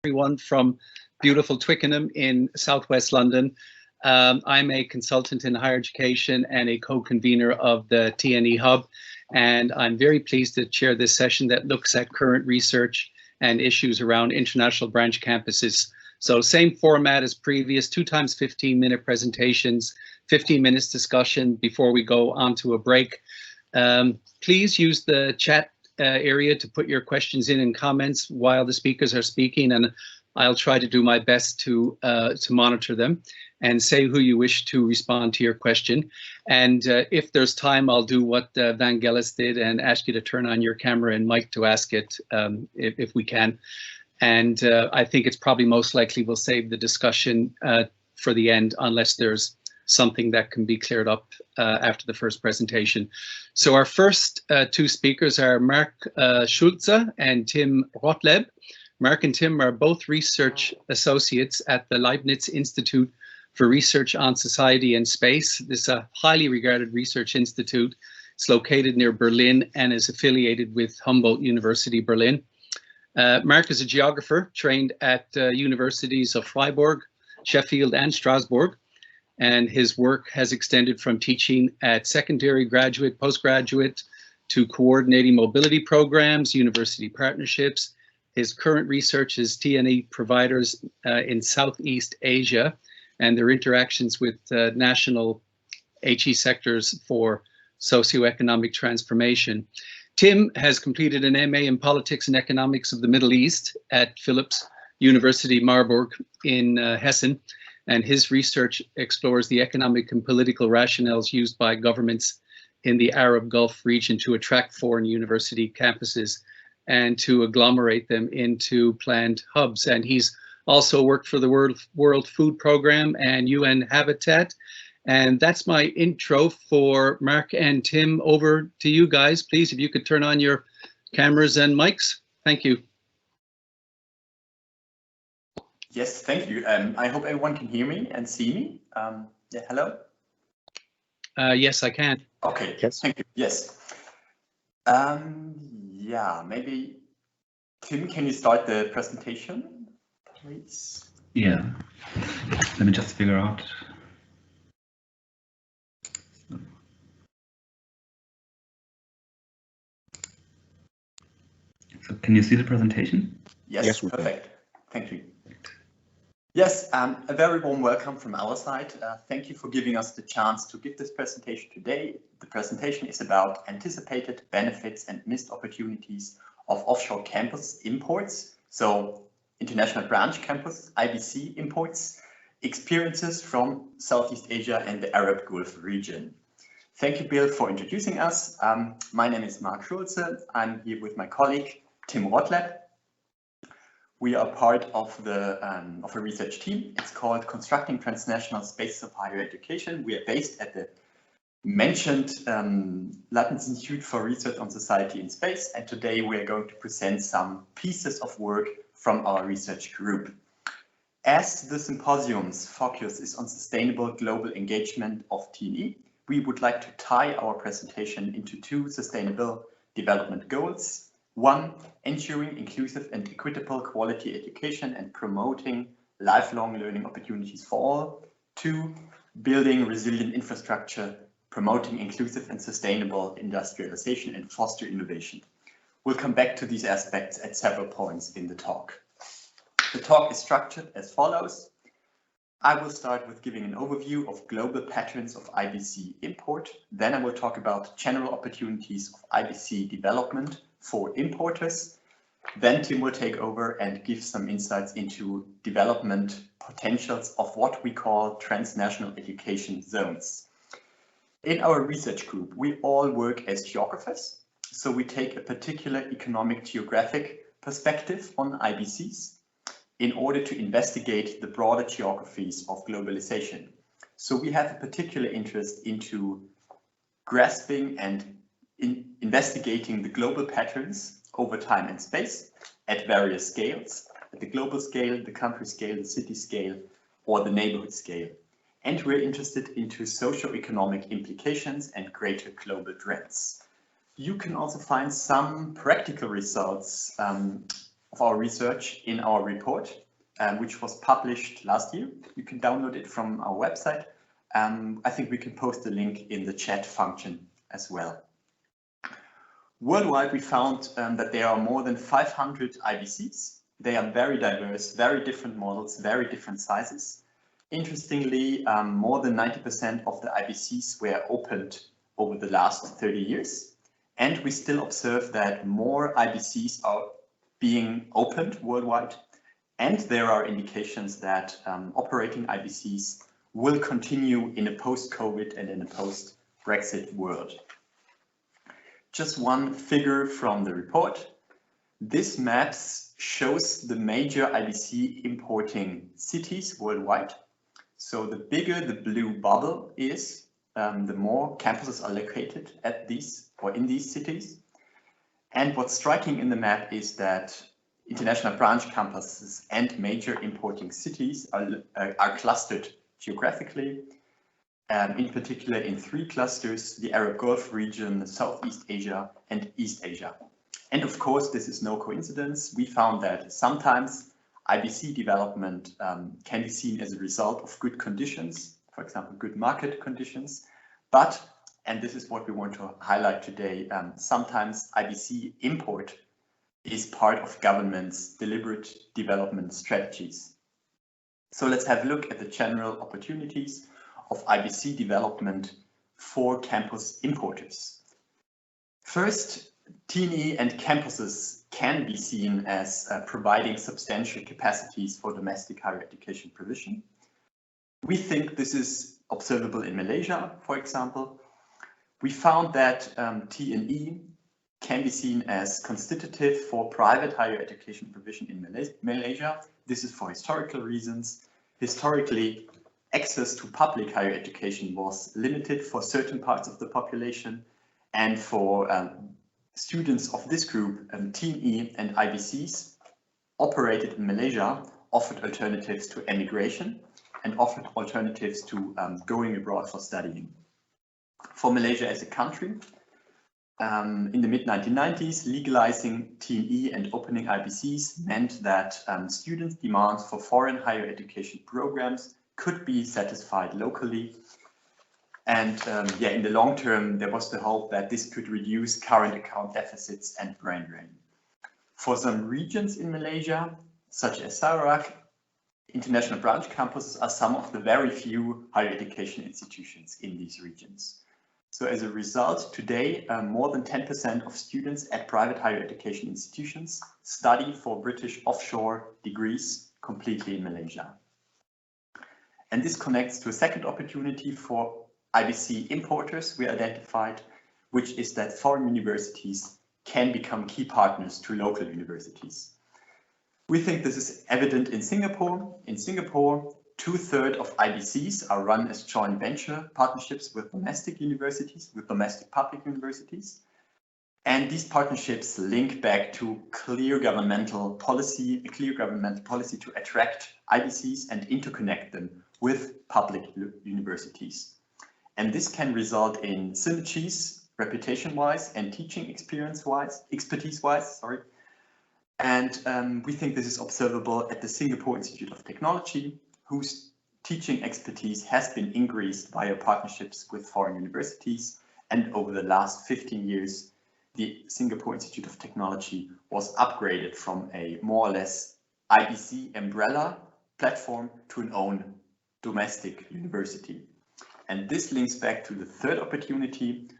everyone from beautiful Twickenham in southwest London. I'm a consultant in higher education and a co-convener of the TNE Hub, and I'm very pleased to chair this session that looks at current research and issues around international branch campuses. So same format as previous, 2 times 15-minute presentations, 15 minutes discussion before we go on to a break. Please use the chat area to put your questions in and comments while the speakers are speaking, and I'll try to do my best to monitor them and say who you wish to respond to your question. And if there's time, I'll do what Van Gellis did and ask you to turn on your camera and mic to ask it if we can. And I think it's probably most likely we'll save the discussion for the end unless there's something that can be cleared up after the first presentation. So our first 2 speakers are Marc Schulze and Tim Rottleb. Marc and Tim are both research associates at the Leibniz Institute for Research on Society and Space. This is a highly regarded research institute. It's located near Berlin and is affiliated with Humboldt University Berlin. Marc is a geographer trained at universities of Freiburg, Sheffield and Strasbourg, and his work has extended from teaching at secondary, graduate, postgraduate to coordinating mobility programs, university partnerships. His current research is TNE providers in Southeast Asia and their interactions with national HE sectors for socioeconomic transformation. Tim has completed an MA in Politics and Economics of the Middle East at Philipps University Marburg in Hessen, and his research explores the economic and political rationales used by governments in the Arab Gulf region to attract foreign university campuses and to agglomerate them into planned hubs. And he's also worked for the World Food Programme and UN Habitat. And that's my intro for Marc and Tim. Over to you guys, please, if you could turn on your cameras and mics. Thank you. Yes, thank you. I hope everyone can hear me and see me. Yeah, hello? Yes, I can. Okay, yes. Thank you. Yes. Yeah, maybe, Tim, can you start the presentation, please? Yeah, let me just figure out. So can you see the presentation? Yes, perfect. Thank you. Yes, a very warm welcome from our side. Thank you for giving us the chance to give this presentation today. The presentation is about anticipated benefits and missed opportunities of offshore campus imports. So international branch campus, IBC imports, experiences from Southeast Asia and the Arab Gulf region. Thank you, Bill, for introducing us. My name is Marc Schulze. I'm here with my colleague, Tim Rottleb. We are part of a research team. It's called Constructing Transnational Spaces of Higher Education. We are based at the mentioned Leibniz Institute for Research on Society and Space, and today we are going to present some pieces of work from our research group. As the symposium's focus is on sustainable global engagement of TNE, we would like to tie our presentation into 2 sustainable development goals. 1, ensuring inclusive and equitable quality education and promoting lifelong learning opportunities for all. 2, building resilient infrastructure, promoting inclusive and sustainable industrialization and foster innovation. We'll come back to these aspects at several points in the talk. The talk is structured as follows. I will start with giving an overview of global patterns of IBC import. Then I will talk about general opportunities of IBC development for importers. Then Tim will take over and give some insights into development potentials of what we call transnational education zones. In our research group, we all work as geographers, so we take a particular economic geographic perspective on IBCs in order to investigate the broader geographies of globalization. So we have a particular interest into grasping and investigating the global patterns over time and space at various scales, at the global scale, the country scale, the city scale, or the neighborhood scale. And we're interested into socio-economic implications and greater global trends. You can also find some practical results of our research in our report, which was published last year. You can download it from our website. I think we can post the link in the chat function as well. Worldwide, we found that there are more than 500 IBCs. They are very diverse, very different models, very different sizes. Interestingly, more than 90% of the IBCs were opened over the last 30 years. And we still observe that more IBCs are being opened worldwide. And there are indications that operating IBCs will continue in a post-COVID and in a post-Brexit world. Just one figure from the report. This map shows the major IBC importing cities worldwide. So the bigger the blue bubble is, the more campuses are located at these or in these cities. And what's striking in the map is that international branch campuses and major importing cities are clustered geographically, in particular in 3 clusters: the Arab Gulf region, Southeast Asia, and East Asia. And of course, this is no coincidence. We found that sometimes IBC development can be seen as a result of good conditions, for example, good market conditions. But, and this is what we want to highlight today, sometimes IBC import is part of government's deliberate development strategies. So let's have a look at the general opportunities of IBC development for campus importers. First, TNE and campuses can be seen as providing substantial capacities for domestic higher education provision. We think this is observable in Malaysia, for example. We found that TNE can be seen as constitutive for private higher education provision in Malaysia. This is for historical reasons. Historically, access to public higher education was limited for certain parts of the population, and for students of this group, TNE and IBCs operated in Malaysia offered alternatives to emigration and offered alternatives to going abroad for studying. For Malaysia as a country, in the mid-1990s, legalizing TNE and opening IBCs meant that students' demands for foreign higher education programs could be satisfied locally. And in the long term, there was the hope that this could reduce current account deficits and brain drain. For some regions in Malaysia, such as Sarawak, international branch campuses are some of the very few higher education institutions in these regions. So as a result, today, more than 10% of students at private higher education institutions study for British offshore degrees completely in Malaysia. And this connects to a second opportunity for IBC importers we identified, which is that foreign universities can become key partners to local universities. We think this is evident in Singapore. In Singapore, 2/3 of IBCs are run as joint venture partnerships with domestic universities, with domestic public universities. And these partnerships link back to clear governmental policy, a clear governmental policy to attract IBCs and interconnect them with public universities. And this can result in synergies, reputation-wise and teaching expertise-wise, And we think this is observable at the Singapore Institute of Technology, whose teaching expertise has been increased via partnerships with foreign universities. And over the last 15 years, the Singapore Institute of Technology was upgraded from a more or less IBC umbrella platform to an own domestic university. And this links back to the third opportunity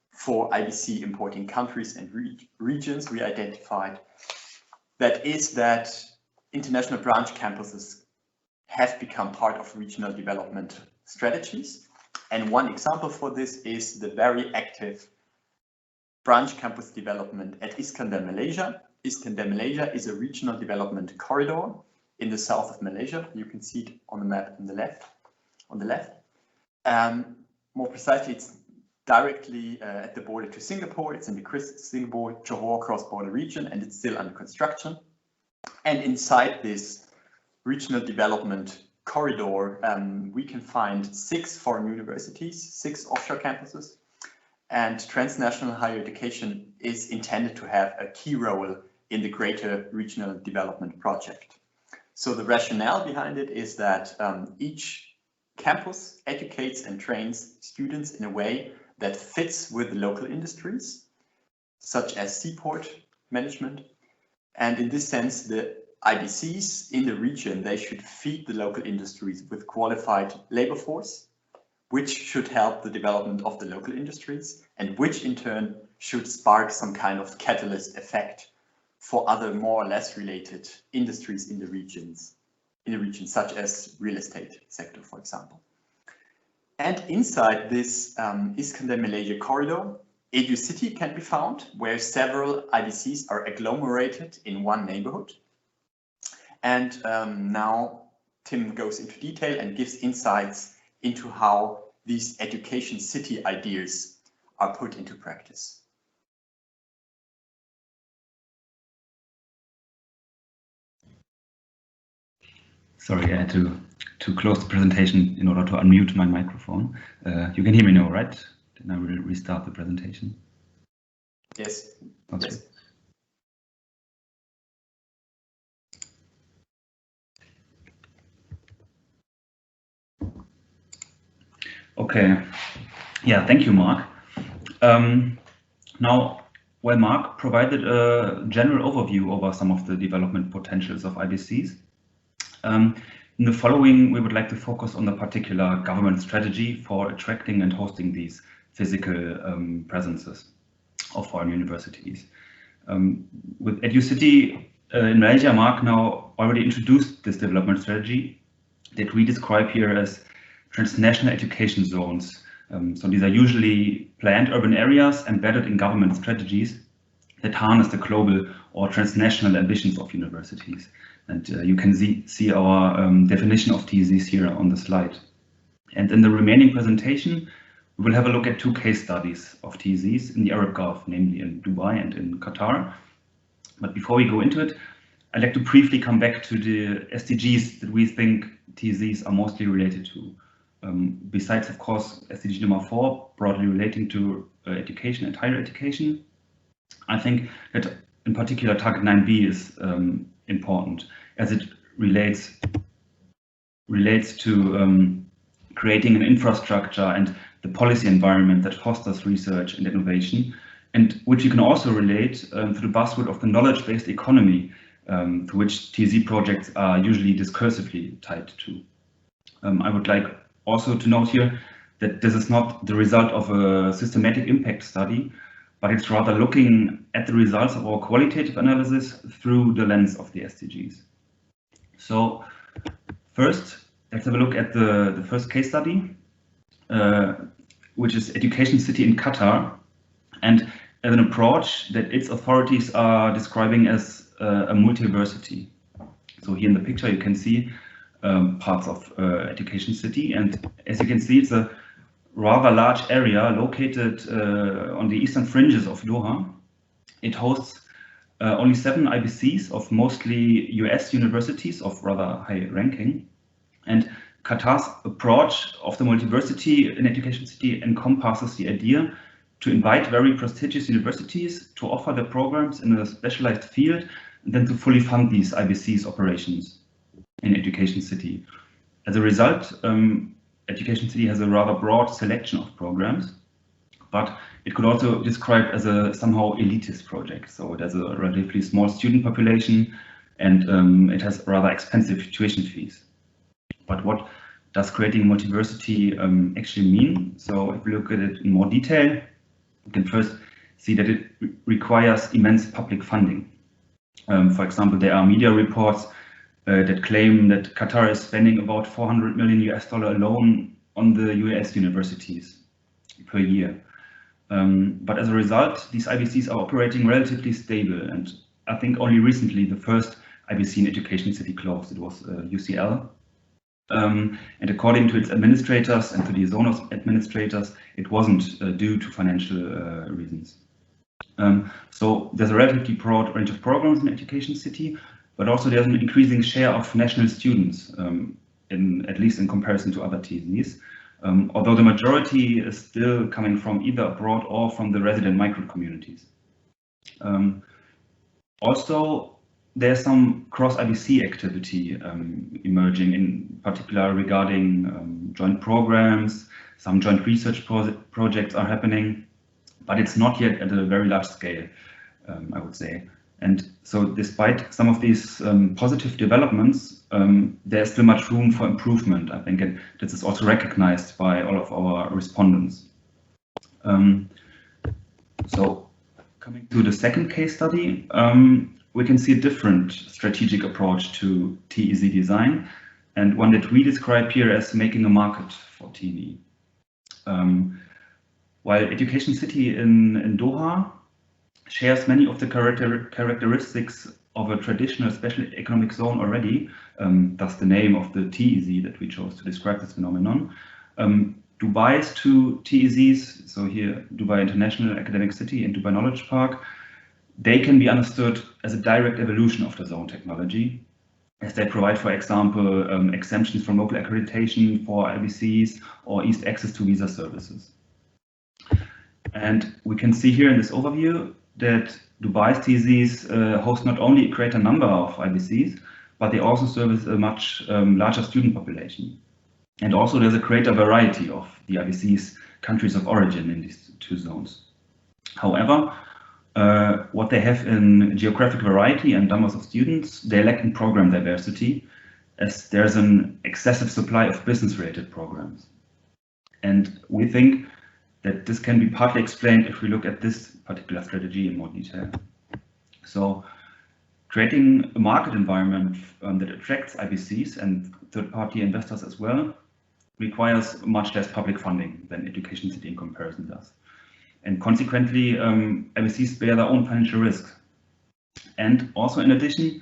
for IBC importing countries and regions we identified. That is that international branch campuses have become part of regional development strategies. And one example for this is the very active branch campus development at Iskandar, Malaysia. Iskandar, Malaysia is a regional development corridor in the south of Malaysia. You can see it on the map on the left. More precisely, it's directly at the border to Singapore. It's in the Singapore-Johor cross-border region, and it's still under construction. And inside this regional development corridor, we can find 6 foreign universities, 6 offshore campuses, and transnational higher education is intended to have a key role in the greater regional development project. So the rationale behind it is that each campus educates and trains students in a way that fits with the local industries, such as seaport management. And in this sense, the IBCs in the region, they should feed the local industries with qualified labor force, which should help the development of the local industries, and which in turn should spark some kind of catalyst effect for other more or less related industries in the region, such as real estate sector, for example. And inside this Iskandar-Malaysia corridor, EduCity can be found, where several IBCs are agglomerated in one neighborhood. And now Tim goes into detail and gives insights into how these education city ideas are put into practice. Sorry, I had to close the presentation in order to unmute my microphone. You can hear me now, right? Then I will restart the presentation. Yes. Okay. Yes. Okay. Yeah, thank you, Marc. Now, while Marc provided a general overview over some of the development potentials of IBCs, in the following, we would like to focus on the particular government strategy for attracting and hosting these physical presences of foreign universities. With EduCity in Malaysia, Marc now already introduced this development strategy that we describe here as transnational education zones. So these are usually planned urban areas embedded in government strategies that harness the global or transnational ambitions of universities. And you can see our definition of TZs here on the slide. And in the remaining presentation, we will have a look at two case studies of TZs in the Arab Gulf, namely in Dubai and in Qatar. But before we go into it, I'd like to briefly come back to the SDGs that we think TZs are mostly related to. Besides, of course, SDG number 4, broadly relating to education and higher education, I think that in particular target 9b is important, as it relates to creating an infrastructure and the policy environment that fosters research and innovation, and which you can also relate to the buzzword of the knowledge-based economy, to which TZ projects are usually discursively tied to. I would like also to note here that this is not the result of a systematic impact study, but it's rather looking at the results of our qualitative analysis through the lens of the SDGs. So first, let's have a look at the first case study, which is Education City in Qatar, and as an approach that its authorities are describing as a multiversity. So here in the picture you can see parts of Education City, and as you can see, it's a rather large area located on the eastern fringes of Doha. It hosts only 7 IBCs of mostly US universities of rather high ranking. And Qatar's approach of the multiversity in Education City encompasses the idea to invite very prestigious universities to offer their programs in a specialized field and then to fully fund these IBCs operations in Education City. As a result, Education City has a rather broad selection of programs, but it could also be described as a somehow elitist project. So it has a relatively small student population, and it has rather expensive tuition fees. But what does creating multiversity actually mean? So if we look at it in more detail, we can first see that it requires immense public funding. For example, there are media reports that claim that Qatar is spending about $400 million alone on the US universities per year. But as a result, these IBCs are operating relatively stable, and I think only recently the first IBC in Education City closed. It was UCL. And according to its administrators and to the zone administrators, it wasn't due to financial reasons. So there's a relatively broad range of programs in Education City, but also there's an increasing share of national students, at least in comparison to other TZs, although the majority is still coming from either abroad or from the resident micro communities. Also, there's some cross-IBC activity emerging, in particular regarding joint programs. Some joint research projects are happening, but it's not yet at a very large scale, I would say. And so despite some of these positive developments, there's still much room for improvement, I think, and this is also recognized by all of our respondents. So coming to the second case study, we can see a different strategic approach to TEZ design, and one that we describe here as making a market for TNE. While Education City in Doha shares many of the characteristics of a traditional special economic zone already, thus the name of the TEZ that we chose to describe this phenomenon. Dubai's two TEZs, so here Dubai International Academic City and Dubai Knowledge Park, they can be understood as a direct evolution of the zone technology, as they provide, for example, exemptions from local accreditation for IBCs or eased access to visa services. And we can see here in this overview that Dubai's TEZs host not only a greater number of IBCs, but they also service a much larger student population. And also there's a greater variety of the IBC's countries of origin in these two zones. However, what they have in geographic variety and numbers of students, they lack in program diversity, as there's an excessive supply of business-related programs. And we think that this can be partly explained if we look at this particular strategy in more detail. So creating a market environment that attracts IBCs and third-party investors as well requires much less public funding than Education City in comparison does. And consequently, IBCs bear their own financial risk. And also in addition,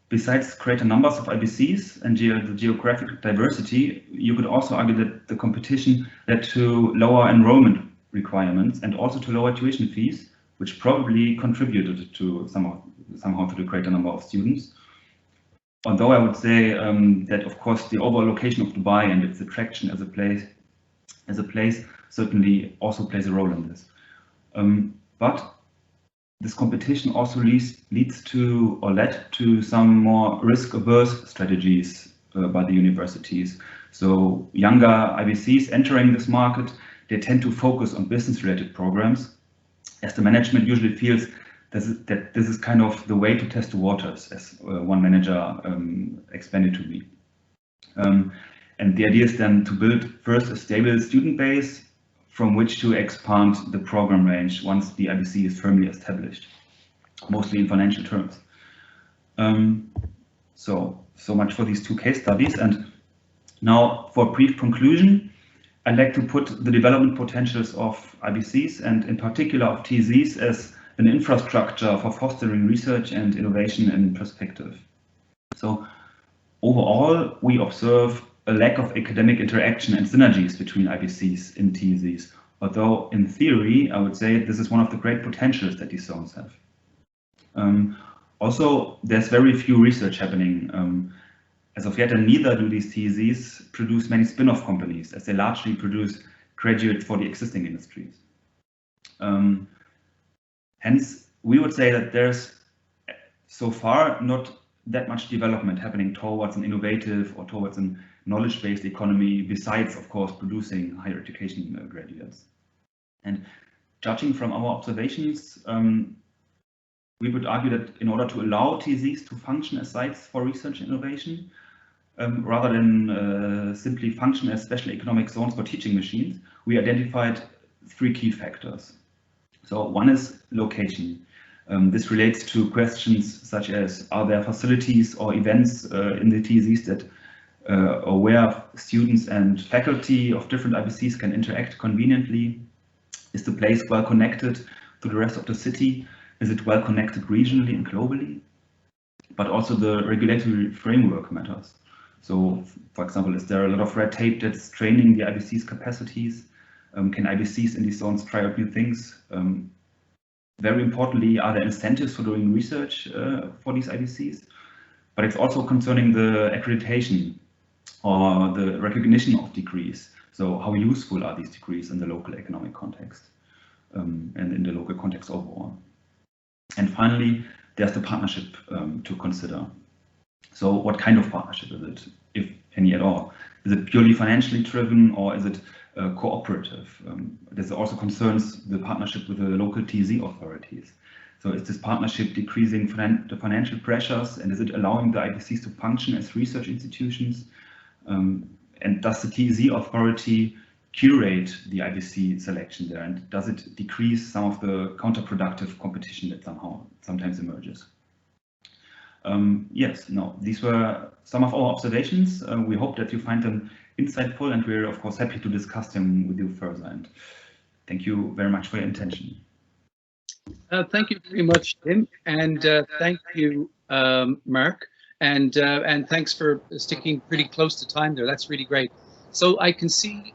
besides greater numbers of IBCs and the geographic diversity, you could also argue that the competition led to lower enrollment requirements and also to lower tuition fees, which probably contributed to somehow to the greater number of students. Although I would say that, of course, the overall location of Dubai and its attraction as a place certainly also plays a role in this. But this competition also leads to or led to some more risk-averse strategies by the universities. So younger IBCs entering this market, they tend to focus on business-related programs, as the management usually feels that this is kind of the way to test the waters, as one manager explained it to me. And the idea is then to build first a stable student base from which to expand the program range once the IBC is firmly established, mostly in financial terms. So much for these two case studies. And now for a brief conclusion, I'd like to put the development potentials of IBCs and in particular of TEZs as an infrastructure for fostering research and innovation in perspective. So overall, we observe a lack of academic interaction and synergies between IBCs in TEZs, although in theory, I would say this is one of the great potentials that these zones have. Also, there's very few research happening as of yet, and neither do these TEZs produce many spin-off companies, as they largely produce graduates for the existing industries. Hence, we would say that there's so far not that much development happening towards an innovative or towards a knowledge-based economy, besides, of course, producing higher education graduates. And judging from our observations, we would argue that in order to allow TEZs to function as sites for research and innovation, rather than simply function as special economic zones for teaching machines, we identified three key factors. So one is location. This relates to questions such as, are there facilities or events in the TEZs that where students and faculty of different IBCs can interact conveniently? Is the place well connected to the rest of the city? Is it well connected regionally and globally? But also the regulatory framework matters. So, for example, is there a lot of red tape that's straining the IBC's capacities? Can IBCs in these zones try out new things? Very importantly, are there incentives for doing research for these IBCs? But it's also concerning the accreditation or the recognition of degrees. So how useful are these degrees in the local economic context and in the local context overall? And finally, there's the partnership to consider. So what kind of partnership is it, if any at all? Is it purely financially driven, or is it cooperative? This also concerns the partnership with the local TZ authorities. So is this partnership decreasing the financial pressures, and is it allowing the IBCs to function as research institutions? And does the TZ authority curate the IBC selection there, and does it decrease some of the counterproductive competition that sometimes emerges? Yes, no, these were some of our observations. We hope that you find them insightful, and we're of course happy to discuss them with you further. And thank you very much for your attention. Thank you very much, Tim, and thank you, Marc, and thanks for sticking pretty close to time there. That's really great. So I can see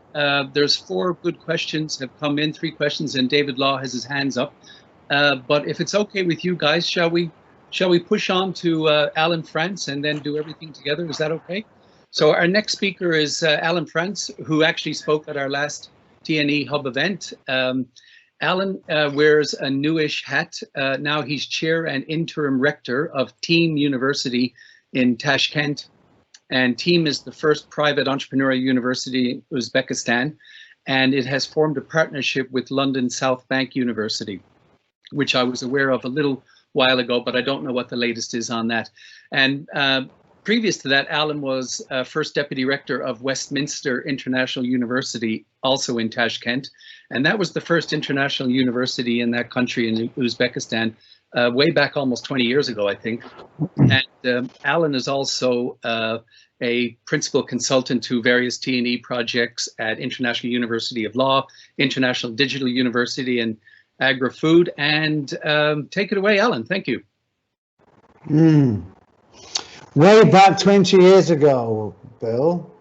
there's 4 good questions have come in, 3 questions, and David Law has his hands up. But if it's okay with you guys, shall we push on to Alan France and then do everything together? Is that okay? So our next speaker is Alan France, who actually spoke at our last TNE Hub event. Alan wears a newish hat. Now he's chair and interim rector of TEAM University in Tashkent. And TEAM is the first private entrepreneurial university in Uzbekistan, and it has formed a partnership with London South Bank University, which I was aware of a little while ago, but I don't know what the latest is on that. And previous to that, Alan was first deputy rector of Westminster International University, also in Tashkent. And that was the first international university in that country, in Uzbekistan, way back almost 20 years ago, I think. And Alan is also a principal consultant to various TNE projects at International University of Law, International Digital University, and Agri-Food. And take it away, Alan. Thank you. Way back 20 years ago, Bill.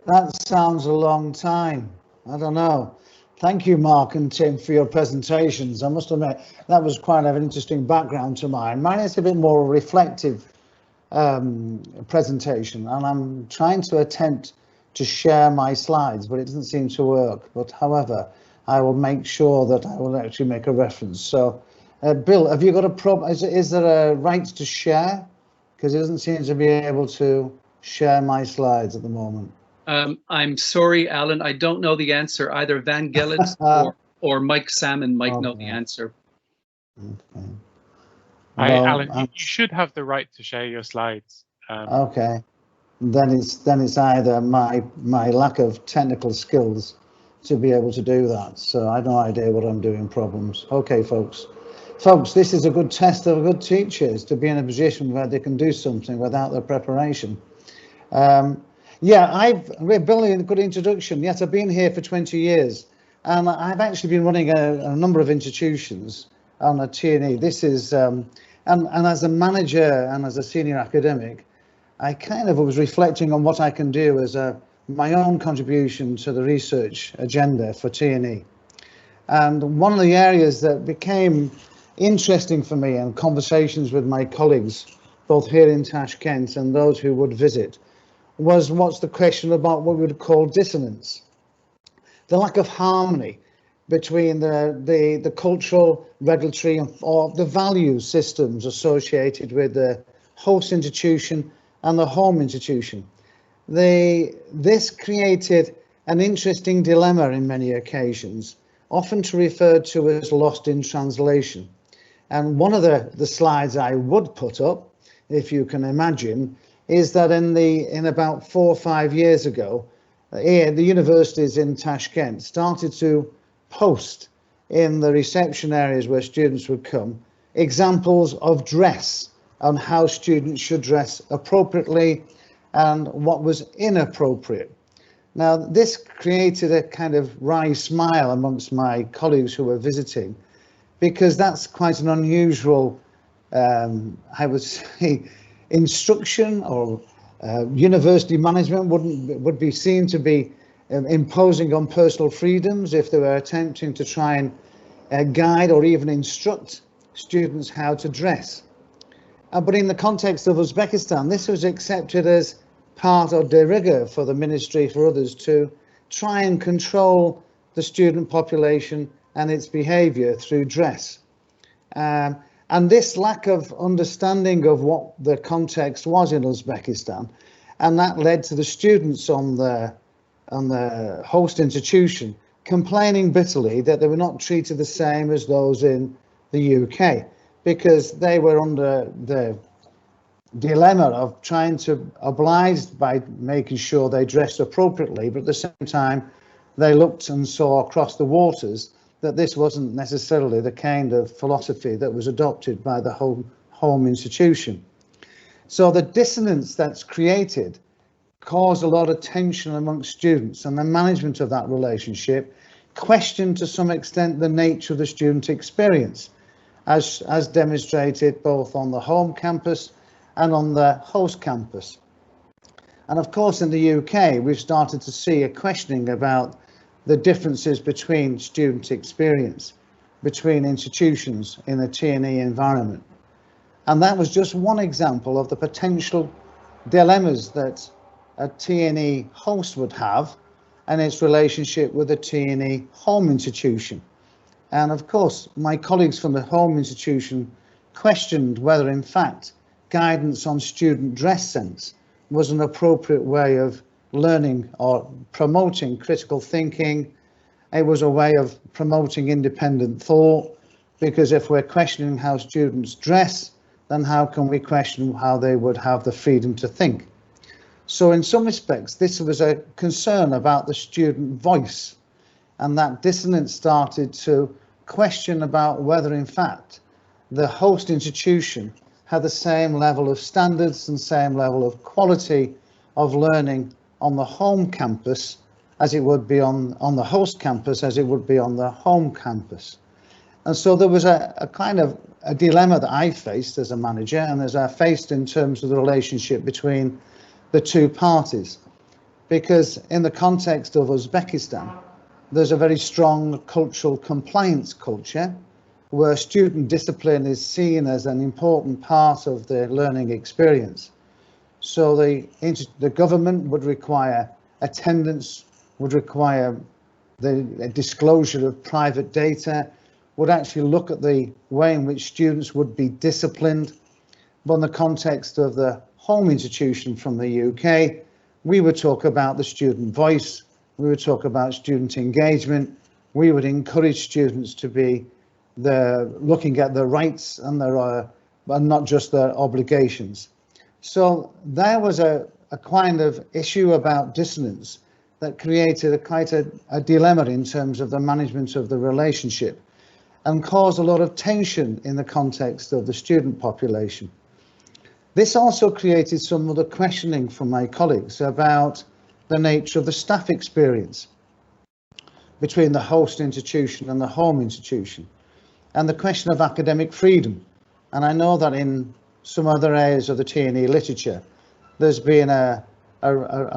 That sounds a long time. I don't know. Thank you, Marc and Tim, for your presentations. I must admit, that was quite an interesting background to mine. Mine is a bit more reflective presentation, and I'm trying to attempt to share my slides, but it doesn't seem to work. But however, I will make sure that I will actually make a reference. So, Bill, have you got a problem? Is there a right to share? Because it doesn't seem to be able to share my slides at the moment. I'm sorry, Alan, I don't know the answer. Either Van Gellets or Mike Salmon might know the answer. Okay. Hi, Well, Alan, you should have the right to share your slides. Okay, then it's either my lack of technical skills to be able to do that. So I have no idea what I'm doing. Problems. Okay, folks, this is a good test of good teachers, to be in a position where they can do something without their preparation. Yeah, Bill, a good introduction. Yes, I've been here for 20 years, and I've actually been running a number of institutions on a TNE. This is, and as a manager and as a senior academic, I kind of was reflecting on what I can do as my own contribution to the research agenda for TNE. And one of the areas that became interesting for me, and conversations with my colleagues, both here in Tashkent and those who would visit, was what's the question about what we would call dissonance, the lack of harmony between the cultural, regulatory, or the value systems associated with the host institution and the home institution. This created an interesting dilemma in many occasions, often referred to as lost in translation. And one of the slides I would put up, if you can imagine, is that in about 4 or 5 years ago, here the universities in Tashkent started to post in the reception areas where students would come examples of dress and how students should dress appropriately and what was inappropriate. Now, this created a kind of wry smile amongst my colleagues who were visiting, because that's quite an unusual, I would say, instruction, or university management would be seen to be imposing on personal freedoms if they were attempting to try and guide or even instruct students how to dress. But in the context of Uzbekistan, this was accepted as part of de rigueur for the ministry, for others, to try and control the student population and its behaviour through dress. And this lack of understanding of what the context was in Uzbekistan, and that led to the students on the host institution complaining bitterly that they were not treated the same as those in the UK, because they were under the dilemma of trying to oblige by making sure they dressed appropriately, but at the same time they looked and saw across the waters that this wasn't necessarily the kind of philosophy that was adopted by the home institution. So the dissonance that's created caused a lot of tension amongst students, and the management of that relationship questioned to some extent the nature of the student experience, as demonstrated both on the home campus and on the host campus. And of course in the UK we've started to see a questioning about the differences between student experience, between institutions in the TNE environment. And that was just one example of the potential dilemmas that a TNE host would have and its relationship with a TNE home institution. And of course, my colleagues from the home institution questioned whether in fact guidance on student dress sense was an appropriate way of learning or promoting critical thinking. It was a way of promoting independent thought, because if we're questioning how students dress, then how can we question how they would have the freedom to think? So in some respects, this was a concern about the student voice, and that dissonance started to question about whether in fact the host institution had the same level of standards and same level of quality of learning on the home campus as it would be on the host campus as it would be on the home campus. And so there was a kind of a dilemma that I faced as a manager, and as I faced in terms of the relationship between the two parties, because in the context of Uzbekistan there's a very strong cultural compliance culture where student discipline is seen as an important part of the learning experience. So the government would require attendance, would require the disclosure of private data, would actually look at the way in which students would be disciplined. But in the context of the home institution from the UK, we would talk about the student voice, we would talk about student engagement, we would encourage students to be looking at their rights and not just their obligations. So there was a kind of issue about dissonance that created quite a dilemma in terms of the management of the relationship, and caused a lot of tension in the context of the student population. This also created some other questioning from my colleagues about the nature of the staff experience between the host institution and the home institution, and the question of academic freedom. And I know that in some other areas of the TNE literature, there's been a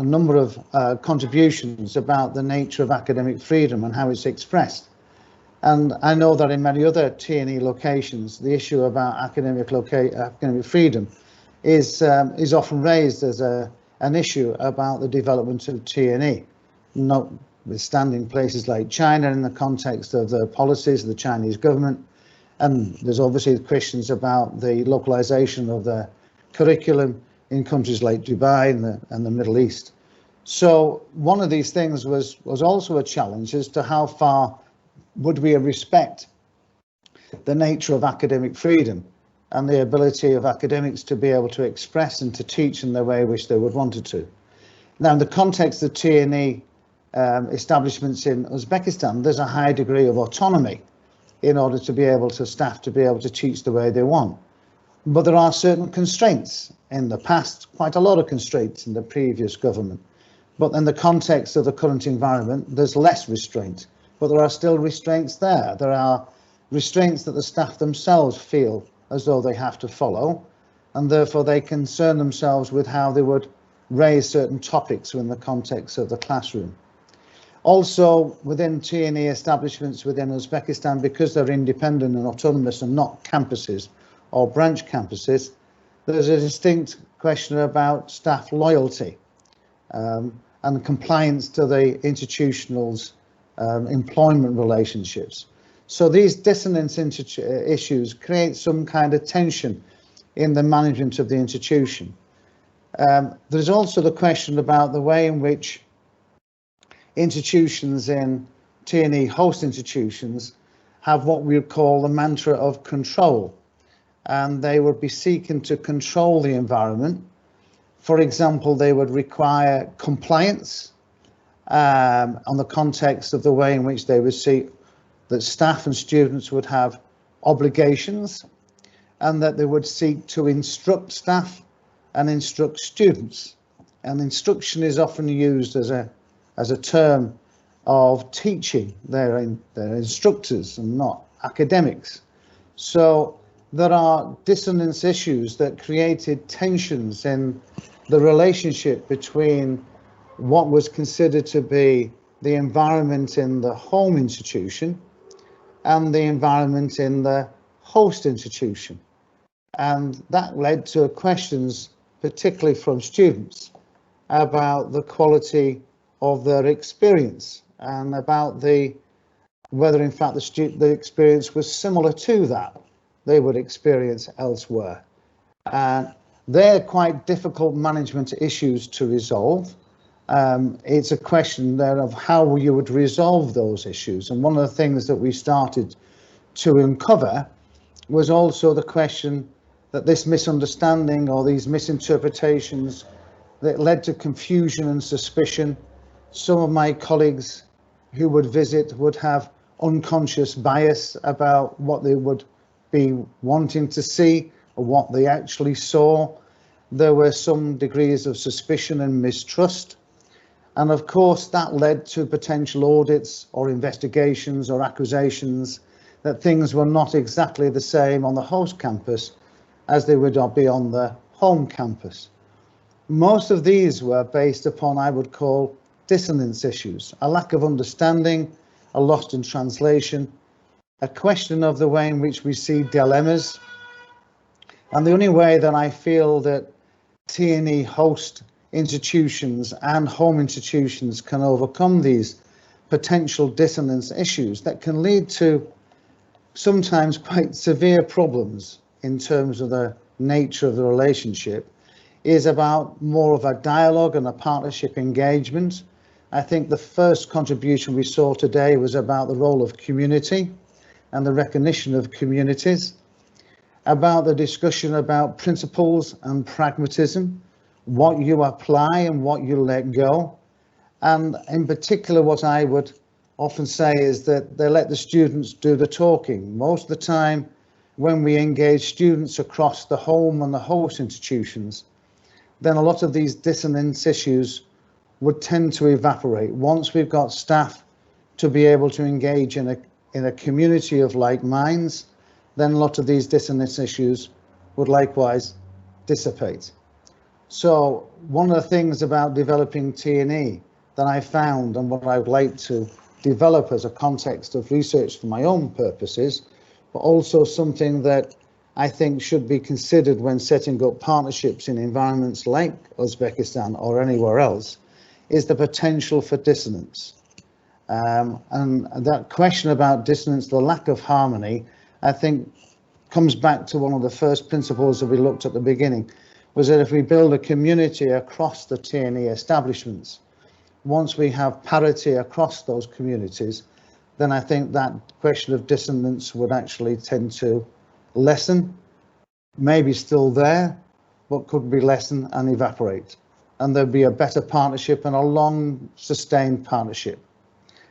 number of contributions about the nature of academic freedom and how it's expressed. And I know that in many other TNE locations, the issue about academic freedom is often raised as an issue about the development of TNE, notwithstanding places like China in the context of the policies of the Chinese government. And there's obviously questions about the localization of the curriculum in countries like Dubai and the Middle East. So one of these things was also a challenge as to how far would we respect the nature of academic freedom and the ability of academics to be able to express and to teach in the way in which they would want to. Now, in the context of TNE establishments in Uzbekistan, there's a high degree of autonomy in order to be able to staff to be able to teach the way they want. But there are certain constraints in the past, quite a lot of constraints in the previous government. But in the context of the current environment, there's less restraint, but there are still restraints there. There are restraints that the staff themselves feel as though they have to follow, and therefore they concern themselves with how they would raise certain topics in the context of the classroom. Also, within TNE establishments within Uzbekistan, because they're independent and autonomous and not campuses or branch campuses, there's a distinct question about staff loyalty and compliance to the institutional's employment relationships. So these dissonance issues create some kind of tension in the management of the institution. There's also the question about the way in which institutions in TNE host institutions have what we would call the mantra of control, and they would be seeking to control the environment. For example, they would require compliance on the context of the way in which they would see that staff and students would have obligations, and that they would seek to instruct staff and instruct students. And instruction is often used as a term of teaching. They're instructors and not academics. So there are dissonance issues that created tensions in the relationship between what was considered to be the environment in the home institution and the environment in the host institution. And that led to questions, particularly from students, about the quality of their experience and about whether in fact the experience was similar to that they would experience elsewhere. And they're quite difficult management issues to resolve. It's a question there of how you would resolve those issues. And one of the things that we started to uncover was also the question that this misunderstanding or these misinterpretations that led to confusion and suspicion. Some of my colleagues who would visit would have unconscious bias about what they would be wanting to see or what they actually saw. There were some degrees of suspicion and mistrust. And of course, that led to potential audits or investigations or accusations that things were not exactly the same on the host campus as they would be on the home campus. Most of these were based upon, I would call, dissonance issues, a lack of understanding, a lost in translation, a question of the way in which we see dilemmas. And the only way that I feel that TNE host institutions and home institutions can overcome these potential dissonance issues that can lead to sometimes quite severe problems in terms of the nature of the relationship is about more of a dialogue and a partnership engagement. I think the first contribution we saw today was about the role of community and the recognition of communities, about the discussion about principles and pragmatism, what you apply and what you let go. And in particular, what I would often say is that they let the students do the talking. Most of the time, when we engage students across the home and the host institutions, then a lot of these dissonance issues would tend to evaporate. Once we've got staff to be able to engage in a community of like minds, then a lot of these dissonance issues would likewise dissipate. So one of the things about developing TNE that I found, and what I would like to develop as a context of research for my own purposes, but also something that I think should be considered when setting up partnerships in environments like Uzbekistan or anywhere else, is the potential for dissonance. And that question about dissonance, the lack of harmony, I think comes back to one of the first principles that we looked at the beginning, was that if we build a community across the TNE establishments, once we have parity across those communities, then I think that question of dissonance would actually tend to lessen, maybe still there, but could be lessened and evaporate. And there'd be a better partnership and a long sustained partnership.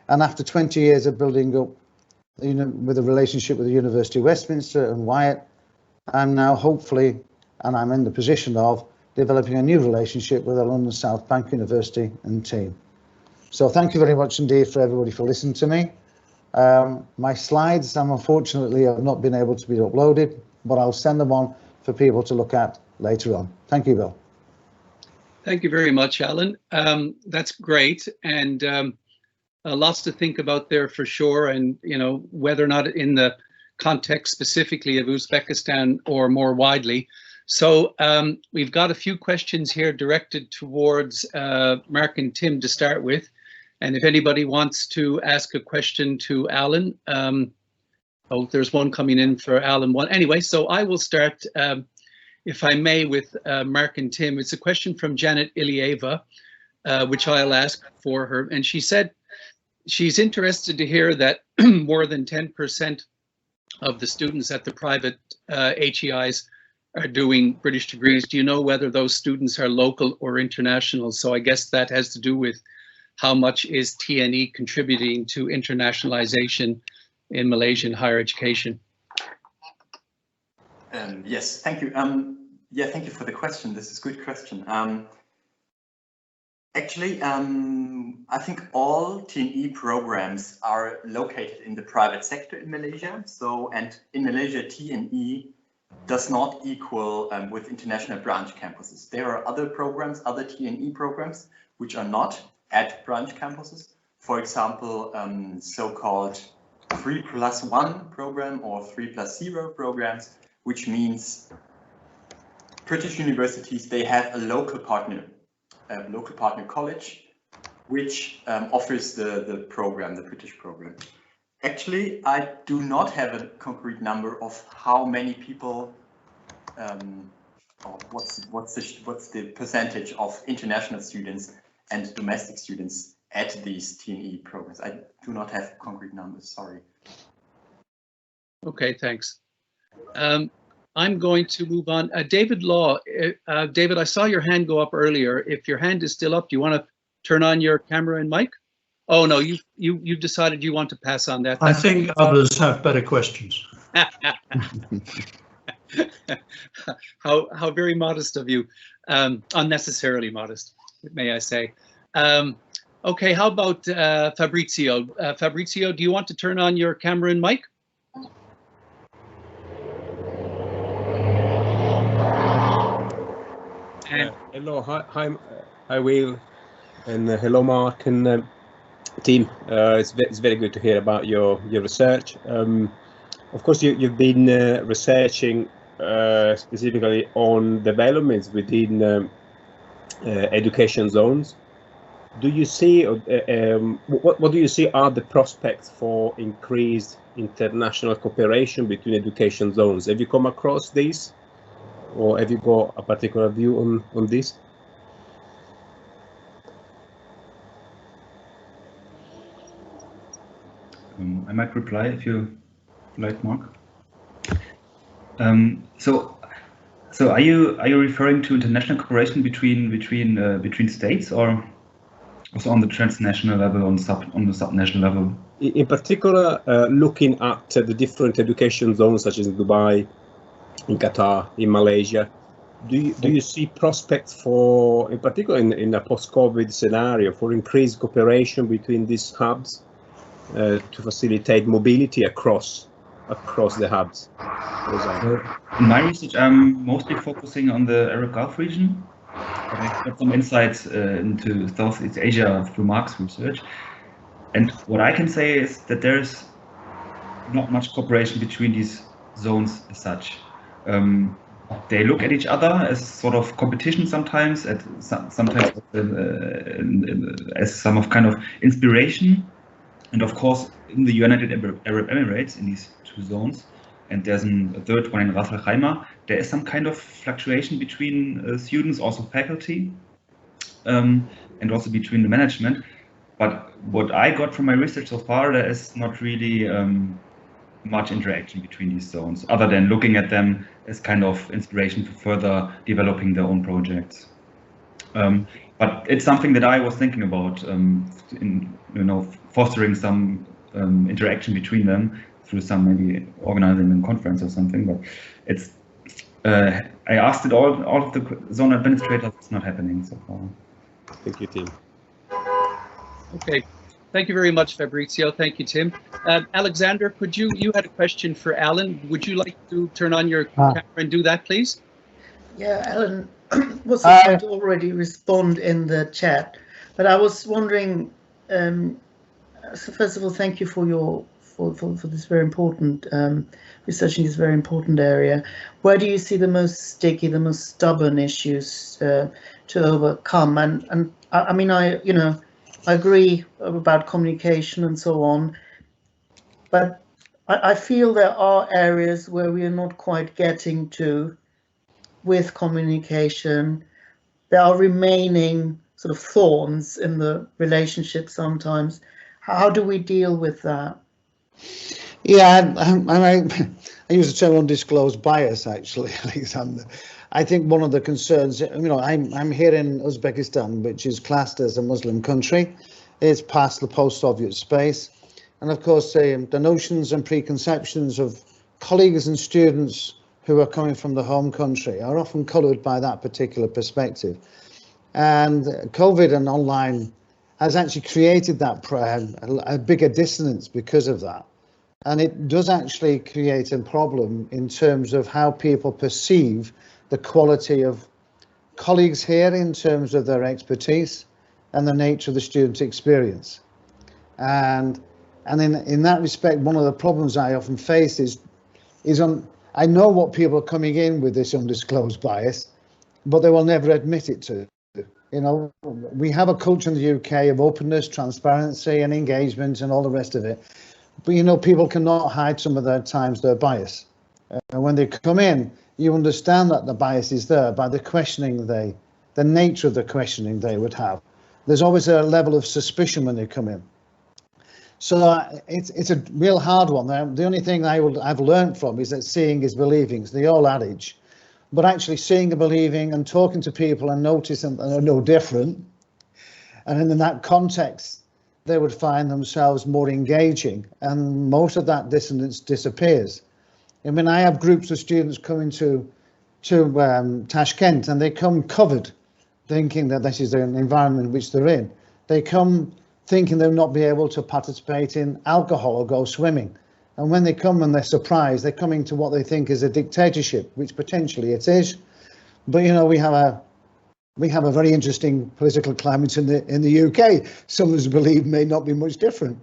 And after 20 years of building up, with a relationship with the University of Westminster and Wyatt, I'm now hopefully, and I'm in the position of developing a new relationship with the London South Bank University and team. So thank you very much indeed for everybody for listening to me. My slides, unfortunately, have not been able to be uploaded, but I'll send them on for people to look at later on. Thank you, Bill. Thank you very much, Alan. That's great, and lots to think about there for sure. And whether or not in the context specifically of Uzbekistan or more widely. So we've got a few questions here directed towards Marc and Tim to start with. And if anybody wants to ask a question to Alan, Oh, there's one coming in for Alan. One anyway. So I will start, if I may, with Marc and Tim. It's a question from Janet Ilieva, which I'll ask for her. And she said she's interested to hear that more than 10% of the students at the private HEIs are doing British degrees. Do you know whether those students are local or international? So I guess that has to do with how much is TNE contributing to internationalization in Malaysian higher education? Yes, thank you. Yeah, thank you for the question. This is a good question. Actually, I think all TNE programs are located in the private sector in Malaysia. So, and in Malaysia, TNE does not equal with international branch campuses. There are other programs, other TNE programs, which are not at branch campuses. For example, so-called 3+1 program or 3+0 programs, which means British universities, they have a local partner college, which offers the program, the British program. Actually, I do not have a concrete number of how many people, or what's the percentage of international students and domestic students at these TNE programs. I do not have concrete numbers, sorry. Okay, thanks. I'm going to move on. David Law, David, I saw your hand go up earlier. If your hand is still up, do you want to turn on your camera and mic? Oh no, you decided you want to pass on that. I think others have better questions. How very modest of you, unnecessarily modest, may I say. Okay, how about Fabrizio? Fabrizio, do you want to turn on your camera and mic? Hello, hi Will, and hello Marc and team. It's very good to hear about your research. Of course, you've been researching specifically on developments within education zones. Do you see what do you see are the prospects for increased international cooperation between education zones? Have you come across these? Or have you got a particular view on this? I might reply if you like, Marc. So are you referring to international cooperation between states, or also on the transnational level, on the subnational level? In particular, looking at the different education zones, such as in Dubai, in Qatar, in Malaysia, do you see prospects for, in particular in a post-COVID scenario, for increased cooperation between these hubs to facilitate mobility across the hubs? In my research, I'm mostly focusing on the Arab Gulf region. I've got some insights into Southeast Asia through Marc's research. And what I can say is that there's not much cooperation between these zones as such. They look at each other as sort of competition sometimes, sometimes as some of kind of inspiration. And of course, in the United Arab Emirates, in these two zones, and there's a third one in Ras Al Khaimah, there is some kind of fluctuation between students, also faculty, and also between the management. But what I got from my research so far, there is not really much interaction between these zones, other than looking at them as kind of inspiration for further developing their own projects. But it's something that I was thinking about, in fostering some interaction between them through some maybe organizing a conference or something. But it's I asked it all of the zone administrators. It's not happening so far. Thank you, Tim. Okay, thank you very much, Fabrizio. Thank you, Tim. Alexander, you had a question for Alan. Would you like to turn on your camera and do that, please? Yeah, Alan was going to already respond in the chat, but I was wondering. So first of all, thank you for this very important research in this very important area. Where do you see the most sticky, the most stubborn issues to overcome? And I mean, I agree about communication and so on, but I feel there are areas where we are not quite getting to with communication. There are remaining sort of thorns in the relationship sometimes. How do we deal with that? Yeah, I use the term undisclosed bias, actually, Alexander. I think one of the concerns, I'm here in Uzbekistan, which is classed as a Muslim country. It's past the post-Soviet space. And of course, the notions and preconceptions of colleagues and students who are coming from the home country are often coloured by that particular perspective. And COVID and online has actually created that a bigger dissonance because of that. And it does actually create a problem in terms of how people perceive the quality of colleagues here in terms of their expertise and the nature of the student experience. And in that respect, one of the problems I often face is I know what people are coming in with this undisclosed bias, but they will never admit it to. We have a culture in the UK of openness, transparency and engagement and all the rest of it. But, people cannot hide some of their times their bias. And when they come in, you understand that the bias is there by the questioning the nature of the questioning they would have. There's always a level of suspicion when they come in. So it's a real hard one. The only thing I've learned from is that seeing is believing. It's the old adage. But actually seeing and believing and talking to people and noticing that they're no different. And in that context, they would find themselves more engaging, and most of that dissonance disappears. I mean, I have groups of students coming to Tashkent, and they come covered, thinking that this is an environment in which they're in. They come thinking they'll not be able to participate in alcohol or go swimming. And when they come and they're surprised, they're coming to what they think is a dictatorship, which potentially it is. But we have a very interesting political climate in the UK. Some of us believe may not be much different.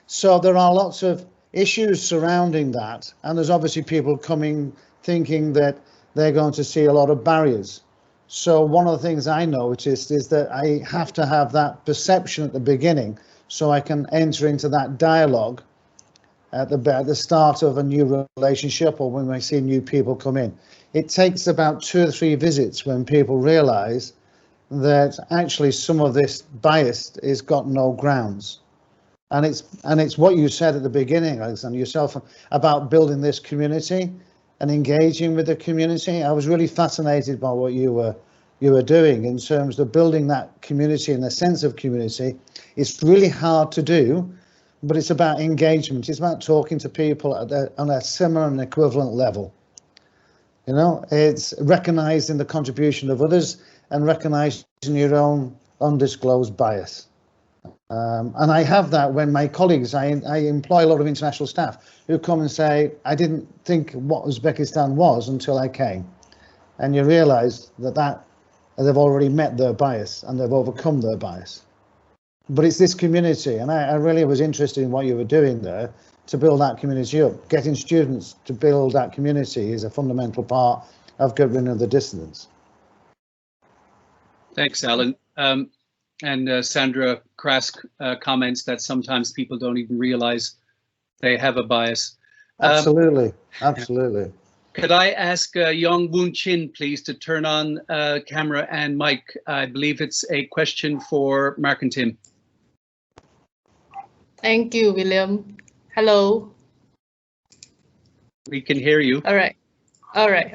So there are lots of issues surrounding that, and there's obviously people coming thinking that they're going to see a lot of barriers. So one of the things I noticed is that I have to have that perception at the beginning so I can enter into that dialogue at the start of a new relationship or when I see new people come in. It takes about 2 or 3 visits when people realise that actually some of this bias is got no grounds. And it's what you said at the beginning, Alexander, yourself, about building this community and engaging with the community. I was really fascinated by what you were doing in terms of building that community and a sense of community. It's really hard to do, but it's about engagement. It's about talking to people on a similar and equivalent level. It's recognising the contribution of others and recognising your own undisclosed bias. And I have that when my colleagues, I employ a lot of international staff who come and say, I didn't think what Uzbekistan was until I came. And you realise that they've already met their bias and they've overcome their bias. But it's this community, and I really was interested in what you were doing there to build that community up. Getting students to build that community is a fundamental part of getting rid of the dissonance. Thanks, Alan. And Sandra Krask comments that sometimes people don't even realize they have a bias. Absolutely, absolutely. Could I ask Yong Woon Chin, please, to turn on camera and mic? I believe it's a question for Marc and Tim. Thank you, William. Hello. We can hear you. All right.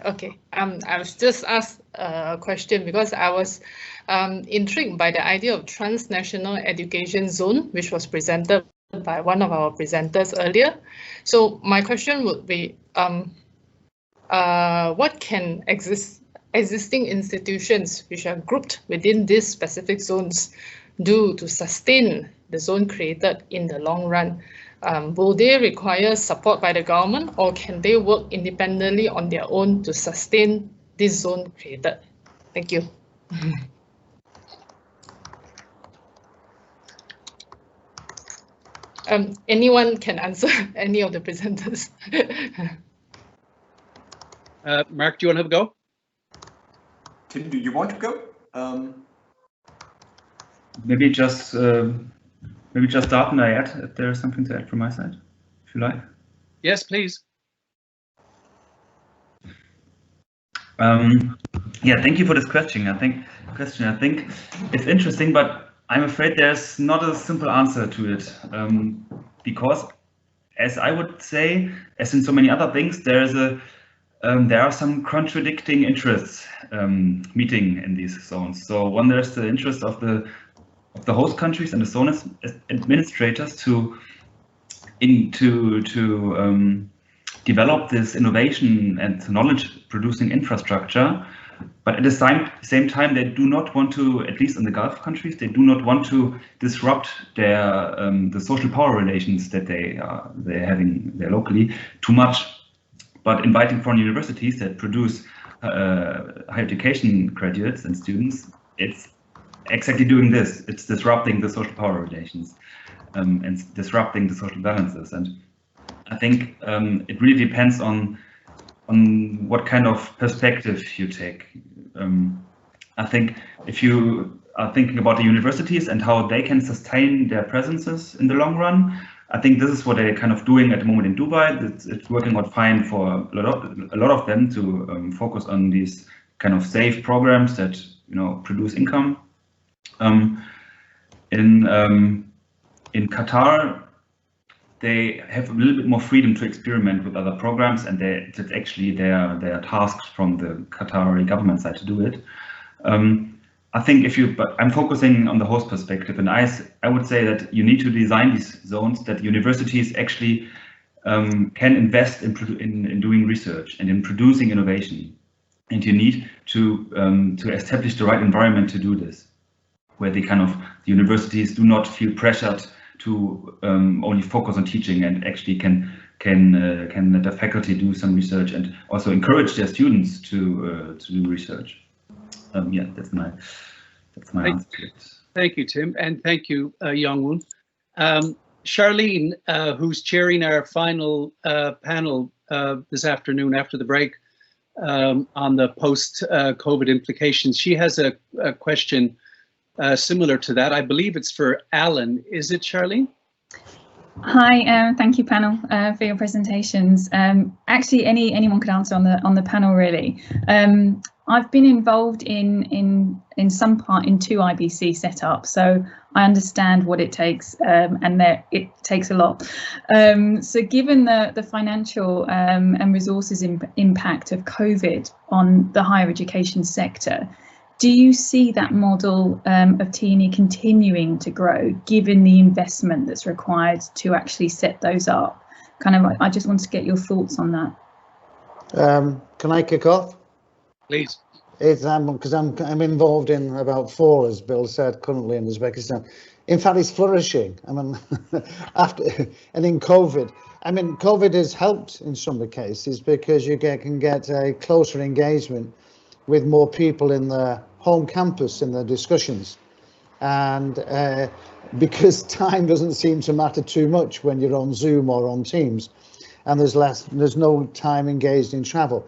Okay. I was just asked a question because I was intrigued by the idea of transnational education zone, which was presented by one of our presenters earlier. So my question would be, what can existing institutions which are grouped within these specific zones do to sustain the zone created in the long run? Will they require support by the government, or can they work independently on their own to sustain this zone created? Thank you. Anyone can answer, any of the presenters. Marc, do you want to have a go? Tim, do you want to go? Maybe just start and I add if there is something to add from my side, if you like. Yes, please. Yeah, thank you for this question. I think it's interesting, but I'm afraid there's not a simple answer to it, because, as I would say, as in so many other things, there are some contradicting interests meeting in these zones. So one, there's the interest of the host countries and the zone administrators to develop this innovation and knowledge producing infrastructure, but at the same time they do not want to, at least in the Gulf countries, they do not want to disrupt their the social power relations that they're having there locally too much. But inviting foreign universities that produce higher education graduates and students, it's exactly doing this. It's disrupting the social power relations and disrupting the social balances. And I think it really depends on what kind of perspective you take. I think if you are thinking about the universities and how they can sustain their presences in the long run, I think this is what they're kind of doing at the moment in Dubai. It's working out fine for a lot of them to focus on these kind of safe programs that produce income. In Qatar, they have a little bit more freedom to experiment with other programs, and it's actually their tasks from the Qatari government side to do it. I think but I'm focusing on the host perspective, and I would say that you need to design these zones that universities actually can invest in doing research and in producing innovation, and you need to establish the right environment to do this, where the universities do not feel pressured to only focus on teaching, and actually can let the faculty do some research and also encourage their students to do research. Yeah, that's my answer to it. Thank you, Tim, and thank you, Youngwoon. Charlene, who's chairing our final panel this afternoon after the break on the post-COVID implications, she has a question similar to that. I believe it's for Alan. Is it, Charlene? Hi, thank you, panel, for your presentations. Actually, anyone could answer on the panel, really. I've been involved in some part in 2 IBC setups, so I understand what it takes, and it takes a lot. So given the financial and resources impact of COVID on the higher education sector, do you see that model of TNE continuing to grow, given the investment that's required to actually set those up? I just want to get your thoughts on that. Can I kick off? Please. It's because I'm involved in about 4, as Bill said, currently in Uzbekistan. In fact, it's flourishing. I mean, and in COVID, COVID has helped in some of the cases because you can get a closer engagement with more people in the home campus in the discussions, and because time doesn't seem to matter too much when you're on Zoom or on Teams, and there's no time engaged in travel.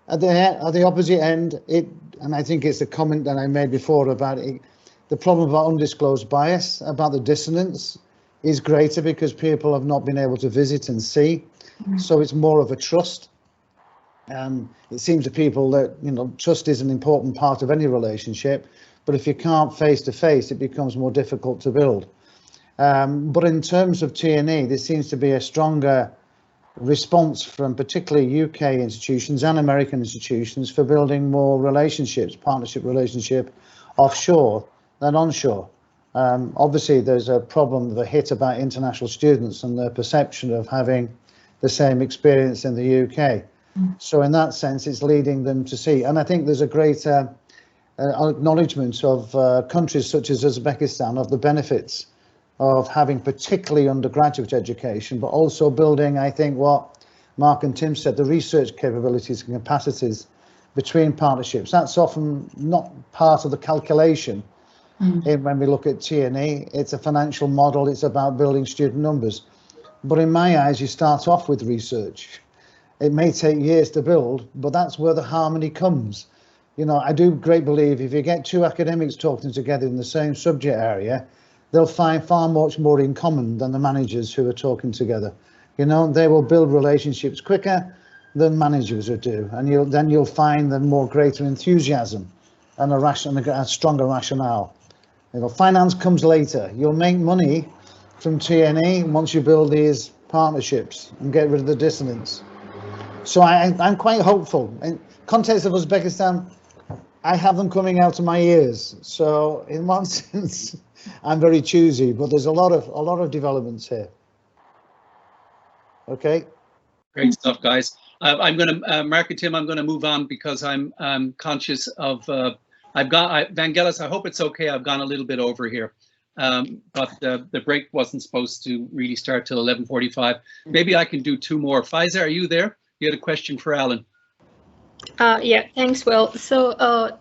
At the opposite end, and I think it's a comment that I made before about it, the problem about undisclosed bias, about the dissonance, is greater because people have not been able to visit and see. So it's more of a trust. It seems to people that trust is an important part of any relationship, but if you can't face to face, it becomes more difficult to build. But in terms of TNE, there seems to be a stronger response from particularly UK institutions and American institutions for building more relationships, partnership relationship offshore than onshore. Obviously, there's a problem, the hit about international students and their perception of having the same experience in the UK. So in that sense, it's leading them to see. And I think there's a great acknowledgement of countries such as Uzbekistan of the benefits of having particularly undergraduate education, but also building, I think, what Marc and Tim said, the research capabilities and capacities between partnerships. That's often not part of the calculation when we look at TNE. It's a financial model. It's about building student numbers. But in my eyes, you start off with research. It may take years to build, but that's where the harmony comes. I do great believe if you get 2 academics talking together in the same subject area, they'll find far much more in common than the managers who are talking together. You know, they will build relationships quicker than managers would do, and you'll find the more greater enthusiasm and a stronger rationale. You know, finance comes later. You'll make money from TNE once you build these partnerships and get rid of the dissonance. So I'm quite hopeful. In context of Uzbekistan, I have them coming out of my ears. So in one sense, I'm very choosy, but there's a lot of developments here. Okay. Great stuff, guys. I'm going to, Marc and Tim, I'm going to move on because I'm conscious of, Vangelis, I hope it's okay. I've gone a little bit over here, but the break wasn't supposed to really start till 11:45. Maybe I can do two more. Faiza, are you there? You had a question for Alan. Yeah, thanks, Will. So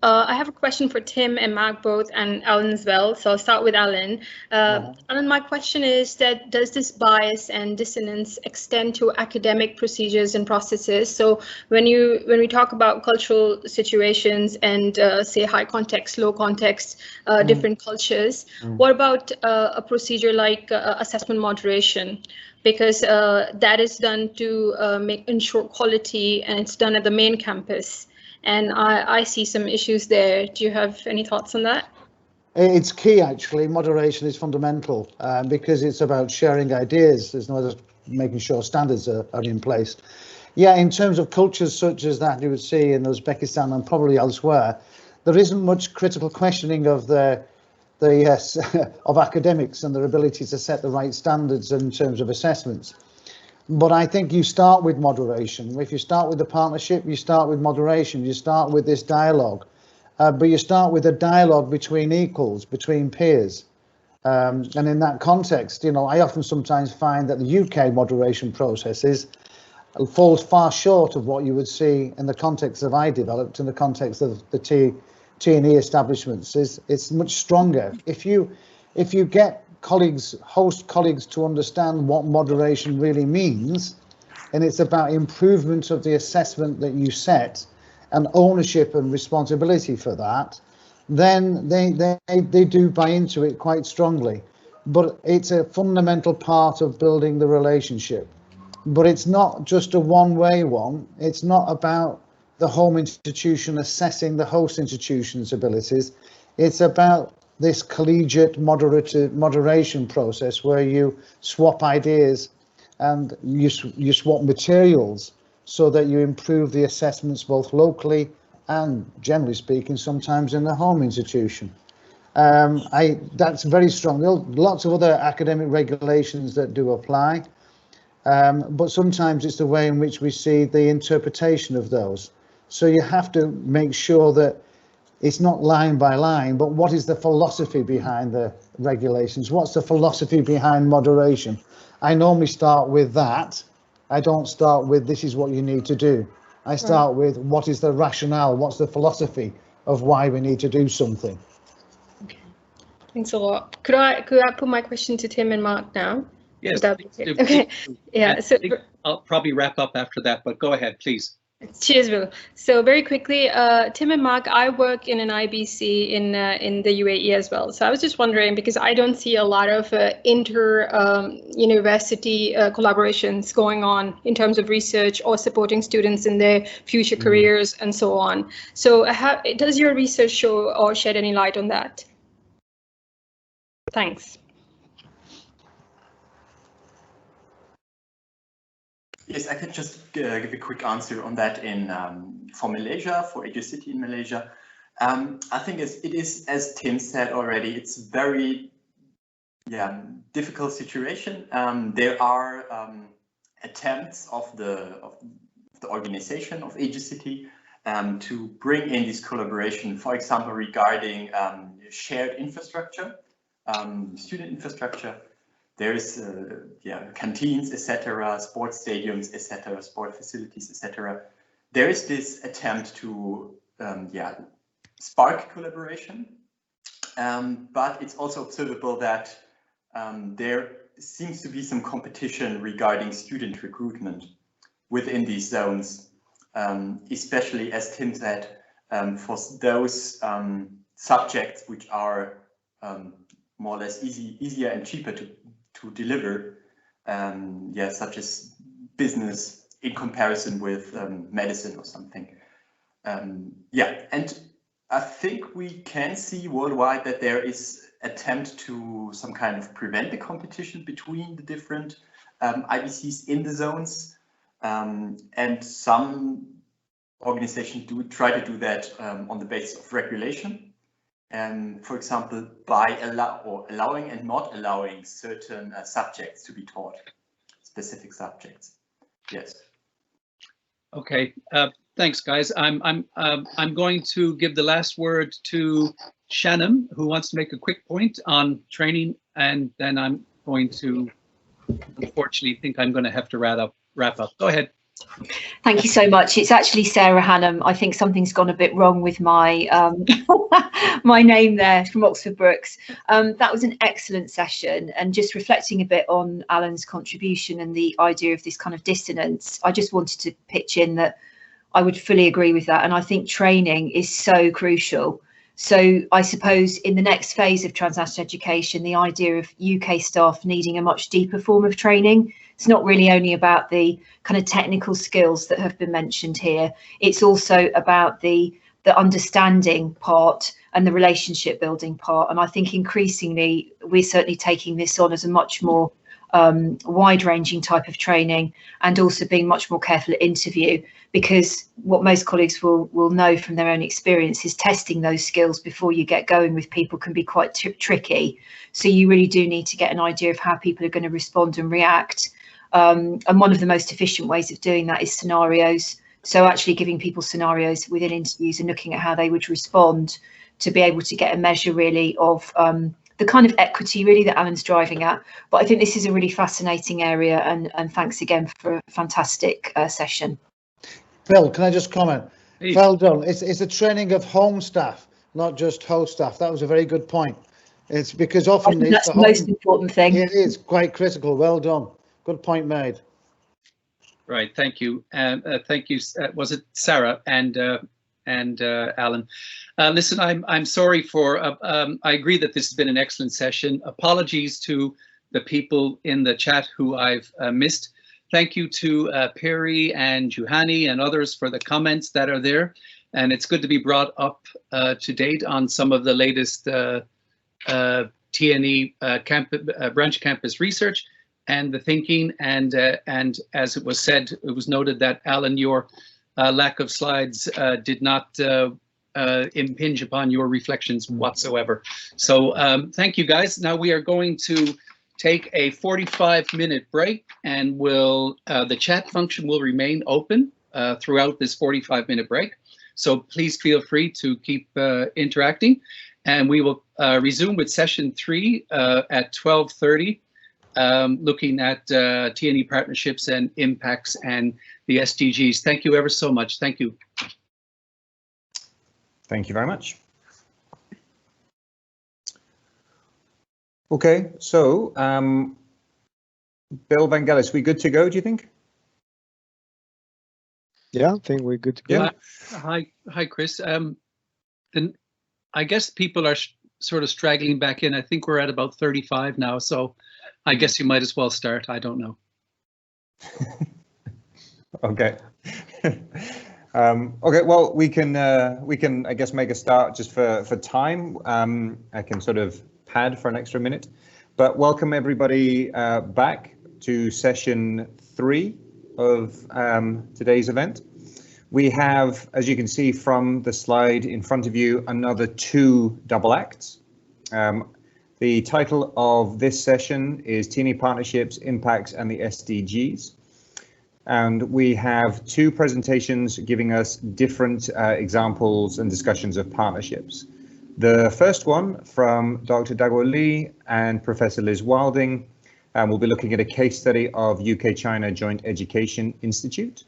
I have a question for Tim and Marc both, and Alan as well. So I'll start with Alan. Alan, my question is that does this bias and dissonance extend to academic procedures and processes? So when we talk about cultural situations and say high context, low context, different cultures, what about a procedure like assessment moderation? Because that is done to ensure quality, and it's done at the main campus. And I see some issues there. Do you have any thoughts on that? It's key, actually. Moderation is fundamental because it's about sharing ideas. There's no other making sure standards are in place. Yeah, in terms of cultures such as that you would see in Uzbekistan and probably elsewhere, there isn't much critical questioning of of academics and their ability to set the right standards in terms of assessments. But I think you start with moderation. If you start with the partnership, you start with moderation. You start with this dialogue, but you start with a dialogue between equals, between peers. And in that context, you know, I often sometimes find that the UK moderation processes falls far short of what you would see in the context that I developed, in the context of the TNE establishments. It's much stronger. If you get host colleagues to understand what moderation really means, and it's about improvement of the assessment that you set and ownership and responsibility for that, then they do buy into it quite strongly. But it's a fundamental part of building the relationship. But it's not just a one-way one. It's not about the home institution assessing the host institution's abilities. It's about this collegiate moderation process where you swap ideas and you swap materials so that you improve the assessments both locally and, generally speaking, sometimes in the home institution. That's very strong. There are lots of other academic regulations that do apply, but sometimes it's the way in which we see the interpretation of those. So you have to make sure that it's not line by line, but what is the philosophy behind the regulations? What's the philosophy behind moderation? I normally start with that. I don't start with this is what you need to do. I start with what is the rationale? What's the philosophy of why we need to do something? Okay. Thanks a lot. Could I put my question to Tim and Marc now? Yes. Okay. Yeah. So I'll probably wrap up after that, but go ahead, please. Cheers, Will. So very quickly, Tim and Marc, I work in an IBC in the UAE as well. So I was just wondering, because I don't see a lot of inter-university collaborations going on in terms of research or supporting students in their future careers and so on. So does your research show or shed any light on that? Thanks. Yes, I could just give a quick answer on that for Malaysia, for EduCity in Malaysia. I think it is, as Tim said already, it's a very difficult situation. There are attempts of the organization of EduCity to bring in this collaboration, for example, regarding shared infrastructure, student infrastructure. There is canteens, etc., sports stadiums, etc., sport facilities, etc. There is this attempt to spark collaboration, but it's also observable that there seems to be some competition regarding student recruitment within these zones, especially, as Tim said, for those subjects which are more or less easier and cheaper to deliver. such as business in comparison with medicine or something. And I think we can see worldwide that there is attempt to some kind of prevent the competition between the different IBCs in the zones, and some organizations do try to do that on the basis of regulation, for example, by allowing and not allowing certain subjects to be taught, specific subjects. Yes. Okay. Thanks, guys. I'm going to give the last word to Shannon, who wants to make a quick point on training, and then I'm going to, unfortunately, think I'm going to have to wrap up. Go ahead. Thank you so much. It's actually Sarah Hannam. I think something's gone a bit wrong with my my name there, from Oxford Brookes. That was an excellent session, and just reflecting a bit on Alan's contribution and the idea of this kind of dissonance, I just wanted to pitch in that I would fully agree with that, and I think training is so crucial. So I suppose in the next phase of transnational education, the idea of UK staff needing a much deeper form of training. It's not really only about the kind of technical skills that have been mentioned here. It's also about the understanding part and the relationship building part. And I think increasingly we're certainly taking this on as a much more wide-ranging type of training, and also being much more careful at interview, because what most colleagues will know from their own experience is testing those skills before you get going with people can be quite tricky. So you really do need to get an idea of how people are going to respond and react. And one of the most efficient ways of doing that is scenarios. So actually giving people scenarios within interviews and looking at how they would respond, to be able to get a measure really of the kind of equity really that Alan's driving at. But I think this is a really fascinating area, and thanks again for a fantastic session. Phil, can I just comment? Please. Well done. It's a training of home staff, not just host staff. That was a very good point. It's because often it's that's the most important thing. It is quite critical. Well done. Good point made. Right. Thank you. Thank you. Was it Sarah and Alan? Listen, I'm sorry for. I agree that this has been an excellent session. Apologies to the people in the chat who I've missed. Thank you to Perry and Juhani and others for the comments that are there. And it's good to be brought up to date on some of the latest TNE branch campus research and the thinking. And as it was said, it was noted that, Alan, your lack of slides did not impinge upon your reflections whatsoever. So thank you, guys. Now we are going to take a 45-minute break, and the chat function will remain open throughout this 45-minute break. So please feel free to keep interacting, and we will resume with session 3 at 12:30, looking at TNE partnerships and impacts and the SDGs. Thank you ever so much. Thank you. Thank you very much. Okay, so Bill Vangelis, we good to go, do you think? Yeah, I think we're good to go. Yeah. Hi, Chris. Then I guess people are sort of straggling back in. I think we're at about 35 now, so I guess you might as well start. I don't know. Okay. Okay, well, we can I guess make a start just for time. I can sort of pad for an extra minute, but welcome everybody back to session 3 of today's event. We have, as you can see from the slide in front of you, another 2 double acts. The title of this session is TNE Partnerships, Impacts and the SDGs. And we have 2 presentations giving us different examples and discussions of partnerships. The first one from Dr. Daguo Lee and Professor Liz Wilding, we'll be looking at a case study of UK-China Joint Education Institute.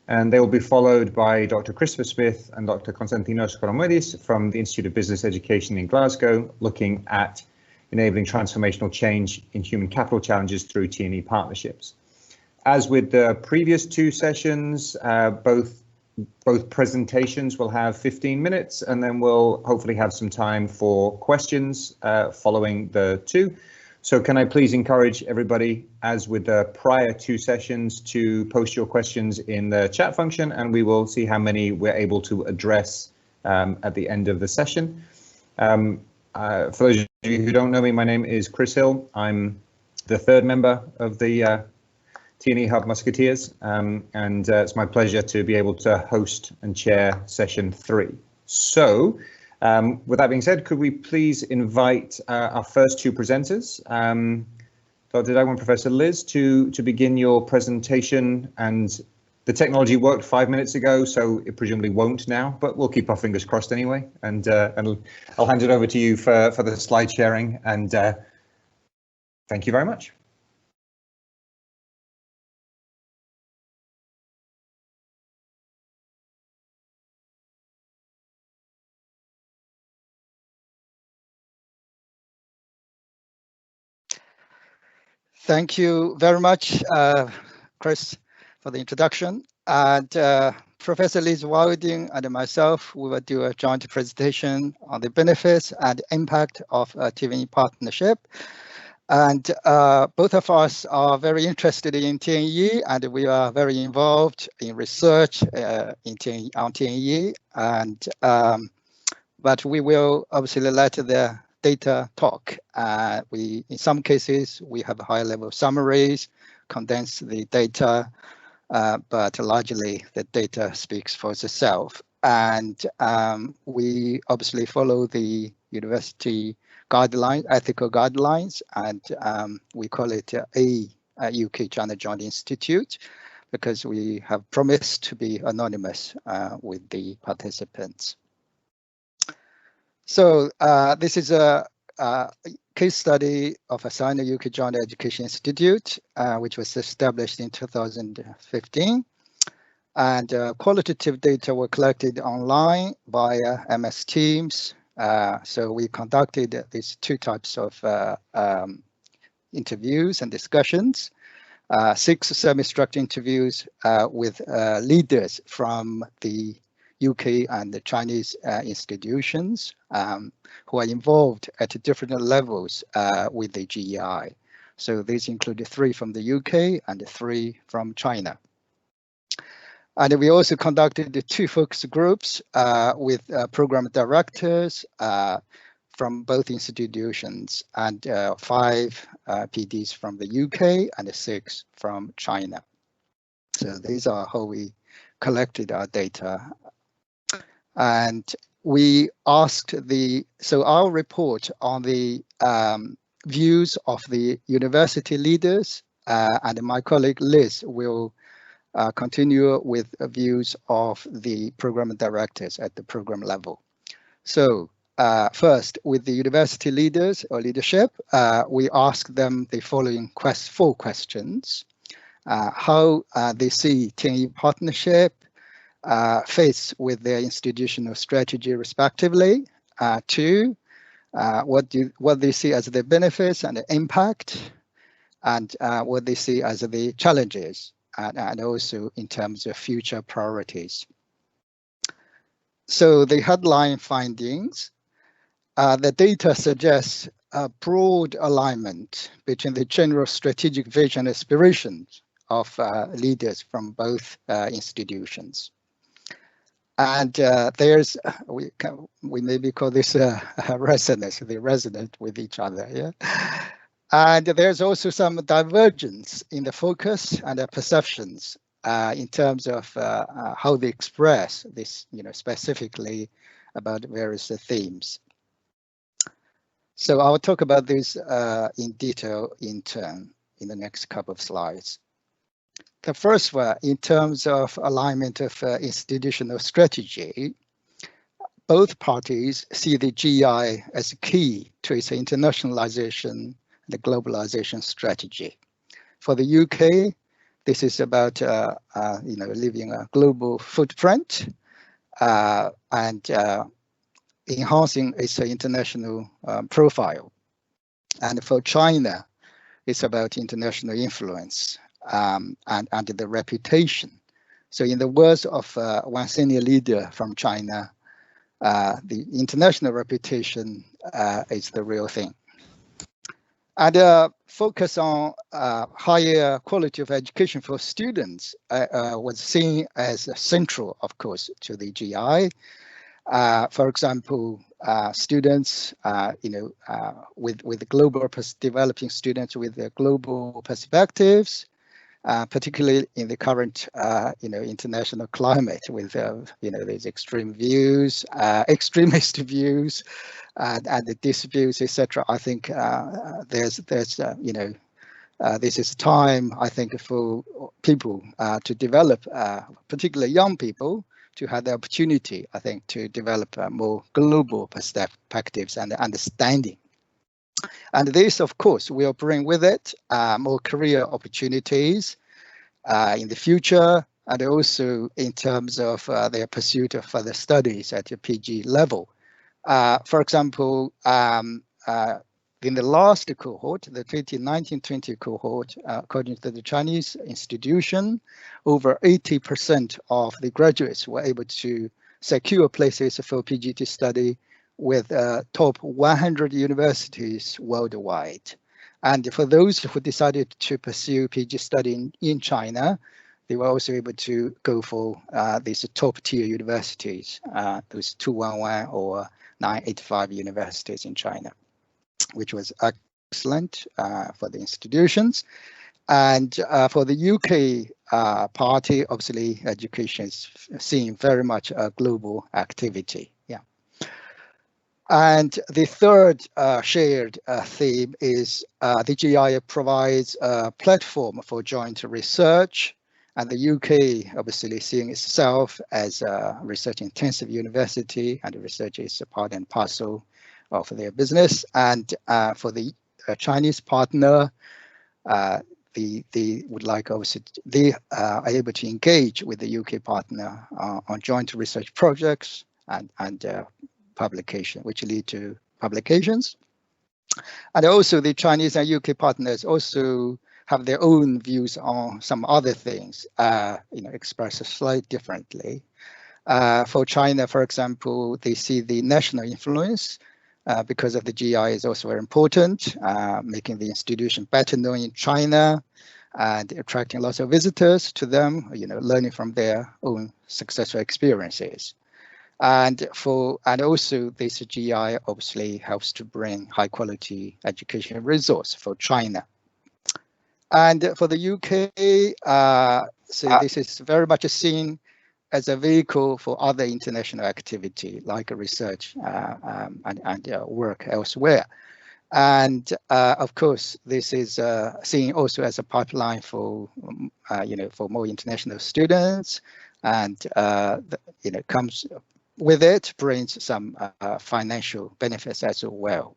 And they will be followed by Dr. Christopher Smith and Dr. Constantinos Choromides from the Institute of Business Education in Glasgow, looking at enabling transformational change in human capital challenges through TNE partnerships. As with the previous 2 sessions, both presentations will have 15 minutes, and then we'll hopefully have some time for questions following the 2. So can I please encourage everybody, as with the prior two sessions, to post your questions in the chat function, and we will see how many we're able to address at the end of the session. For those of you who don't know me, my name is Chris Hill. I'm the third member of the TNE Hub Musketeers, and it's my pleasure to be able to host and chair session 3. So, with that being said, could we please invite our first two presenters, Dr. Daguo and Professor Liz, to begin your presentation. And the technology worked 5 minutes ago, so it presumably won't now, but we'll keep our fingers crossed anyway. And I'll hand it over to you for the slide sharing, and thank you very much. Thank you very much, Chris, for the introduction. And Professor Liz Wilding and myself, we will do a joint presentation on the benefits and impact of a TNE partnership. And both of us are very interested in TNE, and we are very involved in research on TNE. And but we will obviously let the data talk. In some cases, we have high-level summaries, condense the data, but largely the data speaks for itself. And we obviously follow the university guidelines, ethical guidelines, and we call it a UK-China Joint Institute, because we have promised to be anonymous with the participants. So this is a case study of a Sino-UK Joint Education Institute, which was established in 2015. And qualitative data were collected online via MS Teams. So we conducted these two types of interviews and discussions, 6 semi-structured interviews with leaders from the UK and the Chinese institutions who are involved at different levels with the GEI. So these included 3 from the UK and 3 from China. And we also conducted 2 focus groups with program directors from both institutions, and 5 PDs from the UK and 6 from China. So these are how we collected our data. And we asked so our report on the views of the university leaders, and my colleague Liz will continue with views of the program directors at the program level. So first, with the university leaders or leadership, we asked them the following 4 questions. How they see TNE partnership fits with their institutional strategy respectively. 2, what they see as the benefits and the impact, and what they see as the challenges, and also in terms of future priorities. So the headline findings, the data suggests a broad alignment between the general strategic vision and aspirations of leaders from both institutions. And there's, we maybe call this a resonance, they resonate with each other, yeah? And there's also some divergence in the focus and the perceptions in terms of how they express this, specifically about various themes. So I'll talk about this in detail in turn in the next couple of slides. The first one, in terms of alignment of institutional strategy, both parties see the GI as key to its internationalization and globalization strategy. For the UK, this is about leaving a global footprint and enhancing its international profile. And for China, it's about international influence and the reputation. So in the words of one senior leader from China, the international reputation is the real thing. And focus on higher quality of education for students was seen as central, of course, to the GI. For example, students, with global developing students with global perspectives, particularly in the current, international climate with, these extreme views, extremist views, and the disputes, etc. I think this is time, I think, for people to develop, particularly young people, to have the opportunity, I think, to develop more global perspectives and understanding. And this, of course, will bring with it more career opportunities in the future, and also in terms of their pursuit of further studies at the PG level. For example, in the last cohort, the 2019-20 cohort, according to the Chinese institution, over 80% of the graduates were able to secure places for PGT study with top 100 universities worldwide. And for those who decided to pursue PG study in China, they were also able to go for these top tier universities, those 211 or 985 universities in China, which was excellent for the institutions. And for the UK party, obviously, education is seeing very much a global activity. Yeah. And the third shared theme is the GI provides a platform for joint research, and the UK obviously seeing itself as a research-intensive university, and research is a part and parcel of their business. And for the Chinese partner, they would like, obviously, they are able to engage with the UK partner on joint research projects and publication, which lead to publications. And also the Chinese and UK partners also have their own views on some other things, expressed slightly differently. For China, for example, they see the national influence because of the GI is also very important, making the institution better known in China and attracting lots of visitors to them, learning from their own successful experiences. And also this GI obviously helps to bring high quality education resource for China. And for the UK, so this is very much seen as a vehicle for other international activity like research and work elsewhere. And of course, this is seen also as a pipeline for for more international students, and comes with it, brings some financial benefits as well.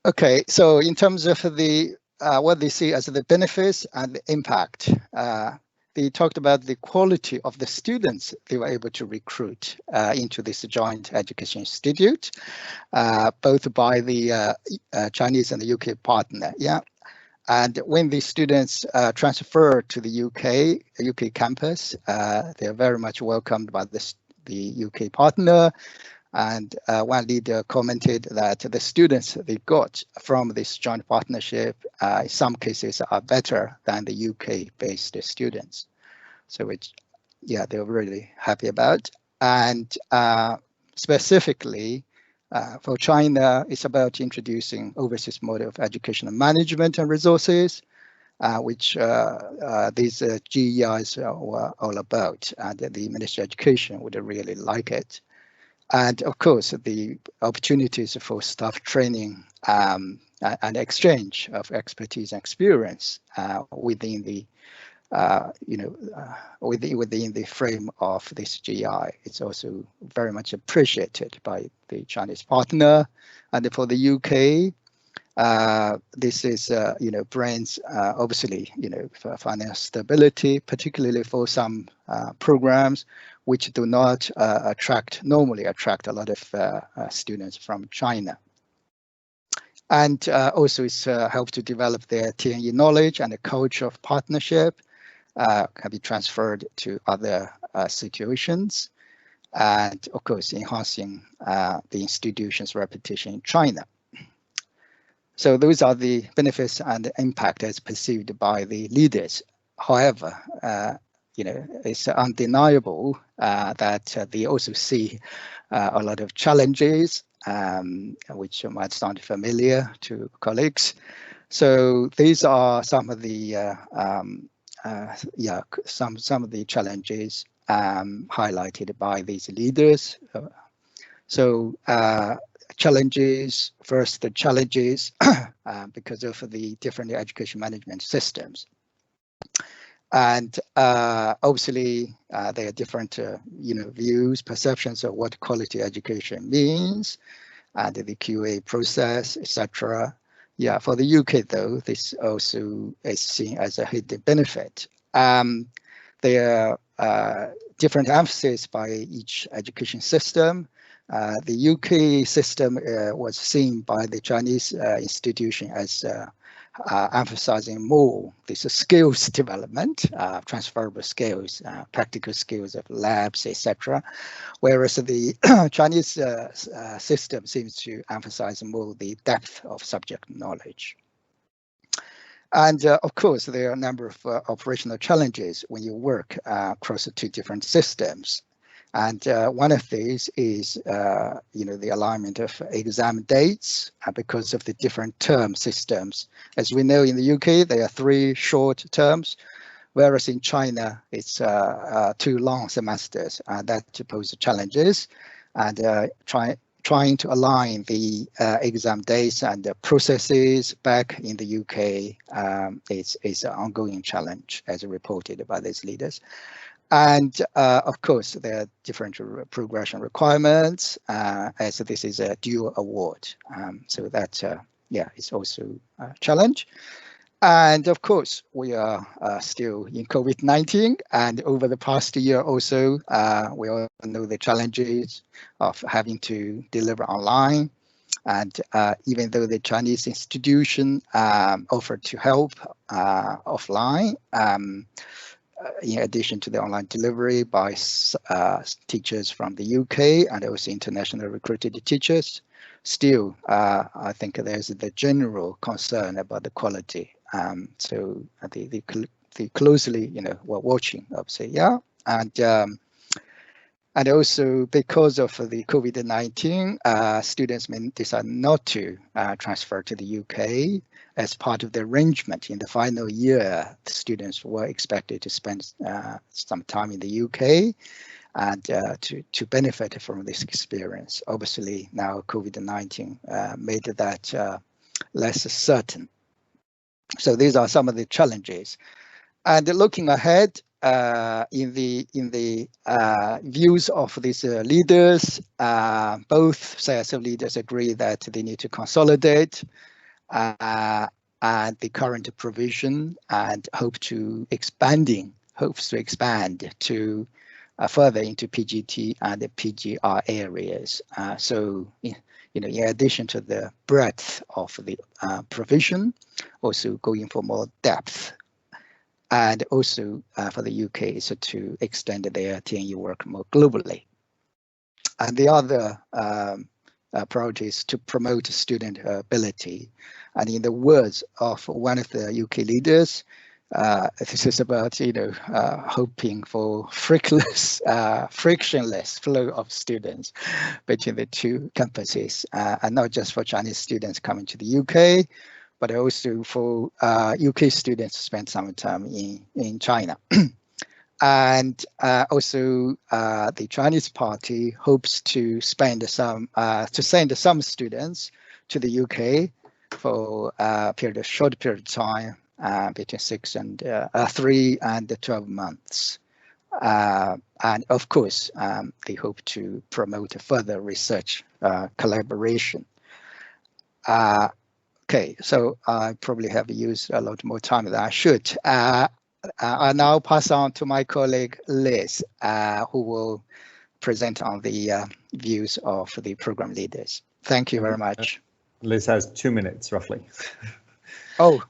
Okay, so in terms of the what they see as the benefits and the impact, they talked about the quality of the students they were able to recruit into this joint education institute, both by the Chinese and the UK partner. Yeah. And when the students transfer to the UK campus, they are very much welcomed by the UK partner. And one leader commented that the students they got from this joint partnership, in some cases, are better than the UK-based students. So which, yeah, they were really happy about. And specifically, for China, it's about introducing overseas model of educational management and resources, which these GEIs were all about, and the Ministry of Education would really like it. And of course, the opportunities for staff training and exchange of expertise and experience within the within the frame of this GI. It's also very much appreciated by the Chinese partner. And for the UK, this is brings obviously for financial stability, particularly for some programs which do not normally attract a lot of students from China. And also it's helped to develop their TNE knowledge and the culture of partnership can be transferred to other situations. And of course, enhancing the institution's reputation in China. So those are the benefits and the impact as perceived by the leaders. However, it's undeniable that they also see a lot of challenges, which might sound familiar to colleagues. So these are some of the some of the challenges highlighted by these leaders. Challenges, first the challenges because of the different education management systems. And obviously there are different views, perceptions of what quality education means, and the QA process, etc. Yeah, for the UK though, this also is seen as a hidden benefit. There are different emphasis by each education system. The UK system was seen by the Chinese institution as emphasizing more this skills development, transferable skills, practical skills of labs, etc. Whereas the Chinese system seems to emphasize more the depth of subject knowledge. And of course, there are a number of operational challenges when you work across the two different systems. And one of these is, the alignment of exam dates because of the different term systems. As we know, in the UK, there are 3 short terms, whereas in China, it's 2 long semesters. That poses challenges, and trying to align the exam dates and the processes back in the UK is an ongoing challenge, as reported by these leaders. And of course, there are different progression requirements, as this is a dual award. So that, it's also a challenge. And of course, we are still in COVID-19. And over the past year also, we all know the challenges of having to deliver online. And even though the Chinese institution offered to help offline, in addition to the online delivery by teachers from the UK and also international recruited teachers, still, I think there's the general concern about the quality. So the closely, we're watching, obviously, yeah. And also because of the COVID-19, students may decide not to transfer to the UK. As part of the arrangement in the final year, the students were expected to spend some time in the UK and to benefit from this experience. Obviously, now COVID-19 made that less certain. So these are some of the challenges. And looking ahead, in the views of these leaders, both sets of leaders agree that they need to consolidate and the current provision and hopes to expand to further into PGT and the PGR areas. So, in addition to the breadth of the provision, also going for more depth, and also for the UK so to extend their TNE work more globally. And the other priorities to promote student ability. And in the words of one of the UK leaders, this is about, hoping for frictionless flow of students between the two campuses, and not just for Chinese students coming to the UK, but also for UK students to spend some time in China. And also the Chinese party hopes to send some students to the UK for a short period of time, between 3 and 12 months. And of course, they hope to promote further research collaboration. Okay, so I probably have used a lot more time than I should. I now pass on to my colleague Liz, who will present on the views of the program leaders. Thank you very much. Liz has 2 minutes roughly. Oh,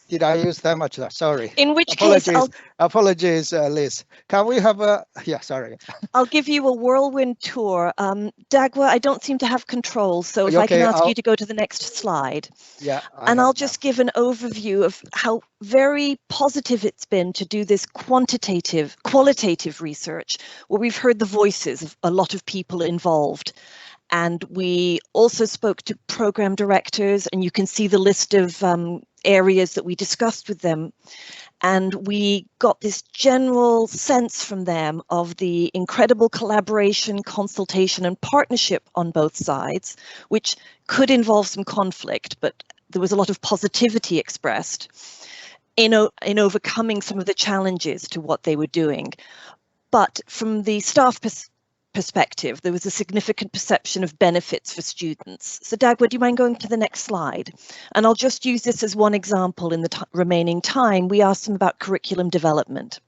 Did I use that much? Sorry. In which apologies, case, apologies, Liz. Can we have a, yeah, sorry. I'll give you a whirlwind tour. Daguo, I don't seem to have control, so if I can ask you to go to the next slide. Yeah. I'll just give an overview of how very positive it's been to do this qualitative research, where we've heard the voices of a lot of people involved. And we also spoke to program directors, and you can see the list of areas that we discussed with them. And we got this general sense from them of the incredible collaboration, consultation, and partnership on both sides, which could involve some conflict, but there was a lot of positivity expressed in overcoming some of the challenges to what they were doing. But from the staff perspective, there was a significant perception of benefits for students. So Daguo, do you mind going to the next slide? And I'll just use this as one example in the remaining time. We asked them about curriculum development.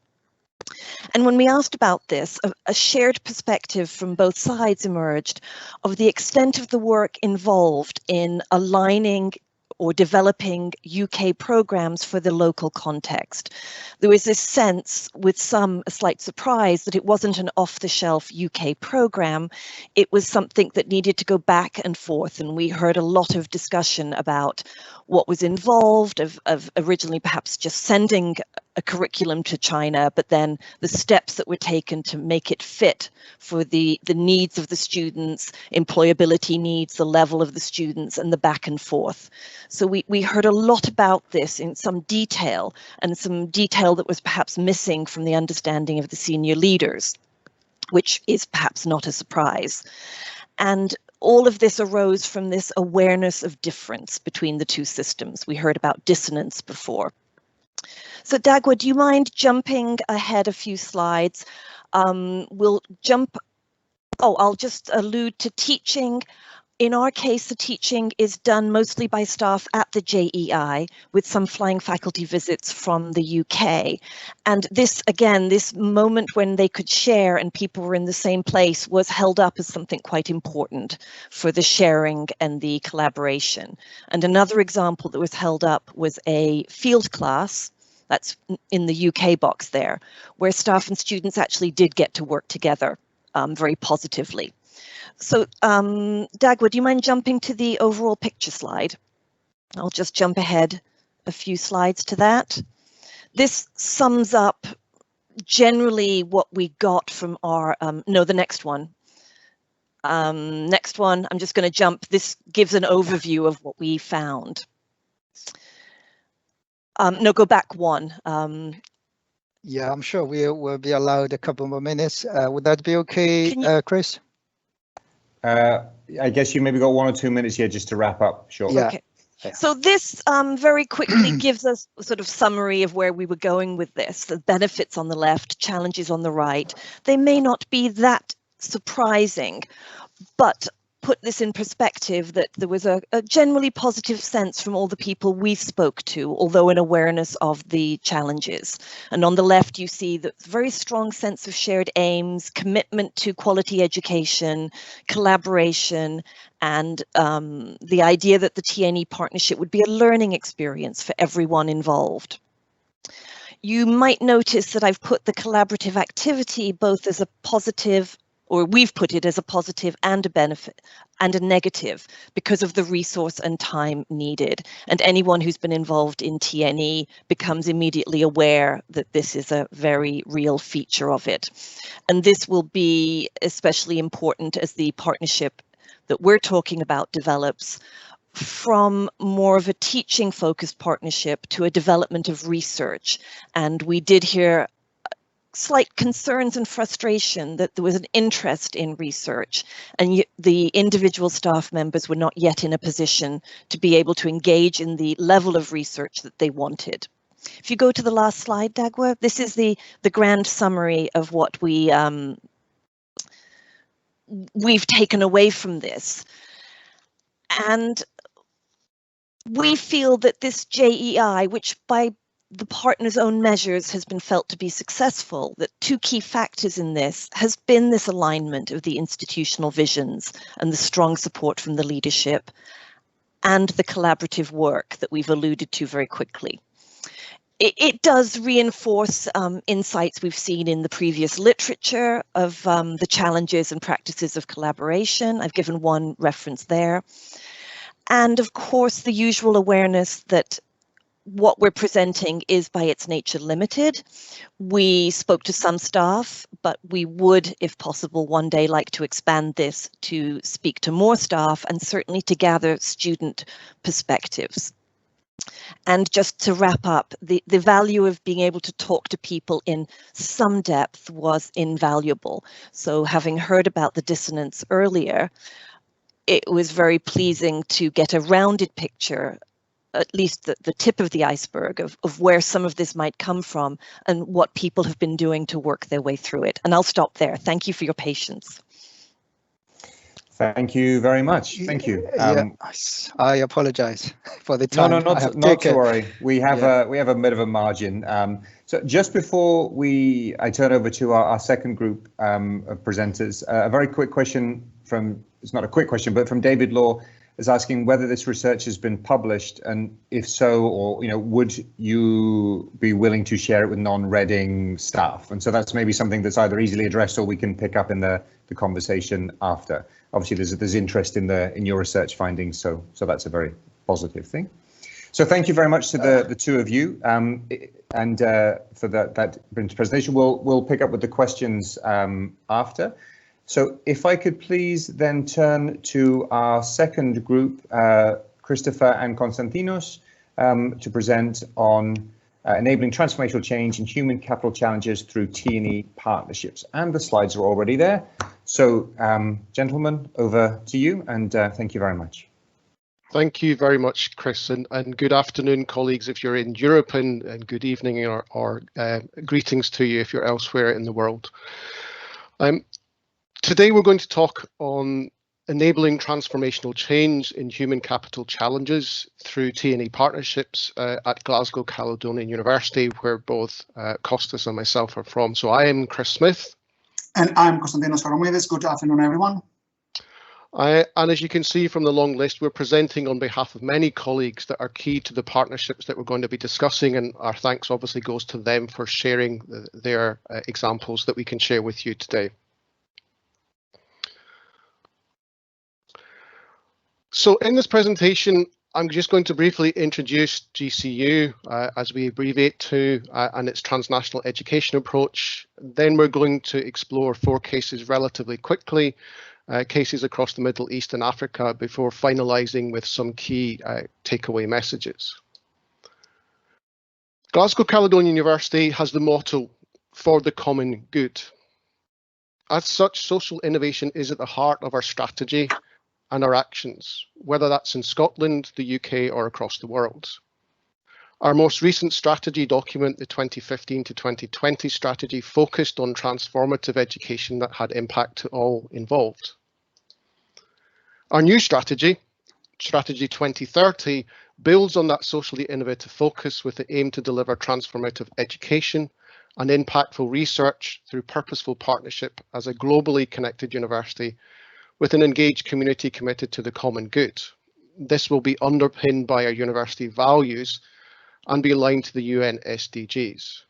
And when we asked about this, a shared perspective from both sides emerged of the extent of the work involved in aligning or developing UK programs for the local context. There was this sense, with some a slight surprise, that it wasn't an off-the-shelf UK program. It was something that needed to go back and forth, and we heard a lot of discussion about what was involved, of originally perhaps just sending a curriculum to China, but then the steps that were taken to make it fit for the needs of the students, employability needs, the level of the students, and the back and forth. So we heard a lot about this in some detail, and some detail that was perhaps missing from the understanding of the senior leaders, which is perhaps not a surprise. And all of this arose from this awareness of difference between the two systems. We heard about dissonance before. So Daguo, do you mind jumping ahead a few slides? We'll jump, I'll just allude to teaching. In our case, the teaching is done mostly by staff at the JEI, with some flying faculty visits from the UK. And this, again, this moment when they could share and people were in the same place was held up as something quite important for the sharing and the collaboration. And another example that was held up was a field class, that's in the UK box there, where staff and students actually did get to work together very positively. So Daguo, do you mind jumping to the overall picture slide? I'll just jump ahead a few slides to that. This sums up generally what we got from our, no, the next one. Next one, I'm just going to jump. This gives an overview of what we found. No, go back one. Yeah, I'm sure we will be allowed a couple more minutes. Would that be okay, Chris? I guess you maybe got 1 or 2 minutes here just to wrap up. Sure. Yeah. Okay. So this very quickly gives us a sort of summary of where we were going with this. The benefits on the left, challenges on the right. They may not be that surprising, but put this in perspective that there was a generally positive sense from all the people we spoke to, although an awareness of the challenges. And on the left, you see the very strong sense of shared aims, commitment to quality education, collaboration, and the idea that the TNE partnership would be a learning experience for everyone involved. You might notice that I've put the collaborative activity both as a positive, or we've put it as a positive and a benefit and a negative because of the resource and time needed. And anyone who's been involved in TNE becomes immediately aware that this is a very real feature of it. And this will be especially important as the partnership that we're talking about develops from more of a teaching focused partnership to a development of research. And we did hear slight concerns and frustration that there was an interest in research and the individual staff members were not yet in a position to be able to engage in the level of research that they wanted. If you go to the last slide, Daguo, this is the grand summary of what we've taken away from this. And we feel that this JEI, which by the partner's own measures has been felt to be successful, that two key factors in this has been this alignment of the institutional visions and the strong support from the leadership and the collaborative work that we've alluded to very quickly. it does reinforce insights we've seen in the previous literature of the challenges and practices of collaboration. I've given one reference there. And of course, the usual awareness that what we're presenting is by its nature limited. We spoke to some staff, but we would, if possible, one day like to expand this to speak to more staff and certainly to gather student perspectives. And just to wrap up, the value of being able to talk to people in some depth was invaluable. So having heard about the dissonance earlier, it was very pleasing to get a rounded picture, at least the tip of the iceberg of where some of this might come from and what people have been doing to work their way through it. And I'll stop there. Thank you for your patience. Thank you very much. Thank you. I apologize for the time. No, not to worry. We have a bit of a margin. So just before I turn over to our second group of presenters, a very quick question from, it's not a quick question, but from David Law is asking whether this research has been published, and if so, or would you be willing to share it with non-Reading staff? And so that's maybe something that's either easily addressed or we can pick up in the conversation after. Obviously, there's interest in your research findings, so that's a very positive thing. So thank you very much to the two of you, and for that presentation. We'll pick up with the questions after. So if I could please then turn to our second group, Christopher and Constantinos, to present on enabling transformational change in human capital challenges through TNE partnerships. And the slides are already there. So gentlemen, over to you, and thank you very much. Thank you very much, Chris, and good afternoon, colleagues, if you're in Europe, and good evening or greetings to you if you're elsewhere in the world. Today we're going to talk on enabling transformational change in human capital challenges through TNE partnerships at Glasgow Caledonian University, where both Kostas and myself are from. So I am Chris Smith. And I'm Constantinos Choromides. Good afternoon, everyone. And as you can see from the long list, we're presenting on behalf of many colleagues that are key to the partnerships that we're going to be discussing, and our thanks obviously goes to them for sharing their examples that we can share with you today. So in this presentation, I'm just going to briefly introduce GCU, as we abbreviate to, and its transnational education approach. Then we're going to explore 4 cases relatively quickly, cases across the Middle East and Africa, before finalising with some key takeaway messages. Glasgow Caledonian University has the motto, "For the common good." As such, social innovation is at the heart of our strategy and our actions, whether that's in Scotland, the UK, or across the world. Our most recent strategy document, the 2015 to 2020 strategy, focused on transformative education that had impact to all involved. Our new strategy, Strategy 2030, builds on that socially innovative focus with the aim to deliver transformative education and impactful research through purposeful partnership as a globally connected university with an engaged community committed to the common good. This will be underpinned by our university values and be aligned to the UN SDGs.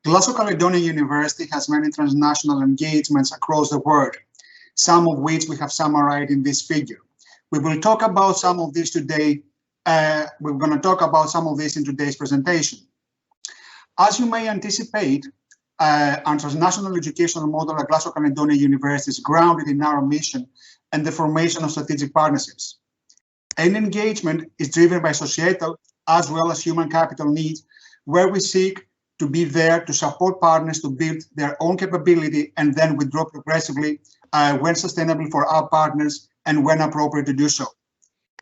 Glasgow Caledonian University has many transnational engagements across the world, some of which we have summarized in this figure. We will talk about some of these today. We're going to talk about some of this in today's presentation. As you may anticipate, our transnational educational model at Glasgow Caledonian University is grounded in our mission and the formation of strategic partnerships. Any engagement is driven by societal as well as human capital needs, where we seek to be there to support partners to build their own capability and then withdraw progressively when sustainable for our partners and when appropriate to do so.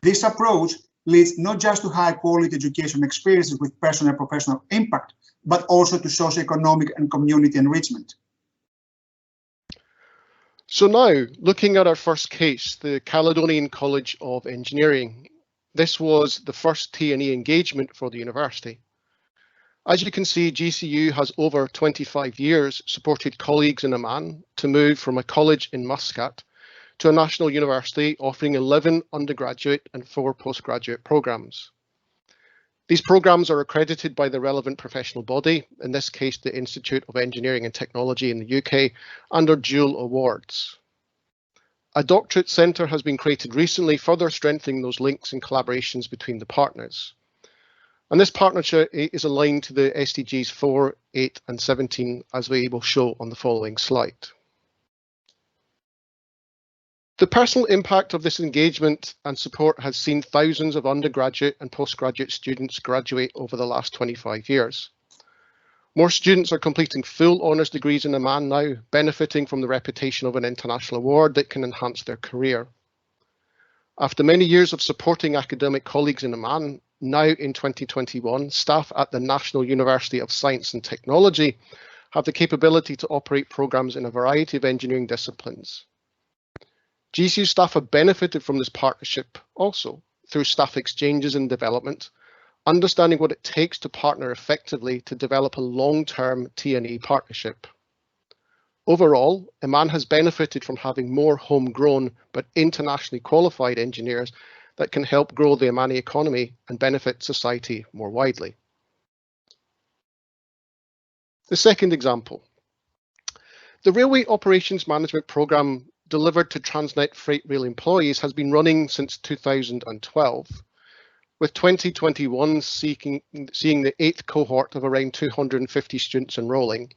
This approach leads not just to high quality education experiences with personal and professional impact, but also to socioeconomic and community enrichment. So now, looking at our first case, the Caledonian College of Engineering. This was the first TNE engagement for the university. As you can see, GCU has over 25 years supported colleagues in Amman to move from a college in Muscat to a national university offering 11 undergraduate and 4 postgraduate programs. These programmes are accredited by the relevant professional body, in this case the Institute of Engineering and Technology in the UK, and are dual awards. A doctorate centre has been created recently, further strengthening those links and collaborations between the partners. And this partnership is aligned to the SDGs 4, 8 and 17, as we will show on the following slide. The personal impact of this engagement and support has seen thousands of undergraduate and postgraduate students graduate over the last 25 years. More students are completing full honours degrees in Oman now, benefiting from the reputation of an international award that can enhance their career. After many years of supporting academic colleagues in Oman, now in 2021, staff at the National University of Science and Technology have the capability to operate programmes in a variety of engineering disciplines. GCU staff have benefited from this partnership also through staff exchanges and development, understanding what it takes to partner effectively to develop a long-term TNE partnership. Overall, Oman has benefited from having more homegrown but internationally qualified engineers that can help grow the Omani economy and benefit society more widely. The second example. The Railway Operations Management Programme delivered to Transnet Freight Rail employees has been running since 2012, with 2021 seeing the 8th cohort of around 250 students enrolling,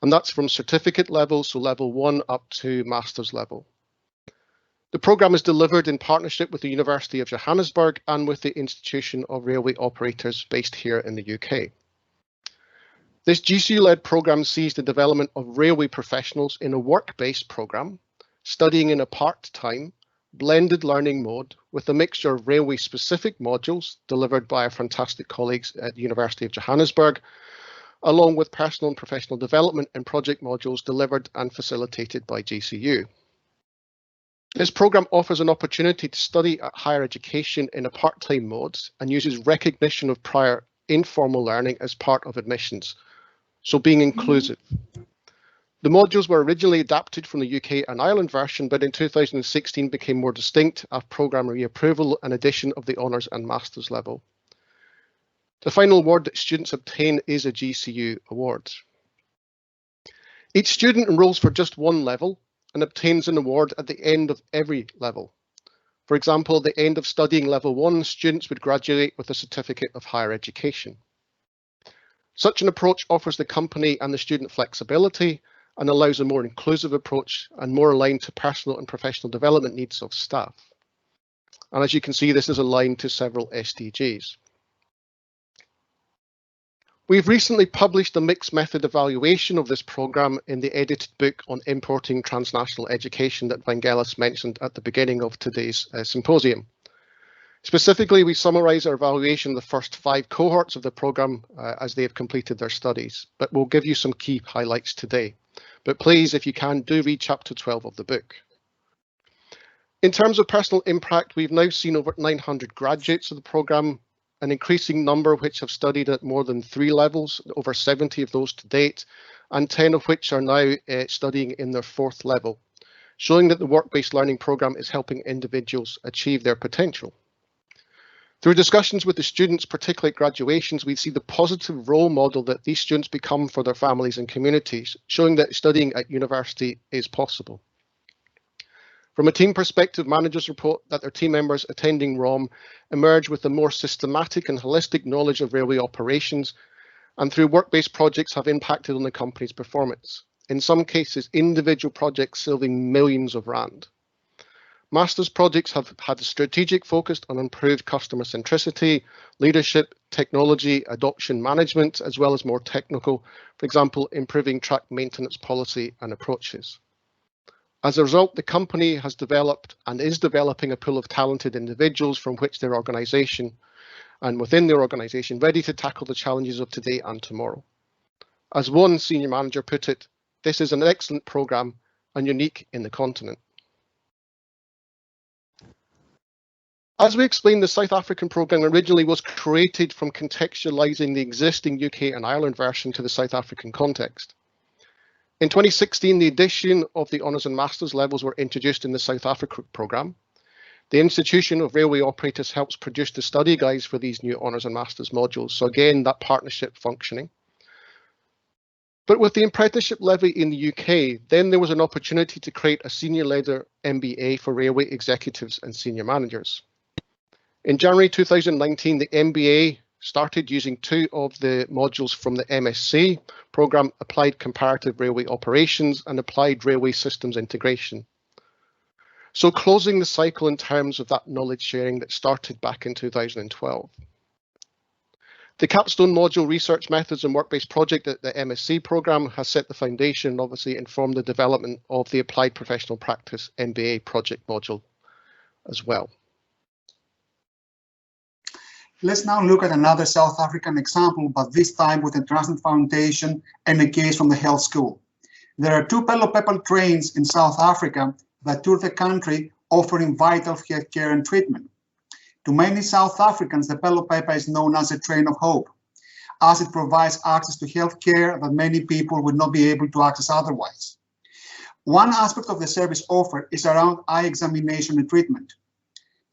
and that's from certificate level, so level 1 up to master's level. The programme is delivered in partnership with the University of Johannesburg and with the Institution of Railway Operators based here in the UK. This GCU-led programme sees the development of railway professionals in a work-based programme, studying in a part-time, blended learning mode with a mixture of railway-specific modules delivered by our fantastic colleagues at the University of Johannesburg, along with personal and professional development and project modules delivered and facilitated by GCU. This programme offers an opportunity to study at higher education in a part-time mode and uses recognition of prior informal learning as part of admissions, so being inclusive. The modules were originally adapted from the UK and Ireland version, but in 2016 became more distinct after programme reapproval and addition of the honours and masters level. The final award that students obtain is a GCU award. Each student enrolls for just one level and obtains an award at the end of every level. For example, at the end of studying level 1, students would graduate with a certificate of higher education. Such an approach offers the company and the student flexibility and allows a more inclusive approach and more aligned to personal and professional development needs of staff. And as you can see, this is aligned to several SDGs. We've recently published a mixed method evaluation of this programme in the edited book on importing transnational education that Vangelis mentioned at the beginning of today's symposium. Specifically, we summarise our evaluation of the first 5 cohorts of the programme as they have completed their studies, but we'll give you some key highlights today. But please, if you can, do read chapter 12 of the book. In terms of personal impact, we've now seen over 900 graduates of the programme, an increasing number which have studied at more than 3 levels, over 70 of those to date, and 10 of which are now studying in their 4th level, showing that the work-based learning programme is helping individuals achieve their potential. Through discussions with the students, particularly at graduations, we see the positive role model that these students become for their families and communities, showing that studying at university is possible. From a team perspective, managers report that their team members attending ROM emerge with a more systematic and holistic knowledge of railway operations, and through work-based projects have impacted on the company's performance. In some cases, individual projects saving millions of rand. Masters projects have had a strategic focus on improved customer centricity, leadership, technology, adoption management, as well as more technical, for example, improving track maintenance policy and approaches. As a result, the company has developed and is developing a pool of talented individuals from which their organisation and within their organisation ready to tackle the challenges of today and tomorrow. As one senior manager put it, this is an excellent programme and unique in the continent. As we explained, the South African programme originally was created from contextualising the existing UK and Ireland version to the South African context. In 2016, the addition of the honours and masters levels were introduced in the South Africa programme. The Institution of Railway Operators helps produce the study guides for these new honours and masters modules. So again, that partnership functioning. But with the apprenticeship levy in the UK, then there was an opportunity to create a senior level MBA for railway executives and senior managers. In January 2019, the MBA started using 2 of the modules from the MSc programme, Applied Comparative Railway Operations and Applied Railway Systems Integration. So closing the cycle in terms of that knowledge sharing that started back in 2012. The capstone module Research Methods and Work-Based Project at the MSc programme has set the foundation and obviously informed the development of the Applied Professional Practice MBA project module as well. Let's now look at another South African example, but this time with a Transit Foundation and a case from the health school. There are 2 Pelopepal trains in South Africa that tour the country offering vital healthcare and treatment. To many South Africans, the Pelopepa is known as a train of hope, as it provides access to healthcare that many people would not be able to access otherwise. One aspect of the service offered is around eye examination and treatment.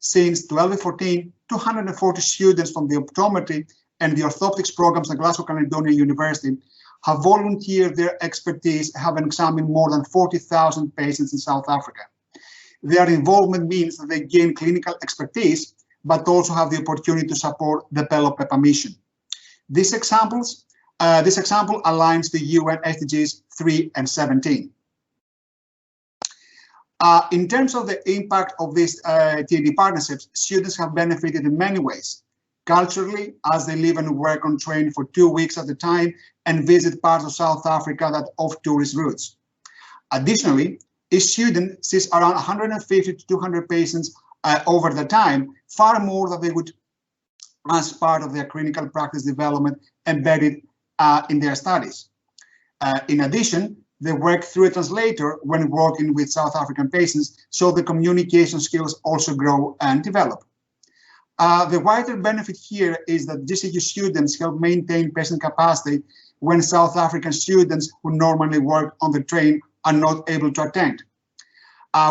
Since 2014, 240 students from the optometry and the orthoptics programs at Glasgow Caledonian University have volunteered their expertise, having examined more than 40,000 patients in South Africa. Their involvement means that they gain clinical expertise, but also have the opportunity to support the Pelopepa mission. This example aligns the UN SDGs 3 and 17. In terms of the impact of these TNE partnerships, students have benefited in many ways. Culturally, as they live and work on train for 2 weeks at a time and visit parts of South Africa that off tourist routes. Additionally, each student sees around 150 to 200 patients over the time, far more than they would as part of their clinical practice development embedded in their studies. In addition, they work through a translator when working with South African patients, so the communication skills also grow and develop. The wider benefit here is that GCU students help maintain patient capacity when South African students who normally work on the train are not able to attend.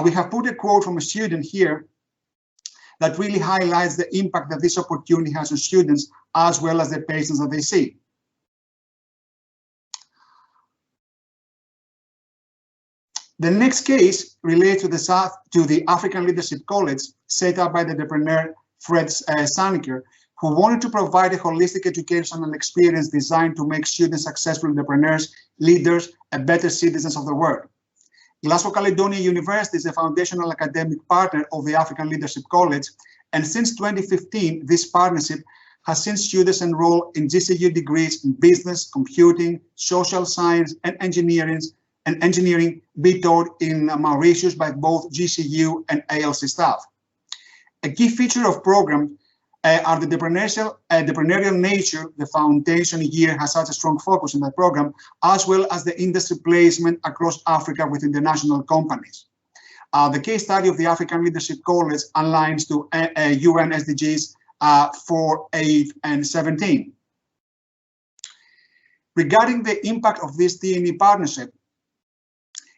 We have put a quote from a student here that really highlights the impact that this opportunity has on students as well as the patients that they see. The next case relates to the African Leadership College set up by the entrepreneur Fred Saniker, who wanted to provide a holistic educational experience designed to make students successful entrepreneurs, leaders, and better citizens of the world. Glasgow Caledonian University is a foundational academic partner of the African Leadership College, and since 2015, this partnership has seen students enroll in GCU degrees in business, computing, social science, and engineering be taught in Mauritius by both GCU and ALC staff. A key feature of program are the entrepreneurial nature. The foundation year has such a strong focus on that program, as well as the industry placement across Africa with international companies. The case study of the African Leadership College aligns to UN SDGs 4, 8, and 17. Regarding the impact of this TNE partnership,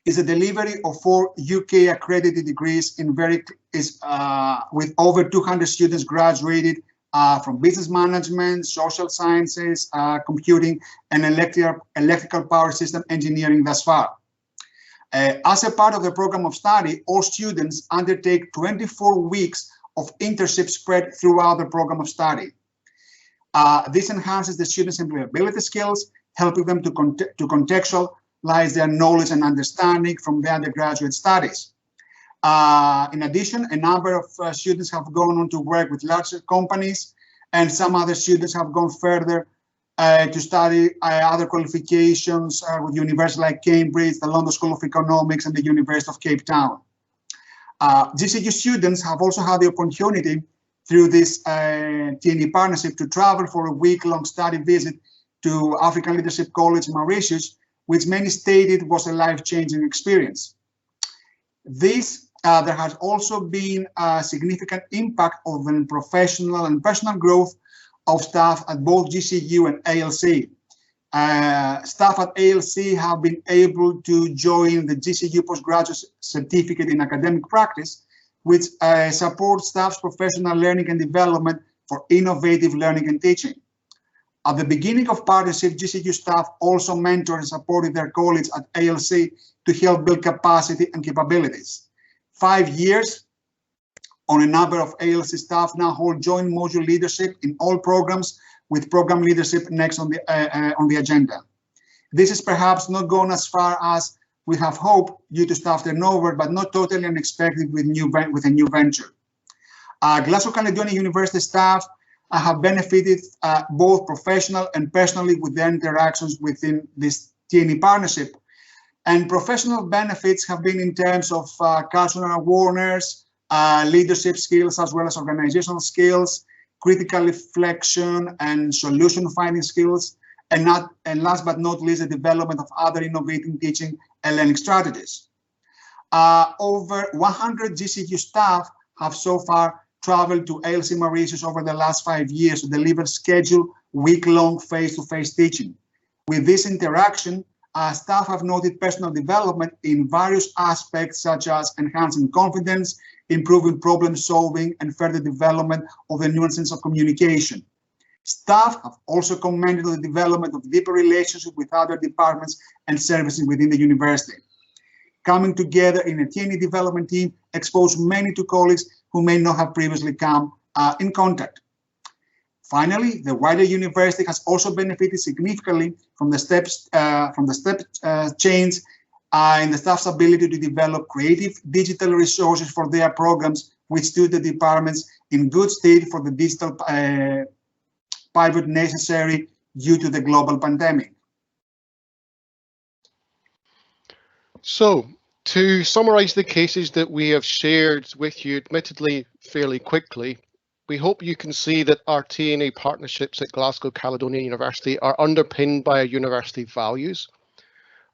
is the delivery of 4 UK accredited degrees in with over 200 students graduated from business management, social sciences, computing, and electrical power system engineering thus far. As a part of the program of study, all students undertake 24 weeks of internship spread throughout the program of study. This enhances the students' employability skills, helping them to contextualize their knowledge and understanding from their undergraduate studies. In addition, a number of students have gone on to work with larger companies, and some other students have gone further to study other qualifications with universities like Cambridge, the London School of Economics, and the University of Cape Town. GCU students have also had the opportunity through this TNE partnership to travel for a week-long study visit to African Leadership College Mauritius, which many stated was a life-changing experience. There has also been a significant impact of the professional and personal growth of staff at both GCU and ALC. Staff at ALC have been able to join the GCU Postgraduate Certificate in Academic Practice, which supports staff's professional learning and development for innovative learning and teaching. At the beginning of partnership, GCU staff also mentored and supported their colleagues at ALC to help build capacity and capabilities. 5 years on a number of ALC staff now hold joint module leadership in all programs, with program leadership next on the agenda. This is perhaps not gone as far as we have hoped due to staff turnover, but not totally unexpected with a new venture. Glasgow Caledonian University staff have benefited both professional and personally with their interactions within this TNE partnership. And professional benefits have been in terms of cultural awareness, leadership skills, as well as organizational skills, critical reflection and solution finding skills, and last but not least, the development of other innovative teaching and learning strategies. Over 100 GCU staff have so far traveled to ALC Mauritius over the last 5 years to deliver scheduled week-long face-to-face teaching. With this interaction, staff have noted personal development in various aspects such as enhancing confidence, improving problem solving, and further development of the nuances of communication. Staff have also commented on the development of deeper relationships with other departments and services within the university. Coming together in a TNE development team exposed many to colleagues who may not have previously come in contact. Finally, the wider university has also benefited significantly from the step change in the staff's ability to develop creative digital resources for their programs, which stood the departments in good state for the digital pivot necessary due to the global pandemic. So, to summarise the cases that we have shared with you, admittedly fairly quickly, we hope you can see that our TNE partnerships at Glasgow Caledonian University are underpinned by our university values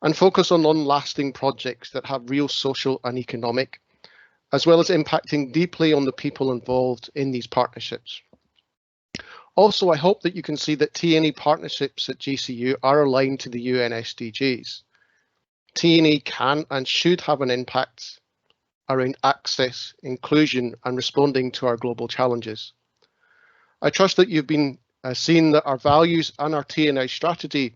and focus on long-lasting projects that have real social and economic, as well as impacting deeply on the people involved in these partnerships. Also, I hope that you can see that TNE partnerships at GCU are aligned to the UN SDGs. TNE can and should have an impact around access, inclusion, and responding to our global challenges. I trust that you've been seeing that our values and our TNE strategy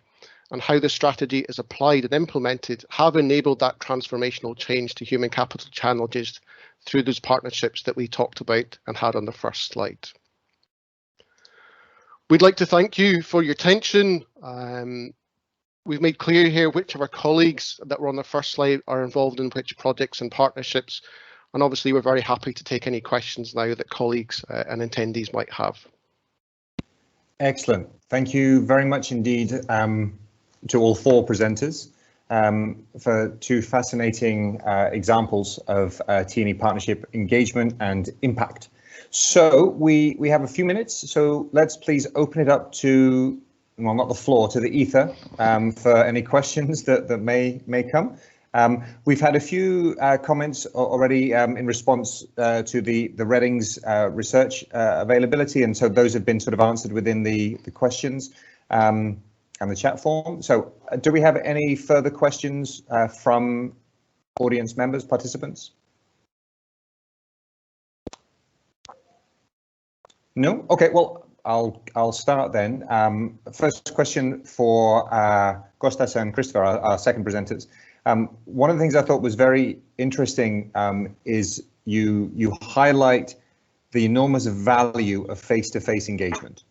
and how the strategy is applied and implemented have enabled that transformational change to human capital challenges through those partnerships that we talked about and had on the first slide. We'd like to thank you for your attention. We've made clear here which of our colleagues that were on the first slide are involved in which projects and partnerships. And obviously, we're very happy to take any questions now that colleagues and attendees might have. Excellent. Thank you very much indeed to all four presenters for two fascinating examples of TNE partnership engagement and impact. So we have a few minutes, so let's please open it up to, well, not the floor, to the ether for any questions that may come. We've had a few comments already in response to the Reading's research availability, and so those have been sort of answered within the questions and the chat form. So do we have any further questions from audience members, participants? No? Okay, well, I'll start then. First question for Kostas and Christopher, our second presenters. One of the things I thought was very interesting is you highlight the enormous value of face-to-face engagement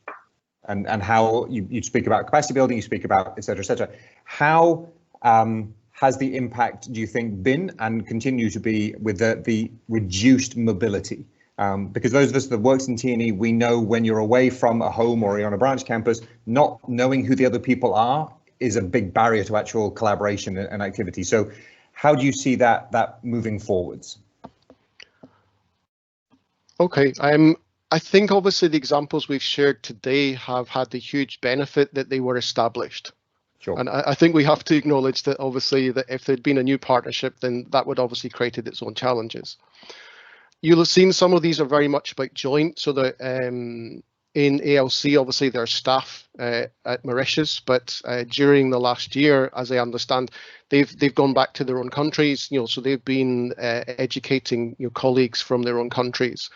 and how you speak about capacity building, you speak about et cetera, How has the impact, do you think, been and continue to be with the reduced mobility? Because those of us that works in TNE, we know when you're away from a home or you're on a branch campus, not knowing who the other people are is a big barrier to actual collaboration and activity. So how do you see that moving forwards? Okay, I think obviously the examples we've shared today have had the huge benefit that they were established. Sure. And I think we have to acknowledge that obviously that if there'd been a new partnership, then that would obviously created its own challenges. You'll have seen some of these are very much about joint, so that in ALC, obviously there are staff at Mauritius, but during the last year, as I understand, they've gone back to their own countries. So they've been educating colleagues from their own countries.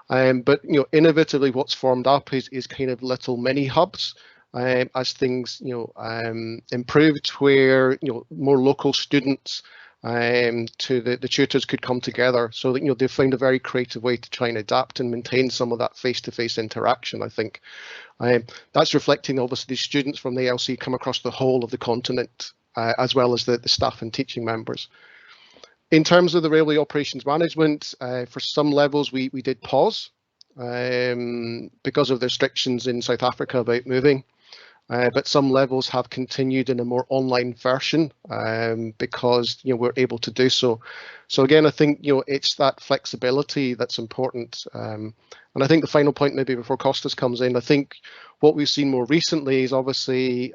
But innovatively, what's formed up is kind of little mini hubs as things improved, where more local students to the tutors could come together, so that they found a very creative way to try and adapt and maintain some of that face-to-face interaction. I think that's reflecting obviously the students from the ALC come across the whole of the continent, as well as the staff and teaching members. In terms of the railway operations management, for some levels we did pause because of the restrictions in South Africa about moving. But some levels have continued in a more online version because we're able to do so. So again, I think it's that flexibility that's important. And I think the final point, maybe before Kostas comes in, I think what we've seen more recently is obviously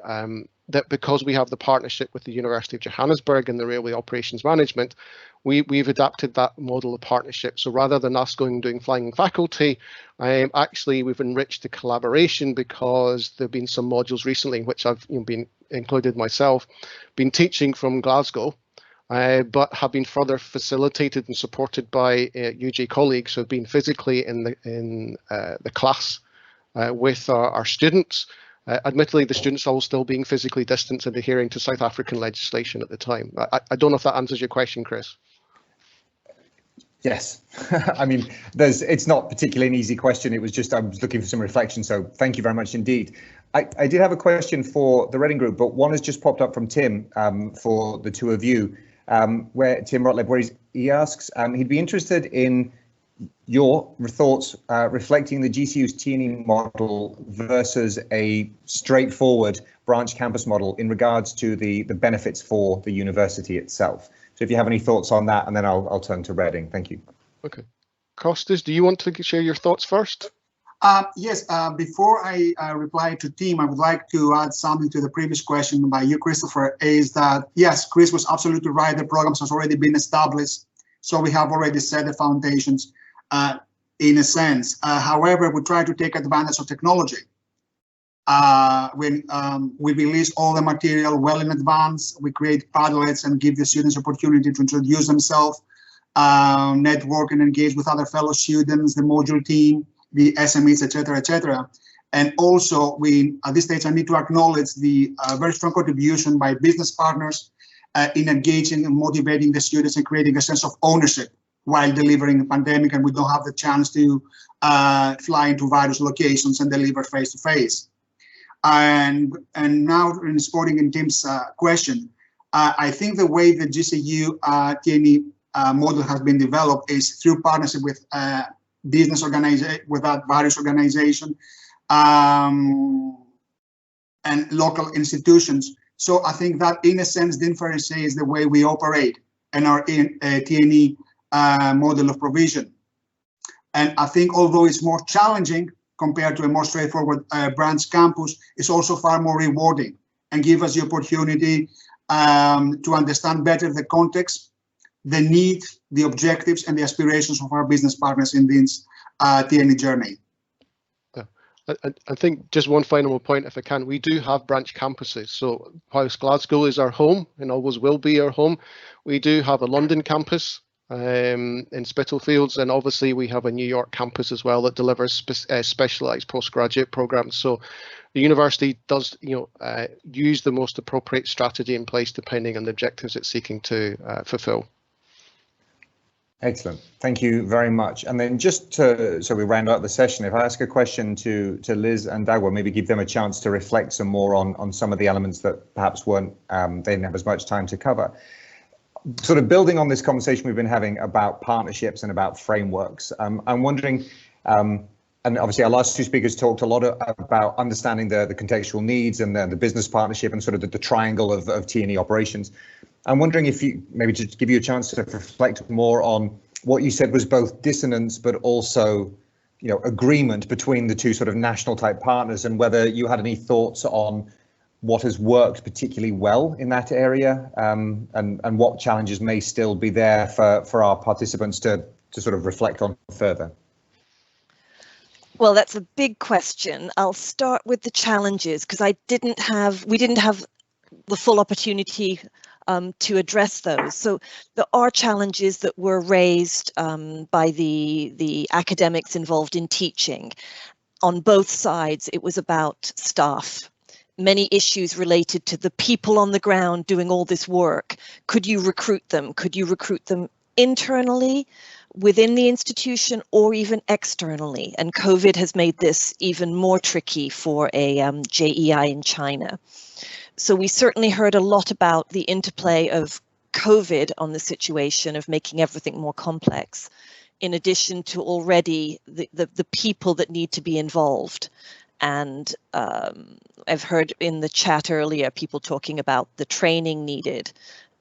that because we have the partnership with the University of Johannesburg and the railway operations management, we've adapted that model of partnership. So rather than us going and doing flying faculty, actually we've enriched the collaboration, because there have been some modules recently in which I've been included myself, been teaching from Glasgow, but have been further facilitated and supported by UJ colleagues who have been physically in the class with our students. Admittedly, the students are all still being physically distanced and adhering to South African legislation at the time. I don't know if that answers your question, Chris. Yes, I mean, it's not particularly an easy question. It was just, I was looking for some reflection. So thank you very much indeed. I did have a question for the Reading group, but one has just popped up from Tim for the two of you, where Tim Rottleb, where he asks, he'd be interested in your thoughts reflecting the GCU's TNE model versus a straightforward branch campus model in regards to the benefits for the university itself. So if you have any thoughts on that, and then I'll turn to Reading. Thank you. Okay. Kostas, do you want to share your thoughts first? Yes, before I reply to Tim, I would like to add something to the previous question by you, Christopher, is that, yes, Chris was absolutely right. The programs has already been established, so we have already set the foundations in a sense. However, we try to take advantage of technology. When we release all the material well in advance, we create Padlets and give the students opportunity to introduce themselves, network and engage with other fellow students, the module team, the SMEs, etc., etc. And also, at this stage, I need to acknowledge the very strong contribution by business partners in engaging and motivating the students and creating a sense of ownership while delivering the pandemic, and we don't have the chance to fly into various locations and deliver face-to-face. And now, in responding in Tim's question, I think the way the GCU TNE model has been developed is through partnership with business organization, with various organizations and local institutions. So I think that, in a sense, differentiates the way we operate and our TNE model of provision. And I think, although it's more challenging compared to a more straightforward branch campus, it's also far more rewarding and give us the opportunity to understand better the context, the needs, the objectives, and the aspirations of our business partners in this TNE journey. I think just one final point, if I can, we do have branch campuses. So whilst Glasgow is our home and always will be our home, we do have a London campus in Spitalfields, and obviously we have a New York campus as well that delivers specialised postgraduate programs. So the university does, use the most appropriate strategy in place depending on the objectives it's seeking to fulfil. Excellent. Thank you very much. And then just so we round out the session, if I ask a question to Liz and Daguo, maybe give them a chance to reflect some more on some of the elements that perhaps weren't, they didn't have as much time to cover. Sort of building on this conversation we've been having about partnerships and about frameworks, I'm wondering, and obviously our last two speakers talked a lot about understanding the contextual needs and the business partnership and sort of the triangle of TNE operations. I'm wondering if you maybe just give you a chance to reflect more on what you said was both dissonance, but also, agreement between the two sort of national type partners, and whether you had any thoughts on what has worked particularly well in that area, and what challenges may still be there for our participants to sort of reflect on further. Well, that's a big question. I'll start with the challenges because we didn't have the full opportunity to address those. So there are challenges that were raised by the academics involved in teaching. On both sides, it was about staff. Many issues related to the people on the ground doing all this work. Could you recruit them? Could you recruit them internally within the institution or even externally? And COVID has made this even more tricky for a JEI in China. So we certainly heard a lot about the interplay of COVID on the situation of making everything more complex, in addition to already the people that need to be involved. And I've heard in the chat earlier people talking about the training needed,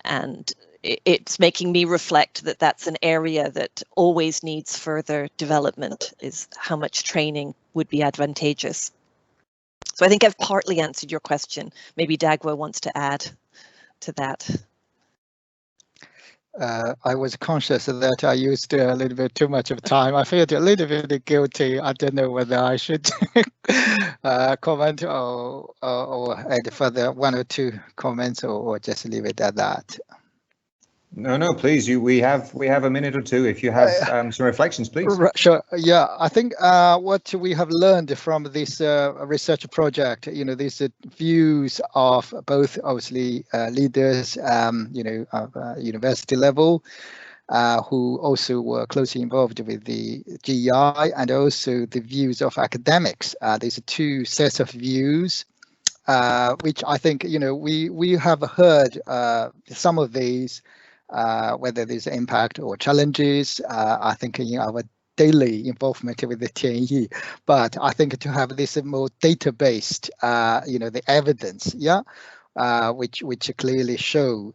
and it's making me reflect that that's an area that always needs further development, is how much training would be advantageous. So I think I've partly answered your question. Maybe Daguo wants to add to that. I was conscious that I used a little bit too much of time. I felt a little bit guilty. I don't know whether I should comment or add further 1 or 2 comments or just leave it at that. No, please. We have a minute or two. If you have some reflections, please. Sure. Yeah, I think what we have learned from this research project, these views of both obviously leaders, university level, who also were closely involved with the GEI, and also the views of academics. These 2 sets of views, which I think we have heard some of these. Whether there's impact or challenges, I think in our daily involvement with the TNE, but I think to have this more data-based, the evidence, which clearly show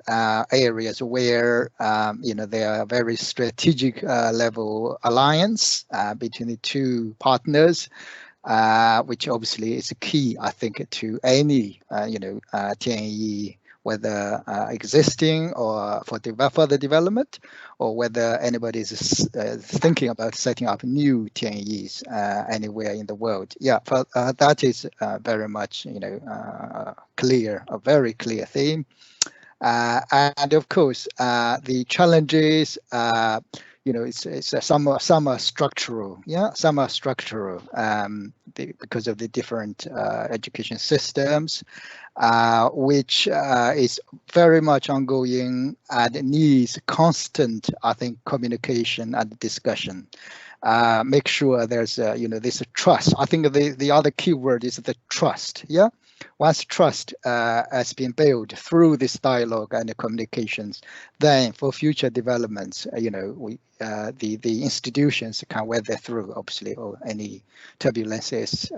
areas where there are very strategic level alliance between the 2 partners, which obviously is key, I think, to any TNE, whether existing or for further development, or whether anybody is thinking about setting up new TNEs anywhere in the world. Yeah, but that is very much clear, a very clear theme. And of course, the challenges, some are structural, some are structural because of the different education systems, which is very much ongoing and needs constant, I think, communication and discussion. Make sure there's, this trust. I think the other key word is the trust. Once trust has been built through this dialogue and the communications, then for future developments, the institutions can weather through, obviously, or any turbulences,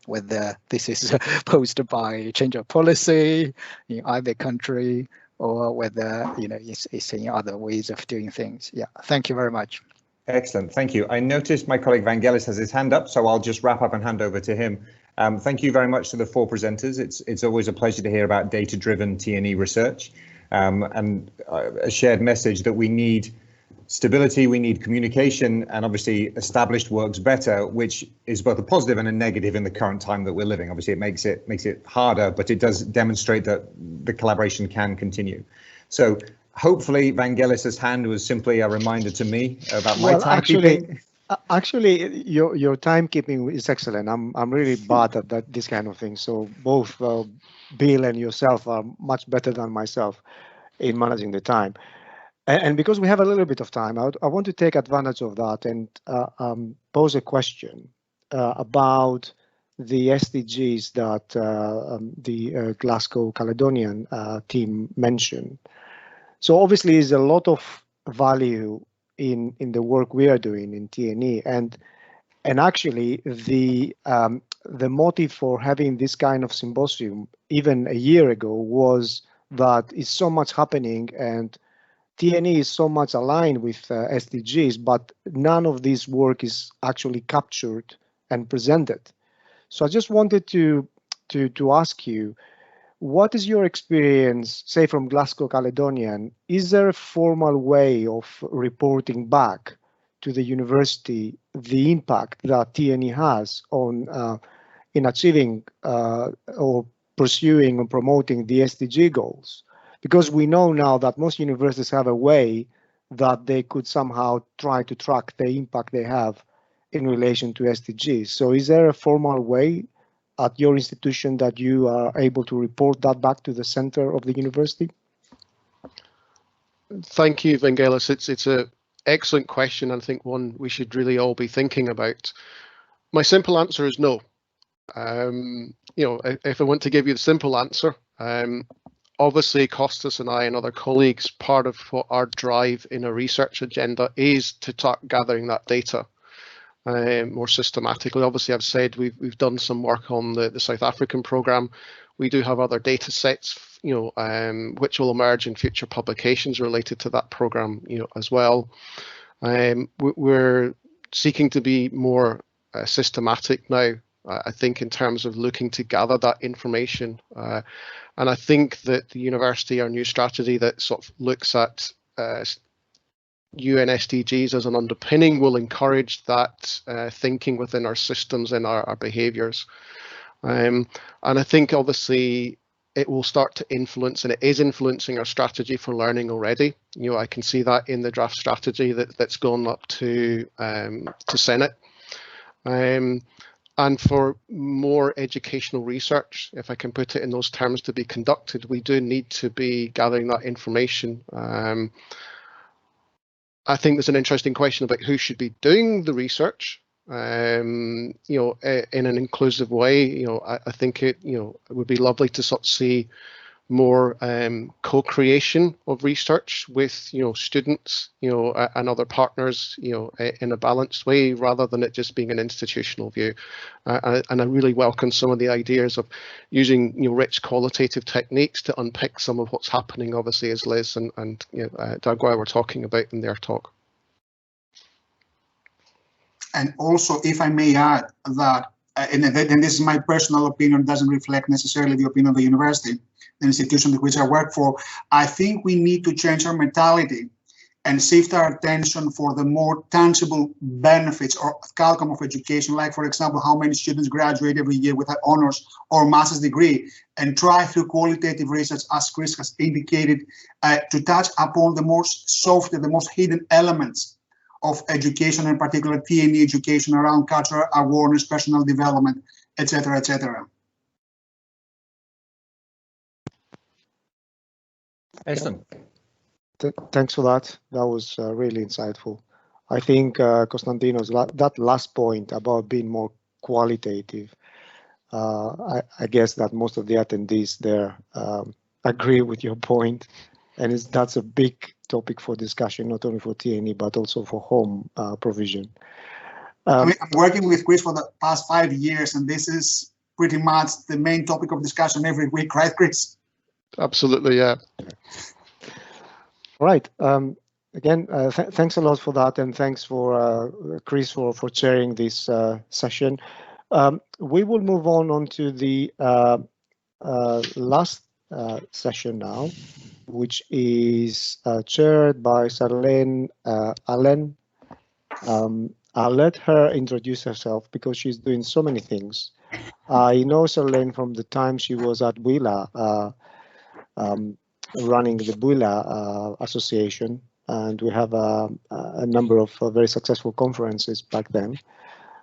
whether this is posed by change of policy in either country, or whether it's in other ways of doing things. Yeah, thank you very much. Excellent, thank you. I noticed my colleague Vangelis has his hand up, so I'll just wrap up and hand over to him. Thank you very much to the 4 presenters. It's always a pleasure to hear about data-driven TNE research, and a shared message that we need stability, we need communication, and obviously established works better, which is both a positive and a negative in the current time that we're living. Obviously, it makes it harder, but it does demonstrate that the collaboration can continue. So hopefully Vangelis's hand was simply a reminder to me about my timekeeping. Actually, your timekeeping is excellent. I'm really bad at this kind of thing. So both Bill and yourself are much better than myself in managing the time. And because we have a little bit of time, I want to take advantage of that and pose a question about the SDGs that the Glasgow Caledonian team mentioned. So obviously, there's a lot of value in the work we are doing in TNE, and actually the motive for having this kind of symposium even a year ago was that it's so much happening and TNE is so much aligned with SDGs, but none of this work is actually captured and presented. So I just wanted to ask you, what is your experience, say from Glasgow Caledonian? Is there a formal way of reporting back to the university the impact that TNE has on in achieving or pursuing and promoting the SDG goals? Because we know now that most universities have a way that they could somehow try to track the impact they have in relation to SDGs. So is there a formal way at your institution that you are able to report that back to the center of the university? Thank you, Vangelis. It's an excellent question, and I think one we should really all be thinking about. My simple answer is no. You know, if I want to give you the simple answer, obviously Kostas and I and other colleagues, part of what our drive in a research agenda is to start gathering that data more systematically. Obviously, I've said we've done some work on the South African programme. We do have other data sets, you know, which will emerge in future publications related to that programme, you know, as well. We're seeking to be more systematic now, I think, in terms of looking to gather that information. And I think that the university, our new strategy that sort of looks at UN SDGs as an underpinning, will encourage that thinking within our systems and our behaviours. And I think obviously it will start to influence, and it is influencing our strategy for learning already. You know, I can see that in the draft strategy that's gone up to Senate. And for more educational research, if I can put it in those terms, to be conducted, we do need to be gathering that information. I think there's an interesting question about who should be doing the research, you know, in an inclusive way. You know, I think it would be lovely to sort of see more co-creation of research with, you know, students, you know, and other partners, you know, in a balanced way, rather than it just being an institutional view. And I really welcome some of the ideas of using, you know, rich qualitative techniques to unpick some of what's happening, obviously, as Liz and you know, Daguo were talking about in their talk. And also, if I may add that, and this is my personal opinion, doesn't reflect necessarily the opinion of the university, the institution which I work for, I think we need to change our mentality and shift our attention for the more tangible benefits or outcome of education, like, for example, how many students graduate every year with an honors or master's degree, and try through qualitative research, as Chris has indicated, to touch upon the most soft, the most hidden elements of education, in particular TNE education, around cultural awareness, personal development, etc., etc. Excellent. Thanks for that. That was really insightful. I think, Constantinos, that last point about being more qualitative, I guess that most of the attendees there agree with your point, and that's a big topic for discussion, not only for TNE, but also for home provision. I mean, I'm working with Chris for the past 5 years, and this is pretty much the main topic of discussion every week, right, Chris? Absolutely, yeah. Right. Again, thanks a lot for that, and thanks for Chris for chairing this session. We will move on to the last session now, which is chaired by Charlene Allen. I'll let her introduce herself because she's doing so many things. I know Charlene from the time she was at WILA, running the WILA association, and we have a number of very successful conferences back then.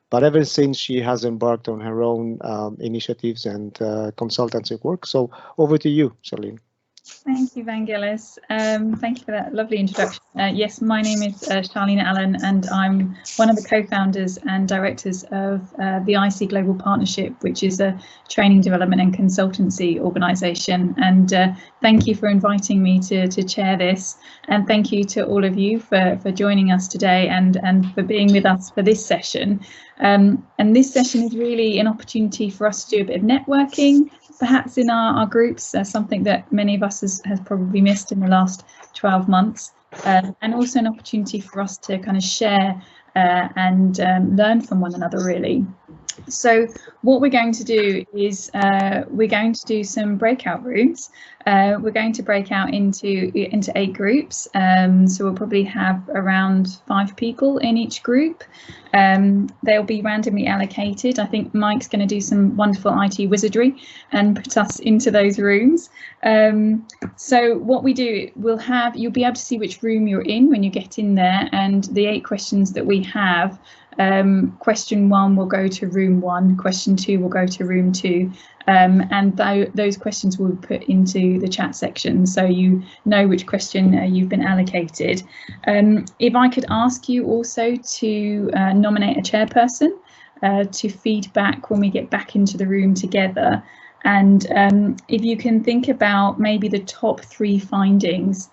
But ever since, she has embarked on her own initiatives and consultancy work. So over to you, Charlene. Thank you, Vangelis. Thank you for that lovely introduction. Yes, my name is Charlene Allen, and I'm one of the co-founders and directors of the IC Global Partnership, which is a training, development and consultancy organisation. And thank you for inviting me to chair this. And thank you to all of you for joining us today and for being with us for this session. And this session is really an opportunity for us to do a bit of networking, perhaps in our groups, something that many of us has probably missed in the last 12 months, and also an opportunity for us to kind of share and learn from one another, really. So what we're going to do is we're going to do some breakout rooms. We're going to break out into 8 groups. So we'll probably have around 5 people in each group. They'll be randomly allocated. I think Mike's going to do some wonderful IT wizardry and put us into those rooms. So what we do, you'll be able to see which room you're in when you get in there, and the 8 questions that we have. Question 1 will go to room 1, question 2 will go to room 2, and those questions will be put into the chat section, so you know which question you've been allocated. If I could ask you also to nominate a chairperson to feed back when we get back into the room together, and if you can think about maybe the top 3 findings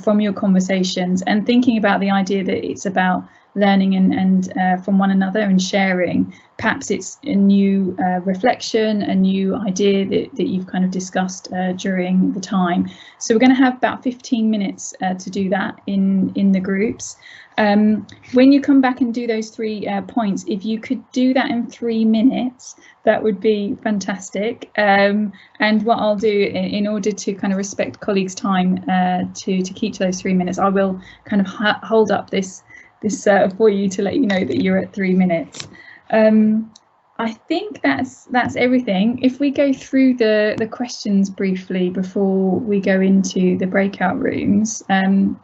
from your conversations, and thinking about the idea that it's about learning and from one another and sharing. Perhaps it's a new reflection, a new idea that you've kind of discussed during the time. So we're going to have about 15 minutes to do that in the groups. When you come back and do those 3 points, if you could do that in 3 minutes, that would be fantastic. And what I'll do in order to kind of respect colleagues' time to keep to those 3 minutes, I will kind of hold up this for you to let you know that you're at 3 minutes. I think that's everything. If we go through the questions briefly before we go into the breakout rooms,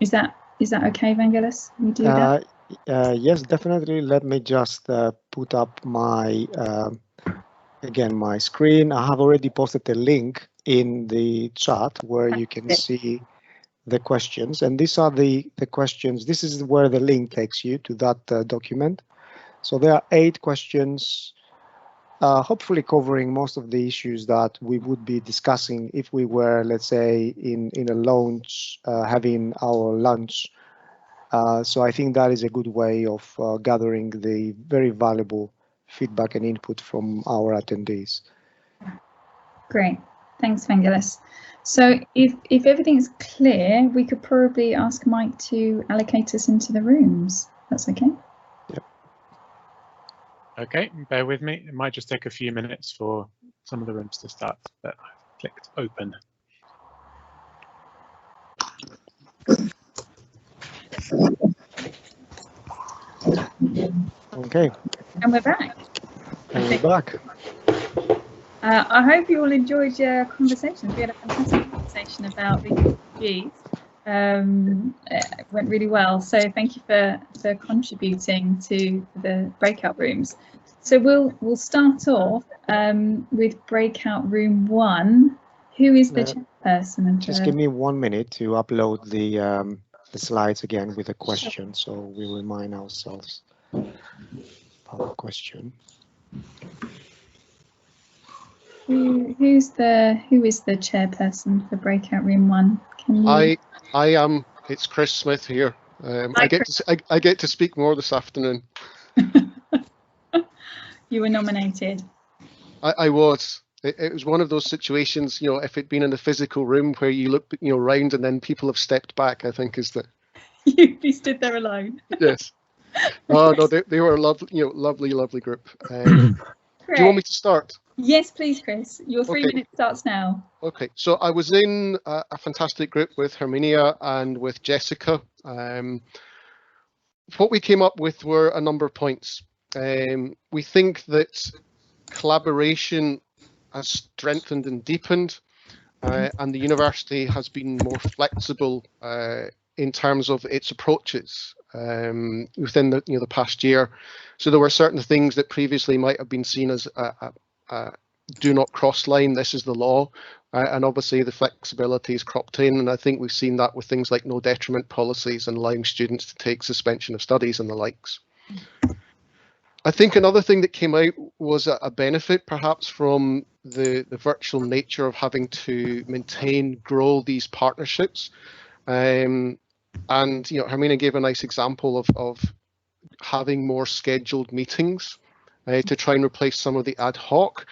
is that okay, Vangelis? We do that? Yes, definitely. Let me just put up my again my screen. I have already posted a link in the chat where you can see the questions, and these are the questions. This is where the link takes you to that document. So there are 8 questions, hopefully covering most of the issues that we would be discussing if we were, let's say, in a lounge having our lunch. So I think that is a good way of gathering the very valuable feedback and input from our attendees. Great, thanks, Vangelis. So if everything's clear, we could probably ask Mike to allocate us into the rooms. That's okay? Yep. Okay, bear with me. It might just take a few minutes for some of the rooms to start, but I've clicked open. Okay. And we're back. And we're back. I hope you all enjoyed your conversations. We had a fantastic conversation about refugees. It went really well. So thank you for contributing to the breakout rooms. So we'll start off with breakout room 1. Who is the chairperson? Just give me 1 minute to upload the slides again with a question, so we remind ourselves of the question. Who is the chairperson for breakout room 1? Can you? I am. It's Chris Smith here. I get to speak more this afternoon. You were nominated. I was. It was one of those situations, you know, if it'd been in a physical room where you look, you know, round and then people have stepped back, I think is the. You stood there alone. Yes. Oh no, they were a lovely, you know, lovely group. Do you want me to start? Yes, please, Chris. Your 3 minutes starts now. Okay, so I was in a fantastic group with Herminia and with Jessica. What we came up with were a number of points. We think that collaboration has strengthened and deepened, and the university has been more flexible in terms of its approaches within the past year. So there were certain things that previously might have been seen as do not cross line, this is the law, and obviously the flexibility is cropped in, and I think we've seen that with things like no detriment policies and allowing students to take suspension of studies and the likes. I think another thing that came out was a benefit perhaps from the virtual nature of having to grow these partnerships. And you know, Hermina gave a nice example of having more scheduled meetings to try and replace some of the ad hoc.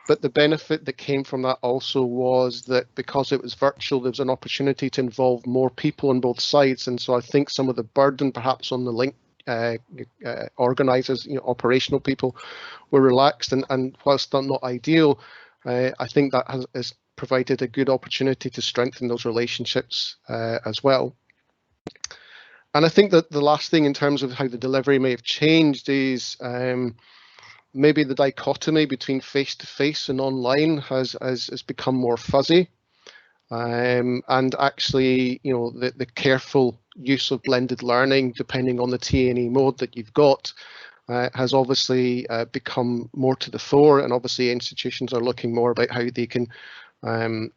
But the benefit that came from that also was that because it was virtual, there was an opportunity to involve more people on both sides. And so I think some of the burden perhaps on the link organisers, operational people, were relaxed, and whilst not ideal, I think that has provided a good opportunity to strengthen those relationships as well. And I think that the last thing in terms of how the delivery may have changed is maybe the dichotomy between face-to-face and online has become more fuzzy. And actually, the careful use of blended learning, depending on the TNE mode that you've got, has obviously become more to the fore. And obviously institutions are looking more about how they can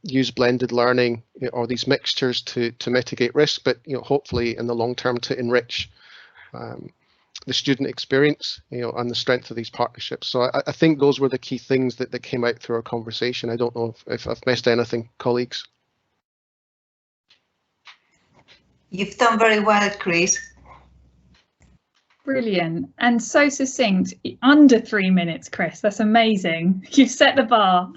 use blended learning or these mixtures to mitigate risk, but hopefully in the long term to enrich the student experience, and the strength of these partnerships. So I think those were the key things that came out through our conversation. I don't know if I've missed anything, colleagues. You've done very well, Chris. Brilliant, and so succinct. Under 3 minutes, Chris. That's amazing. You've set the bar.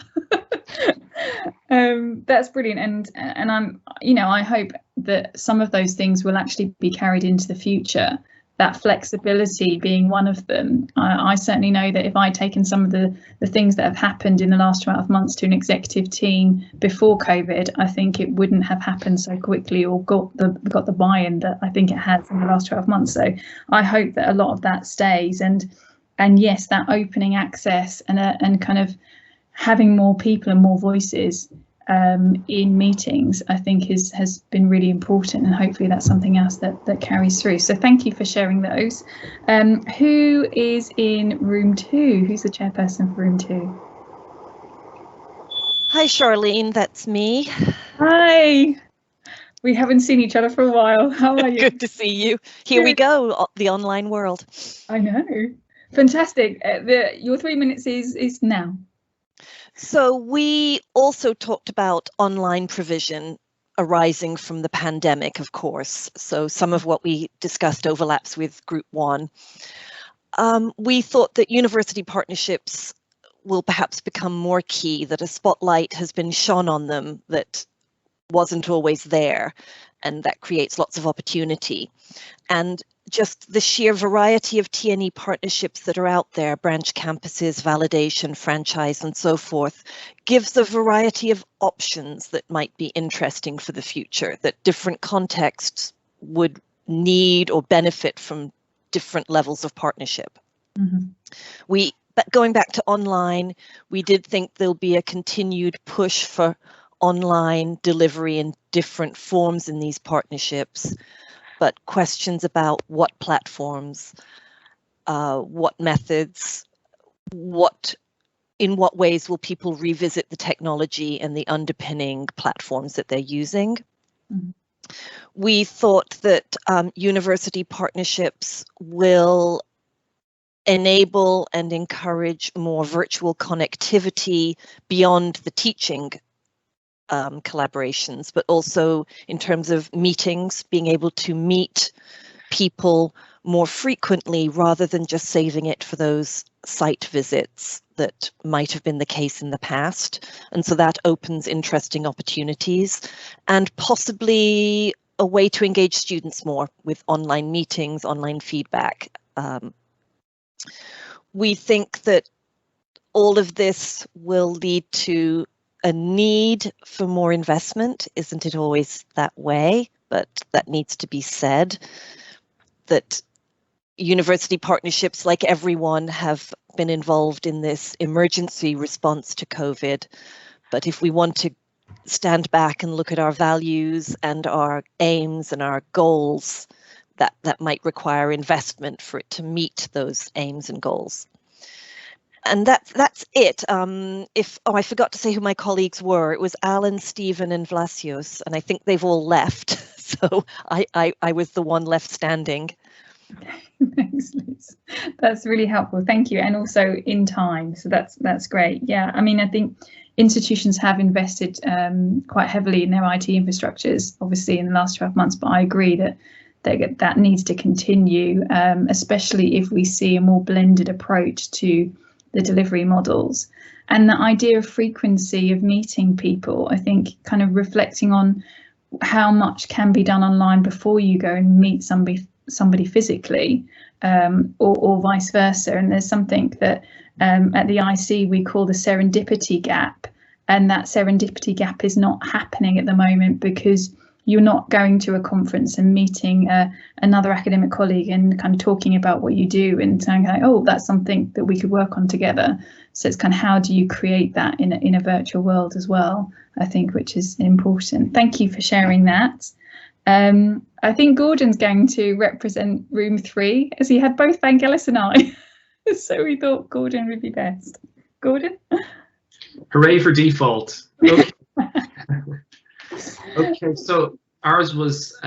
That's brilliant, and I'm, I hope that some of those things will actually be carried into the future. That flexibility being one of them. I certainly know that if I'd taken some of the things that have happened in the last 12 months to an executive team before COVID, I think it wouldn't have happened so quickly or got the buy-in that I think it has in the last 12 months. So I hope that a lot of that stays, and yes, that opening access and kind of having more people and more voices in meetings, I think has been really important, and hopefully that's something else that carries through. So thank you for sharing those. Who is in room 2? Who's the chairperson for room 2? Hi, Charlene, that's me. Hi. We haven't seen each other for a while. How are you? Good to see you. Here we go, the online world. I know. Fantastic. Your 3 minutes is now. So we also talked about online provision arising from the pandemic, of course. So some of what we discussed overlaps with Group 1. We thought that university partnerships will perhaps become more key, that a spotlight has been shone on them that wasn't always there, and that creates lots of opportunity. And just the sheer variety of TNE partnerships that are out there, branch campuses, validation, franchise, and so forth, gives a variety of options that might be interesting for the future, that different contexts would need or benefit from different levels of partnership. Mm-hmm. But going back to online, we did think there'll be a continued push for online delivery in different forms in these partnerships. But questions about what platforms, what methods, in what ways will people revisit the technology and the underpinning platforms that they're using? Mm-hmm. We thought that university partnerships will enable and encourage more virtual connectivity beyond the teaching collaborations, but also in terms of meetings, being able to meet people more frequently rather than just saving it for those site visits that might have been the case in the past. And so that opens interesting opportunities and possibly a way to engage students more with online meetings, online feedback. We think that all of this will lead to a need for more investment. Isn't it always that way? But that needs to be said, that university partnerships, like everyone, have been involved in this emergency response to COVID. But if we want to stand back and look at our values and our aims and our goals, that might require investment for it to meet those aims and goals. And that's it. I forgot to say who my colleagues were. It was Alan, Stephen, and Vlasios, and I think they've all left. So I was the one left standing. Thanks, Liz. That's really helpful. Thank you. And also in time. So that's great. Yeah, I mean, I think institutions have invested quite heavily in their IT infrastructures, obviously in the last 12 months. But I agree that needs to continue, especially if we see a more blended approach to the delivery models. And the idea of frequency of meeting people, I think kind of reflecting on how much can be done online before you go and meet somebody physically, or vice versa. And there's something that at the IC we call the serendipity gap, and that serendipity gap is not happening at the moment because you're not going to a conference and meeting another academic colleague and kind of talking about what you do and saying, oh, that's something that we could work on together. So it's kind of how do you create that in a virtual world as well, I think, which is important. Thank you for sharing that. I think Gordon's going to represent room 3, as he had both Vangelis and I. So we thought Gordon would be best. Gordon? Hooray for default. Okay. Okay, so ours was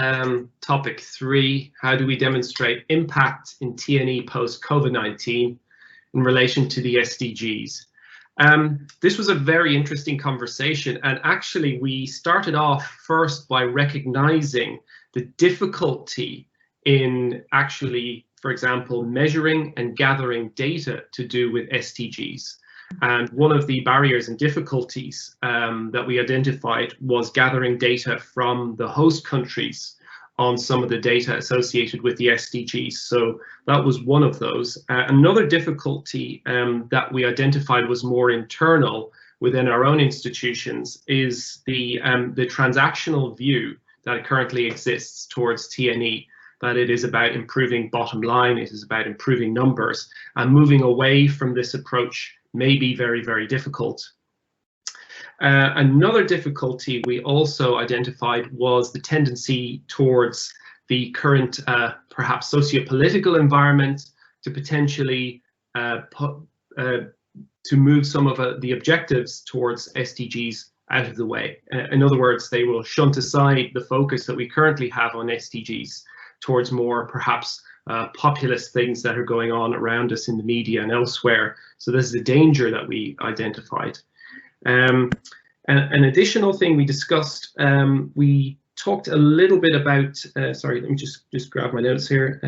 topic 3. How do we demonstrate impact in TNE post-COVID-19 in relation to the SDGs? This was a very interesting conversation, and actually we started off first by recognizing the difficulty in actually, for example, measuring and gathering data to do with SDGs. And one of the barriers and difficulties that we identified was gathering data from the host countries on some of the data associated with the SDGs. So that was one of those. Another difficulty that we identified was more internal within our own institutions is the transactional view that currently exists towards TNE, that it is about improving bottom line, it is about improving numbers, and moving away from this approach may be very, very difficult. Another difficulty we also identified was the tendency towards the current perhaps socio-political environment to potentially to move some of the objectives towards SDGs out of the way. In other words, they will shunt aside the focus that we currently have on SDGs towards more perhaps populist things that are going on around us in the media and elsewhere. So this is a danger that we identified. An additional thing we discussed, we talked a little bit about, sorry, let me just grab my notes here.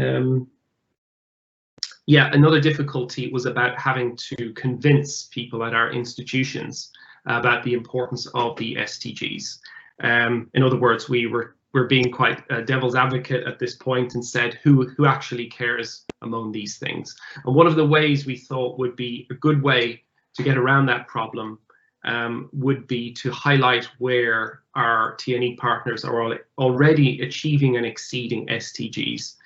Yeah, another difficulty was about having to convince people at our institutions about the importance of the SDGs. In other words, we're being quite a devil's advocate at this point and said who actually cares among these things. And one of the ways we thought would be a good way to get around that problem would be to highlight where our TNE partners are already achieving and exceeding SDGs.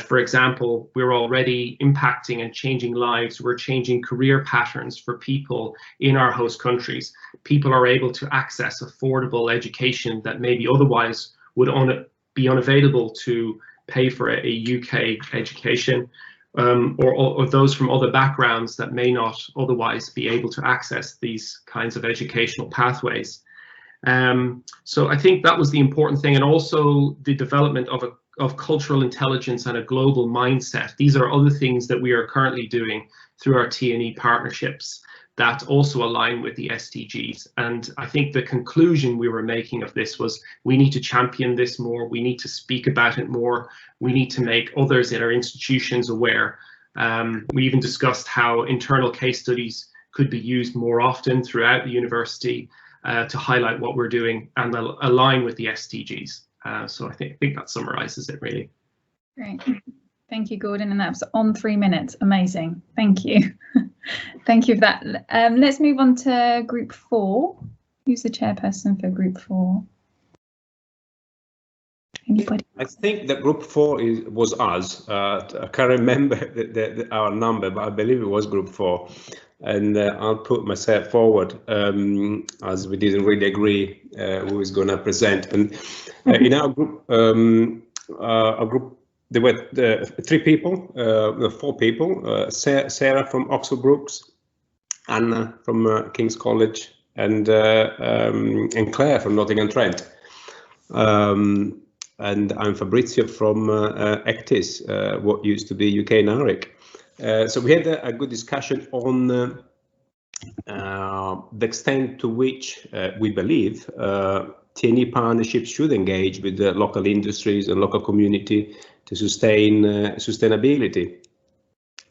For example, we're already impacting and changing lives. We're changing career patterns for people in our host countries. People are able to access affordable education that maybe otherwise would be unavailable to pay for a UK education, or those from other backgrounds that may not otherwise be able to access these kinds of educational pathways. So I think that was the important thing, and also the development of cultural intelligence and a global mindset. These are other things that we are currently doing through our TNE partnerships that also align with the SDGs. And I think the conclusion we were making of this was we need to champion this more, we need to speak about it more, we need to make others in our institutions aware. We even discussed how internal case studies could be used more often throughout the university to highlight what we're doing and align with the SDGs. So I think that summarizes it really. Great. Thank you, Gordon, and that was on 3 minutes. Amazing. Thank you. Thank you for that. Let's move on to group 4. Who's the chairperson for group 4? Anybody? I think that group 4 was us. I can't remember our number, but I believe it was group 4. And I'll put myself forward as we didn't really agree who is going to present. And in our group, there were 3 people, 4 people, Sarah from Oxford Brookes, Anna from King's College, and Claire from Nottingham Trent. And I'm Fabrizio from ECTIS, what used to be UK NARIC. So we had a good discussion on the extent to which we believe TNE partnerships should engage with the local industries and local community to sustain sustainability.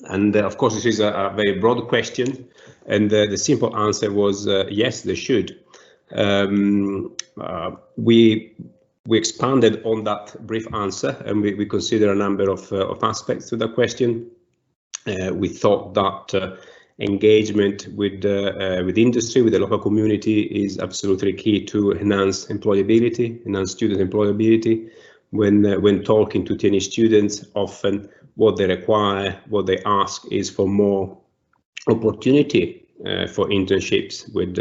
And of course, this is a very broad question, and the simple answer was yes, they should. We we expanded on that brief answer, and we consider a number of aspects to that question. We thought that engagement with industry, with the local community, is absolutely key to enhance employability, enhance student employability. When talking to TNE students, often what they require, what they ask is for more opportunity for internships with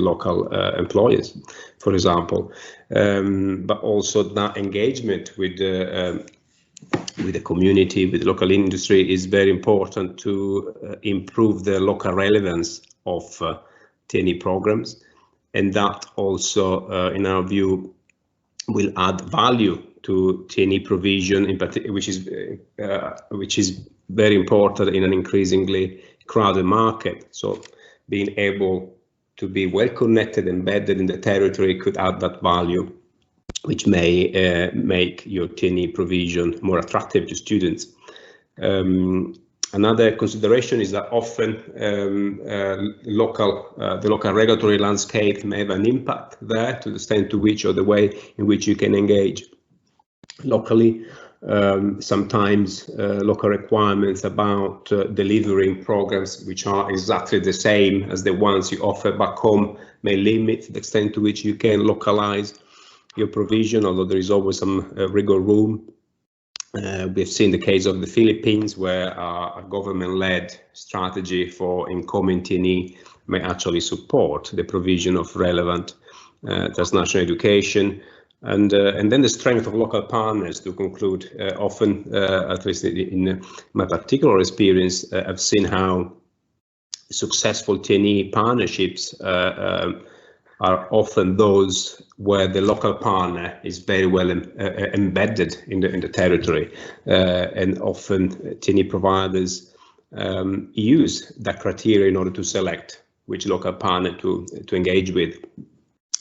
local employers, for example, but also that engagement with the community, with local industry, is very important to improve the local relevance of TNE programs, and that also, in our view, will add value to TNE provision, in particular, which is very important in an increasingly crowded market. So being able to be well connected, embedded in the territory, could add that value, which may make your TNE provision more attractive to students. Another consideration is that often the local regulatory landscape may have an impact there, to the extent to which, or the way in which you can engage locally. Sometimes local requirements about delivering programs which are exactly the same as the ones you offer back home may limit the extent to which you can localize your provision, although there is always some wiggle room. We've seen the case of the Philippines, where a government-led strategy for incoming TNE may actually support the provision of relevant transnational education. And then the strength of local partners, to conclude. Often, at least in my particular experience, I've seen how successful TNE partnerships are often those where the local partner is very well embedded in the territory, and often TNE providers use that criteria in order to select which local partner to engage with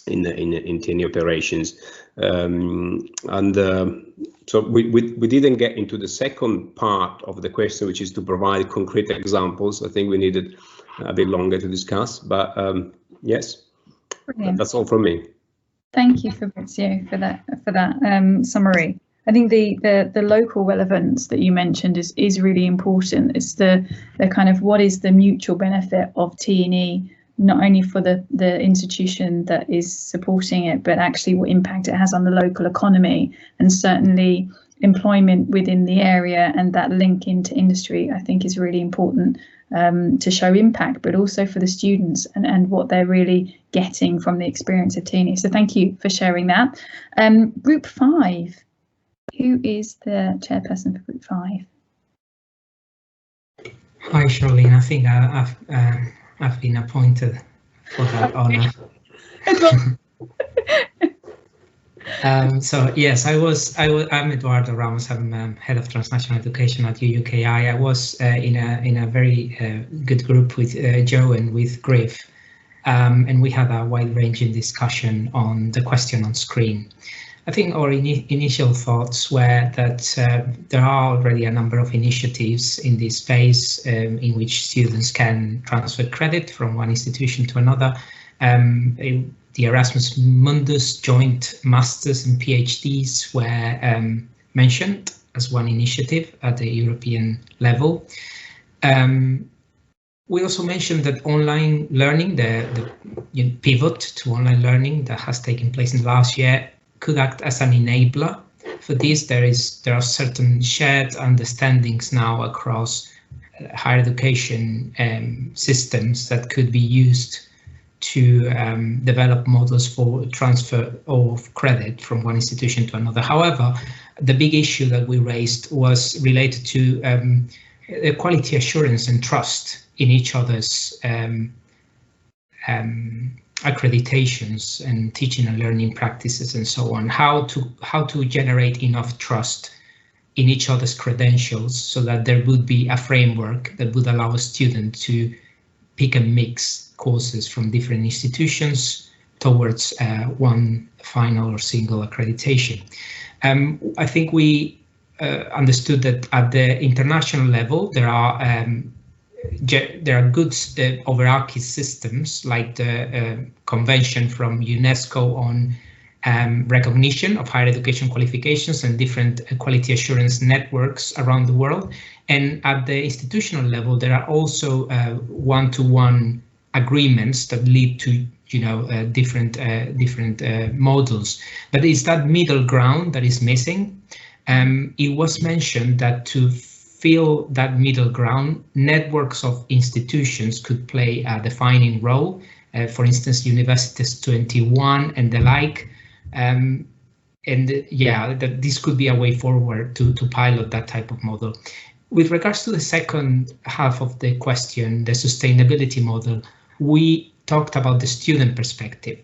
in TNE operations. So we didn't get into the second part of the question, which is to provide concrete examples. I think we needed a bit longer to discuss, but yes. Brilliant. That's all from me. Thank you, Fabrizio, for that summary. I think the local relevance that you mentioned is really important. It's the kind of what is the mutual benefit of TNE, not only for the institution that is supporting it, but actually what impact it has on the local economy, and certainly employment within the area, and that link into industry, I think, is really important to show impact, but also for the students and what they're really getting from the experience of TNE. So thank you for sharing that. Group 5, who is the chairperson for Group 5? Hi, Charlene. I think I've been appointed for that honour. So yes, I'm Eduardo Ramos. I'm head of transnational education at UUKI. I was in a very good group with Joe and with Griff, and we had a wide-ranging discussion on the question on screen. I think our initial thoughts were that there are already a number of initiatives in this space in which students can transfer credit from one institution to another. The Erasmus Mundus joint masters and PhDs were mentioned as one initiative at the European level. We also mentioned that online learning, the pivot to online learning that has taken place in the last year, could act as an enabler for this. There are certain shared understandings now across higher education systems that could be used to develop models for transfer of credit from one institution to another. However, the big issue that we raised was related to quality assurance and trust in each other's accreditations and teaching and learning practices and so on. How to generate enough trust in each other's credentials so that there would be a framework that would allow a student to pick and mix courses from different institutions towards one final or single accreditation. I think we understood that at the international level there are good overarching systems like the convention from UNESCO on recognition of higher education qualifications and different quality assurance networks around the world. And at the institutional level, there are also one-to-one agreements that lead to different models. But it's that middle ground that is missing. It was mentioned that to fill that middle ground, networks of institutions could play a defining role. For instance, Universities 21 and the like. That this could be a way forward to pilot that type of model. With regards to the second half of the question, the sustainability model, we talked about the student perspective.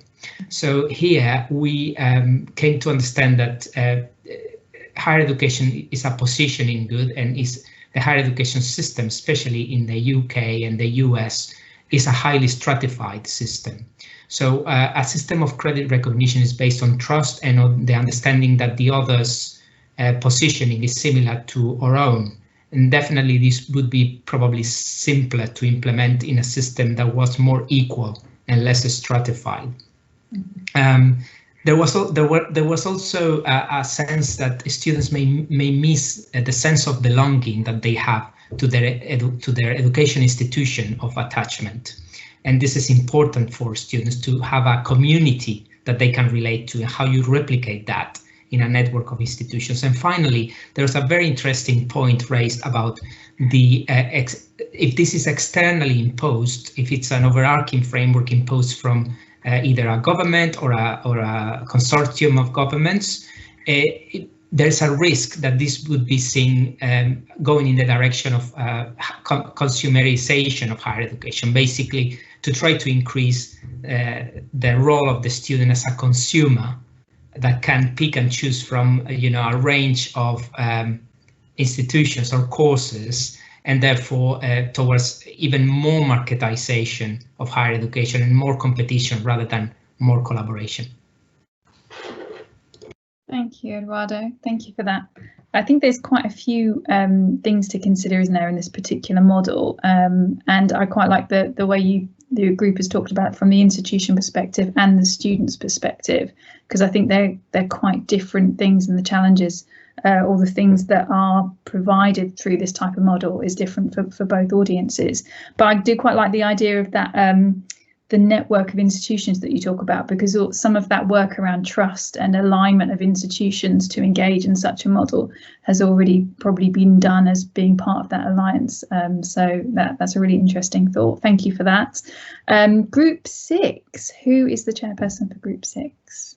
So here we came to understand that higher education is a positioning good, and is the higher education system, especially in the UK and the US, is a highly stratified system. So a system of credit recognition is based on trust and on the understanding that the other's positioning is similar to our own. And definitely this would be probably simpler to implement in a system that was more equal and less stratified. There was also a sense that students may miss the sense of belonging that they have to their education institution of attachment. And this is important for students to have a community that they can relate to, and how you replicate that in a network of institutions. And finally, there's a very interesting point raised about the if this is externally imposed, if it's an overarching framework imposed from either a government or a consortium of governments, there's a risk that this would be seen going in the direction of consumerization of higher education, basically to try to increase the role of the student as a consumer that can pick and choose from a range of institutions or courses, and therefore towards even more marketization of higher education and more competition rather than more collaboration. Thank you, Eduardo. Thank you for that. I think there's quite a few things to consider, isn't there, in this particular model? And I quite like the way the group has talked about it from the institution perspective and the student's perspective, because I think they're quite different things, and the challenges or the things that are provided through this type of model is different for both audiences. But I do quite like the idea of that the network of institutions that you talk about, because some of that work around trust and alignment of institutions to engage in such a model has already probably been done as being part of that alliance. So that's a really interesting thought. Thank you for that. Group 6, who is the chairperson for Group 6?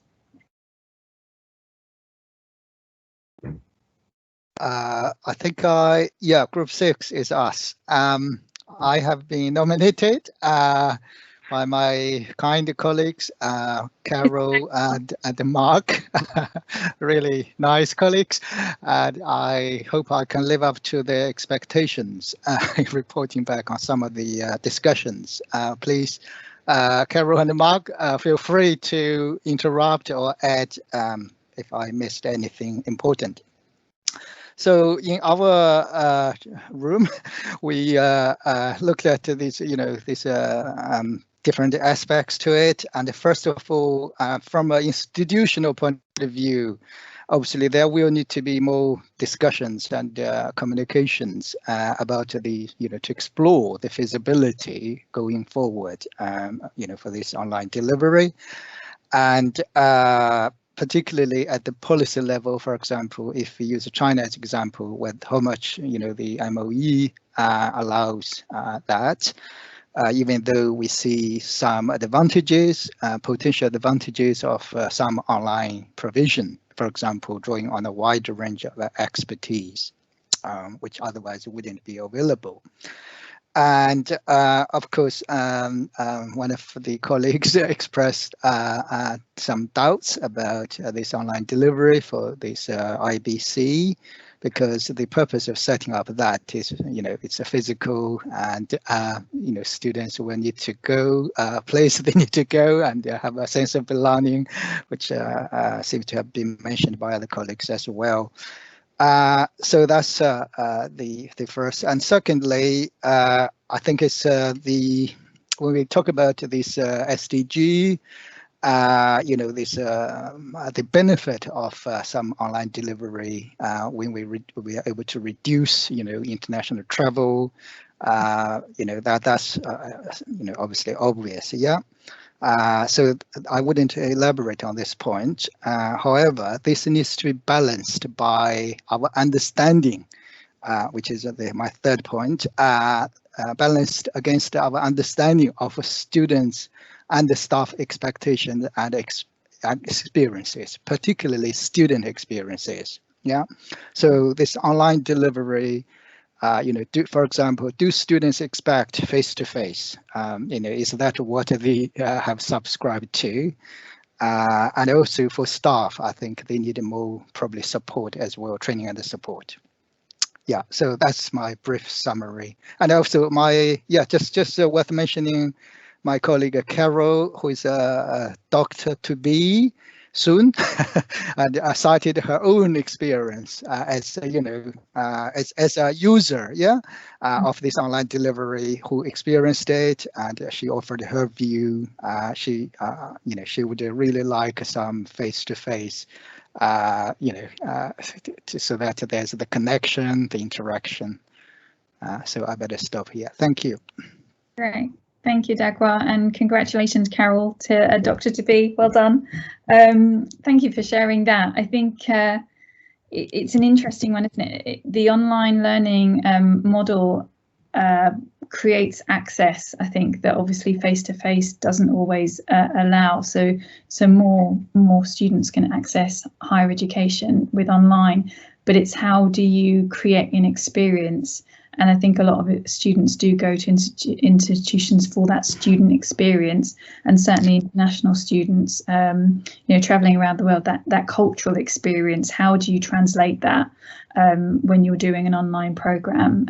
I think Group 6 is us. I have been nominated by my kind colleagues, Carol and Marc, really nice colleagues, and I hope I can live up to their expectations reporting back on some of the discussions. Please, Carol and Marc, feel free to interrupt or add if I missed anything important. So in our room, we looked at these, different aspects to it. And first of all, from an institutional point of view, obviously there will need to be more discussions and communications about the, to explore the feasibility going forward, for this online delivery. And particularly at the policy level, for example, if we use China as example, with how much, the MOE allows that. Even though we see some advantages, potential advantages of some online provision, for example, drawing on a wide range of expertise, which otherwise wouldn't be available. And of course, one of the colleagues expressed some doubts about this online delivery for this IBC, because the purpose of setting up that is, it's a physical and, students will need to go, place they need to go and have a sense of belonging, which seems to have been mentioned by other colleagues as well. So that's the first. And secondly, I think it's when we talk about this SDG, you know, this the benefit of some online delivery when we are able to reduce, you know, international travel. You know, that's you know, obviously obvious. Yeah. So I wouldn't elaborate on this point. However, this needs to be balanced by our understanding, which is my third point, balanced against our understanding of students and the staff expectations and experiences, particularly student experiences. Yeah. So this online delivery, you know, for example, do students expect face-to-face? You know, is that what they have subscribed to? And also for staff, I think they need more probably support as well, training and support. Yeah, so that's my brief summary. And also just worth mentioning, my colleague Carol, who is a doctor to be soon, and cited her own experience as you know, as a user, yeah, of this online delivery, who experienced it, and she offered her view. She, you know, she would really like some face-to-face, you know, so that there's the connection, the interaction. So I better stop here. Thank you. Great. Thank you, Daguo, and congratulations, Carol, to a doctor to be. Well done. Thank you for sharing that. I think it's an interesting one, isn't it? The online learning model creates access, I think, that obviously face-to-face doesn't always allow. So more students can access higher education with online, but it's how do you create an experience? And I think a lot of students do go to institutions for that student experience, and certainly international students, you know, traveling around the world, that cultural experience. How do you translate that when you're doing an online program?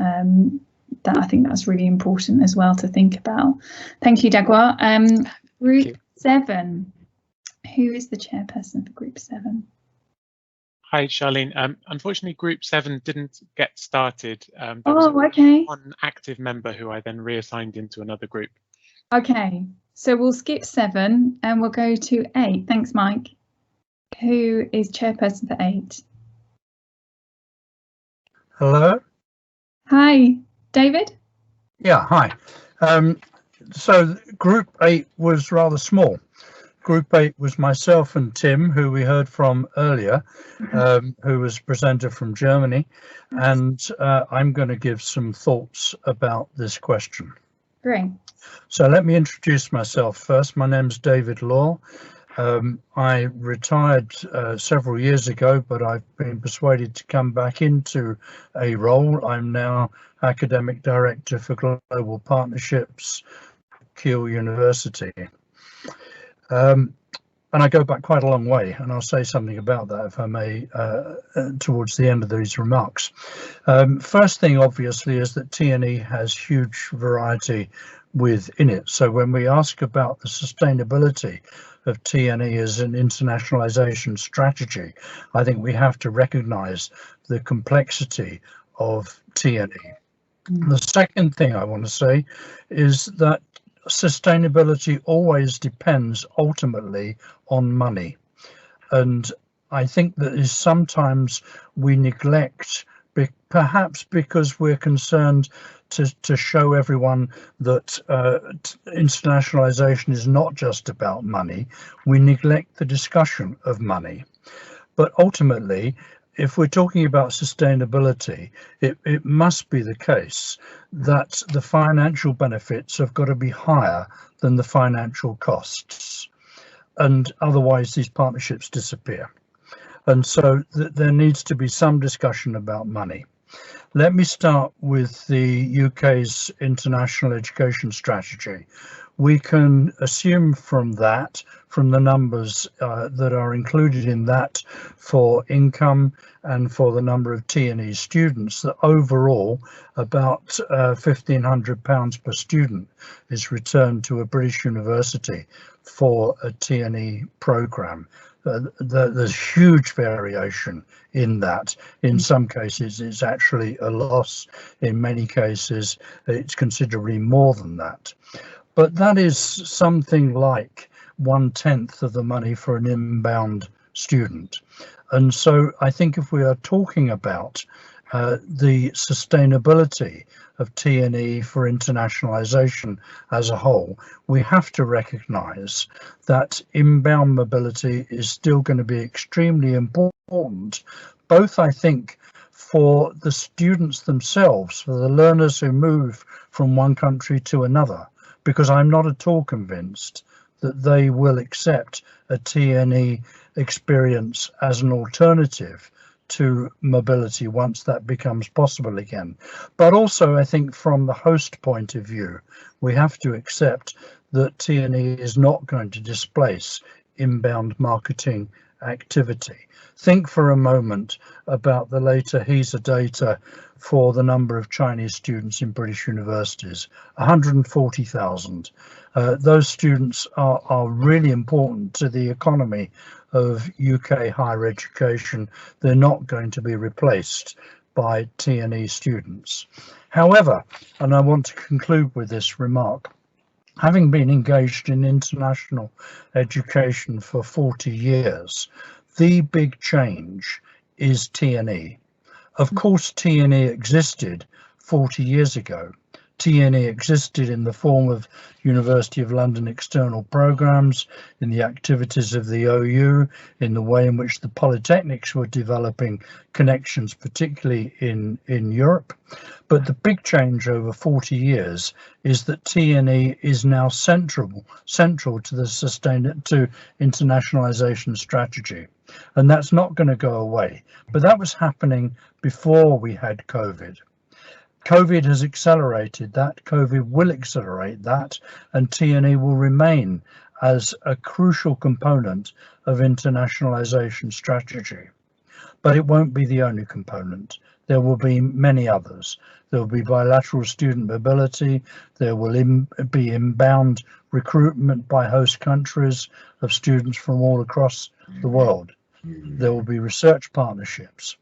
That I think that's really important as well to think about. Thank you, Daguo. Group 7. Who is the chairperson for Group 7? Hi, Charlene. Unfortunately, Group 7 didn't get started. There was one active member who I then reassigned into another group. Okay, so we'll skip 7 and we'll go to 8. Thanks, Mike. Who is chairperson for 8? Hello. Hi, David. Yeah, hi. So Group 8 was rather small. Group 8 was myself and Tim, who we heard from earlier, who was a presenter from Germany, and I'm going to give some thoughts about this question. Great. So let me introduce myself first. My name's David Law. I retired several years ago, but I've been persuaded to come back into a role. I'm now Academic Director for Global Partnerships, Keele University. And I go back quite a long way, and I'll say something about that, if I may, towards the end of these remarks. First thing, obviously, is that TNE has huge variety within it. So when we ask about the sustainability of TNE as an internationalization strategy, I think we have to recognize the complexity of TNE. The second thing I want to say is that sustainability always depends ultimately on money, and I think that is sometimes we neglect, perhaps because we're concerned to show everyone that internationalization is not just about money. We neglect the discussion of money, but ultimately, if we're talking about sustainability, it must be the case that the financial benefits have got to be higher than the financial costs, and otherwise these partnerships disappear. And so there needs to be some discussion about money. Let me start with the UK's international education strategy. We can assume from that, from the numbers that are included in that for income and for the number of TNE students, that overall about £1,500 per student is returned to a British university for a TNE programme. There's huge variation in that. In some cases, it's actually a loss. In many cases, it's considerably more than that. But that is something like 1/10 of the money for an inbound student. And so I think if we are talking about the sustainability of TNE for internationalization as a whole, we have to recognize that inbound mobility is still going to be extremely important, both I think for the students themselves, for the learners who move from one country to another, because I'm not at all convinced that they will accept a TNE experience as an alternative to mobility once that becomes possible again. But also, I think from the host point of view, we have to accept that TNE is not going to displace inbound marketing activity. Think for a moment about the later HESA data for the number of Chinese students in British universities, 140,000. Those students are really important to the economy of UK higher education. They're not going to be replaced by TNE students. However, and I want to conclude with this remark, having been engaged in international education for 40 years, the big change is TNE. Of course, TNE existed 40 years ago. TNE existed in the form of University of London external programs, in the activities of the OU, in the way in which the polytechnics were developing connections, particularly in Europe. But the big change over 40 years is that TNE is now central to the internationalization strategy. And that's not going to go away. But that was happening before we had COVID. COVID has accelerated that, COVID will accelerate that, and TNE will remain as a crucial component of internationalization strategy. But it won't be the only component. There will be many others. There will be bilateral student mobility, there will be inbound recruitment by host countries of students from all across the world. There will be research partnerships.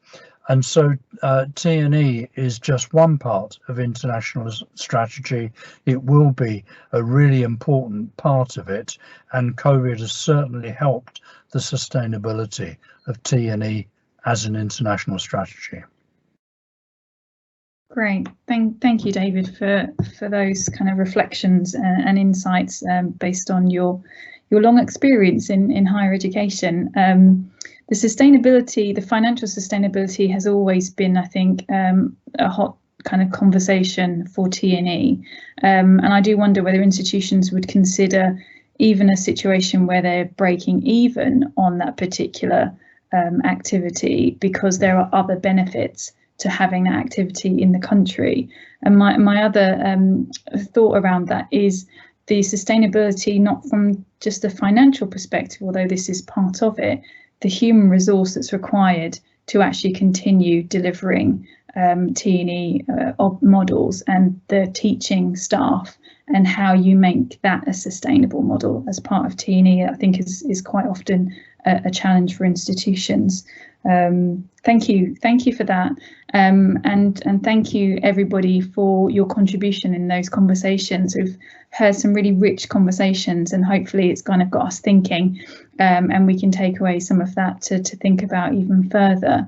And so TNE is just one part of international strategy. It will be a really important part of it, and COVID has certainly helped the sustainability of TNE as an international strategy. Great, thank you, David, for those kind of reflections and insights based on your long experience in higher education. The sustainability, the financial sustainability has always been, I think, a hot kind of conversation for TNE. And I do wonder whether institutions would consider even a situation where they're breaking even on that particular activity, because there are other benefits to having that activity in the country. And my other thought around that is the sustainability, not from just a financial perspective, although this is part of it, the human resource that's required to actually continue delivering TNE models, and the teaching staff, and how you make that a sustainable model as part of TNE, I think is quite often a challenge for institutions. Thank you for that, and thank you everybody for your contribution in those conversations. We've heard some really rich conversations, and hopefully it's kind of got us thinking, and we can take away some of that to think about even further.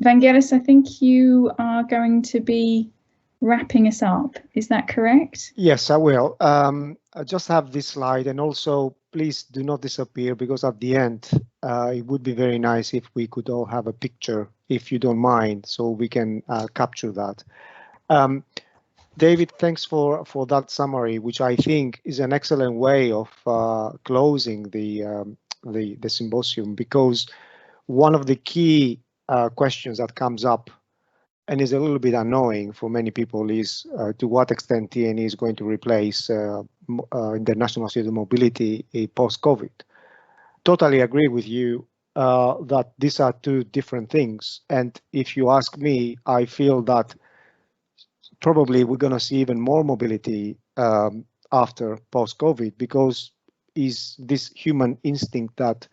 Vangelis, I think you are going to be wrapping us up. Is that correct? Yes, I will. I just have this slide, and also please do not disappear, because at the end it would be very nice if we could all have a picture, if you don't mind, so we can capture that. David, thanks for that summary, which I think is an excellent way of closing the symposium, because one of the key questions that comes up, and is a little bit annoying for many people, is to what extent TNE is going to replace international student mobility post-COVID. Totally agree with you that these are two different things. And if you ask me, I feel that probably we're going to see even more mobility after post-COVID, because is this human instinct that,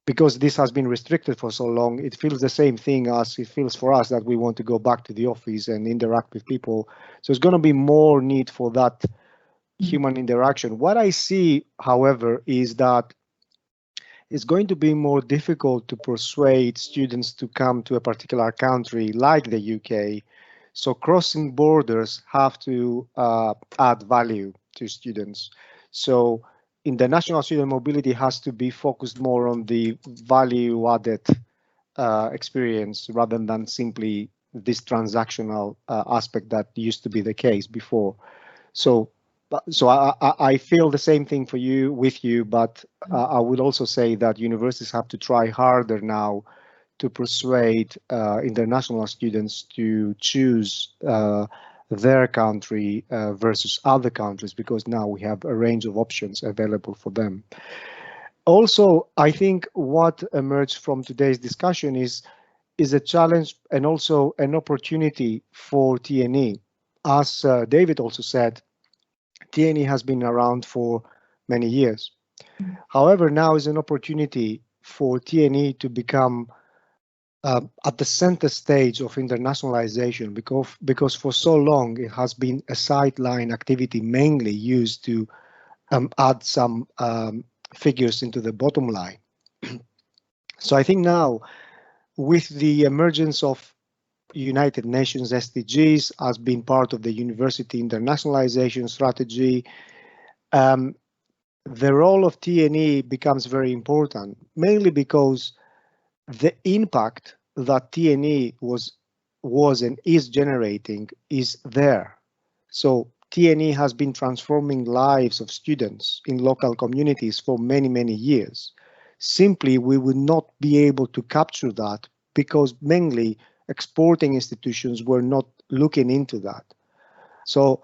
because this has been restricted for so long, it feels the same thing as it feels for us, that we want to go back to the office and interact with people. So it's going to be more need for that human interaction. What I see, however, is that it's going to be more difficult to persuade students to come to a particular country like the UK. So crossing borders have to add value to students. So international student mobility has to be focused more on the value added experience rather than simply this transactional aspect that used to be the case before. So I feel the same thing with you, but I would also say that universities have to try harder now to persuade international students to choose their country versus other countries, because now we have a range of options available for them. Also, I think what emerged from today's discussion is a challenge and also an opportunity for TNE. As David also said, TNE has been around for many years. However, now is an opportunity for TNE to become at the center stage of internationalization, because for so long it has been a sideline activity mainly used to add some figures into the bottom line. So I think now, with the emergence of United Nations SDGs as being part of the university internationalization strategy, the role of TNE becomes very important, mainly because the impact that TNE was and is generating is there. So TNE has been transforming lives of students in local communities for many, many years. Simply, we would not be able to capture that because mainly exporting institutions were not looking into that. So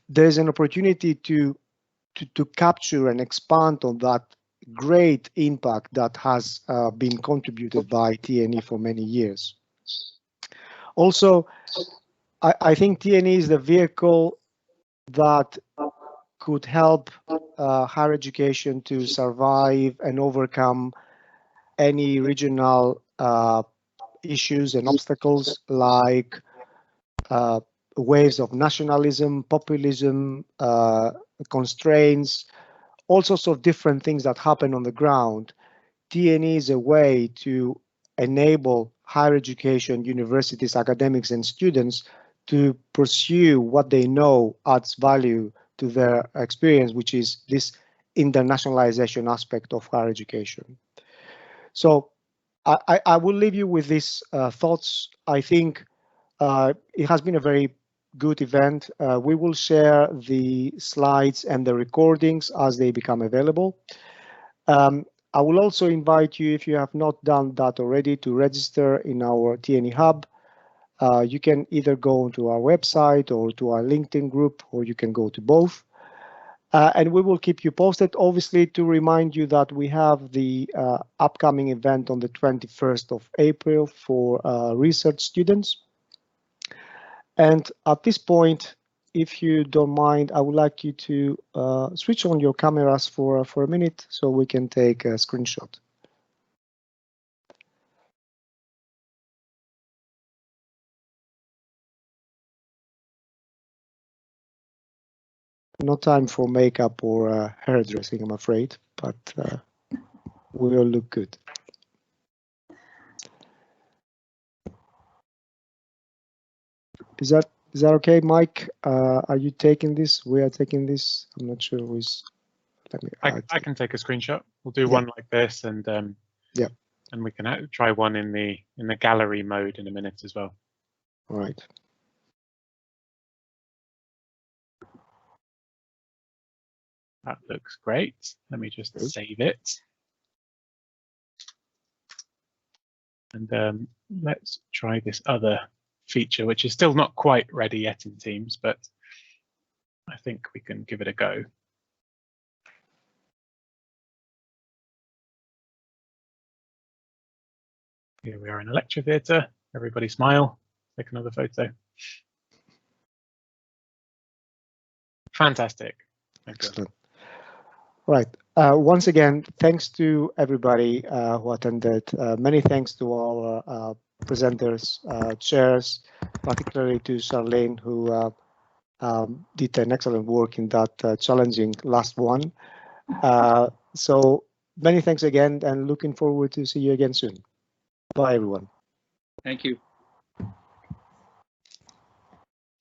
there's an opportunity to capture and expand on that great impact that has been contributed by TNE for many years. Also, I think TNE is the vehicle that could help higher education to survive and overcome any regional issues and obstacles like waves of nationalism, populism, constraints, all sorts of different things that happen on the ground. TNE is a way to enable higher education, universities, academics, and students to pursue what they know adds value to their experience, which is this internationalization aspect of higher education. So I will leave you with these thoughts. I think it has been a very good event. We will share the slides and the recordings as they become available. I will also invite you, if you have not done that already, to register in our TNE Hub. You can either go to our website or to our LinkedIn group, or you can go to both. And we will keep you posted, obviously, to remind you that we have the upcoming event on the 21st of April for research students. And at this point, if you don't mind, I would like you to switch on your cameras for a minute so we can take a screenshot. No time for makeup or hairdressing, I'm afraid, but we will look good. Is that okay, Mike? Are you taking this? We are taking this. I'm not sure who's. Let me. I can take a screenshot. We'll do one like this, and yeah, and we can try one in the gallery mode in a minute as well. All right. That looks great. Let me just save it. And let's try this other feature, which is still not quite ready yet in Teams, but I think we can give it a go. Here we are in a lecture theatre. Everybody smile. Take another photo. Fantastic. Excellent. Right. Once again, thanks to everybody who attended. Many thanks to our presenters, chairs, particularly to Charlene, who did an excellent work in that challenging last one. So many thanks again, and looking forward to see you again soon. Bye, everyone. Thank you.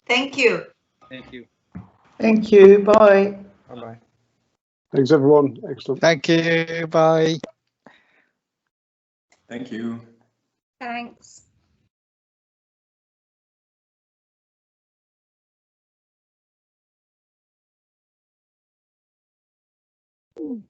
Thank you. Thank you. Thank you. Bye. Bye-bye. Thanks, everyone. Excellent. Thank you. Bye. Thank you. Thanks. Mm.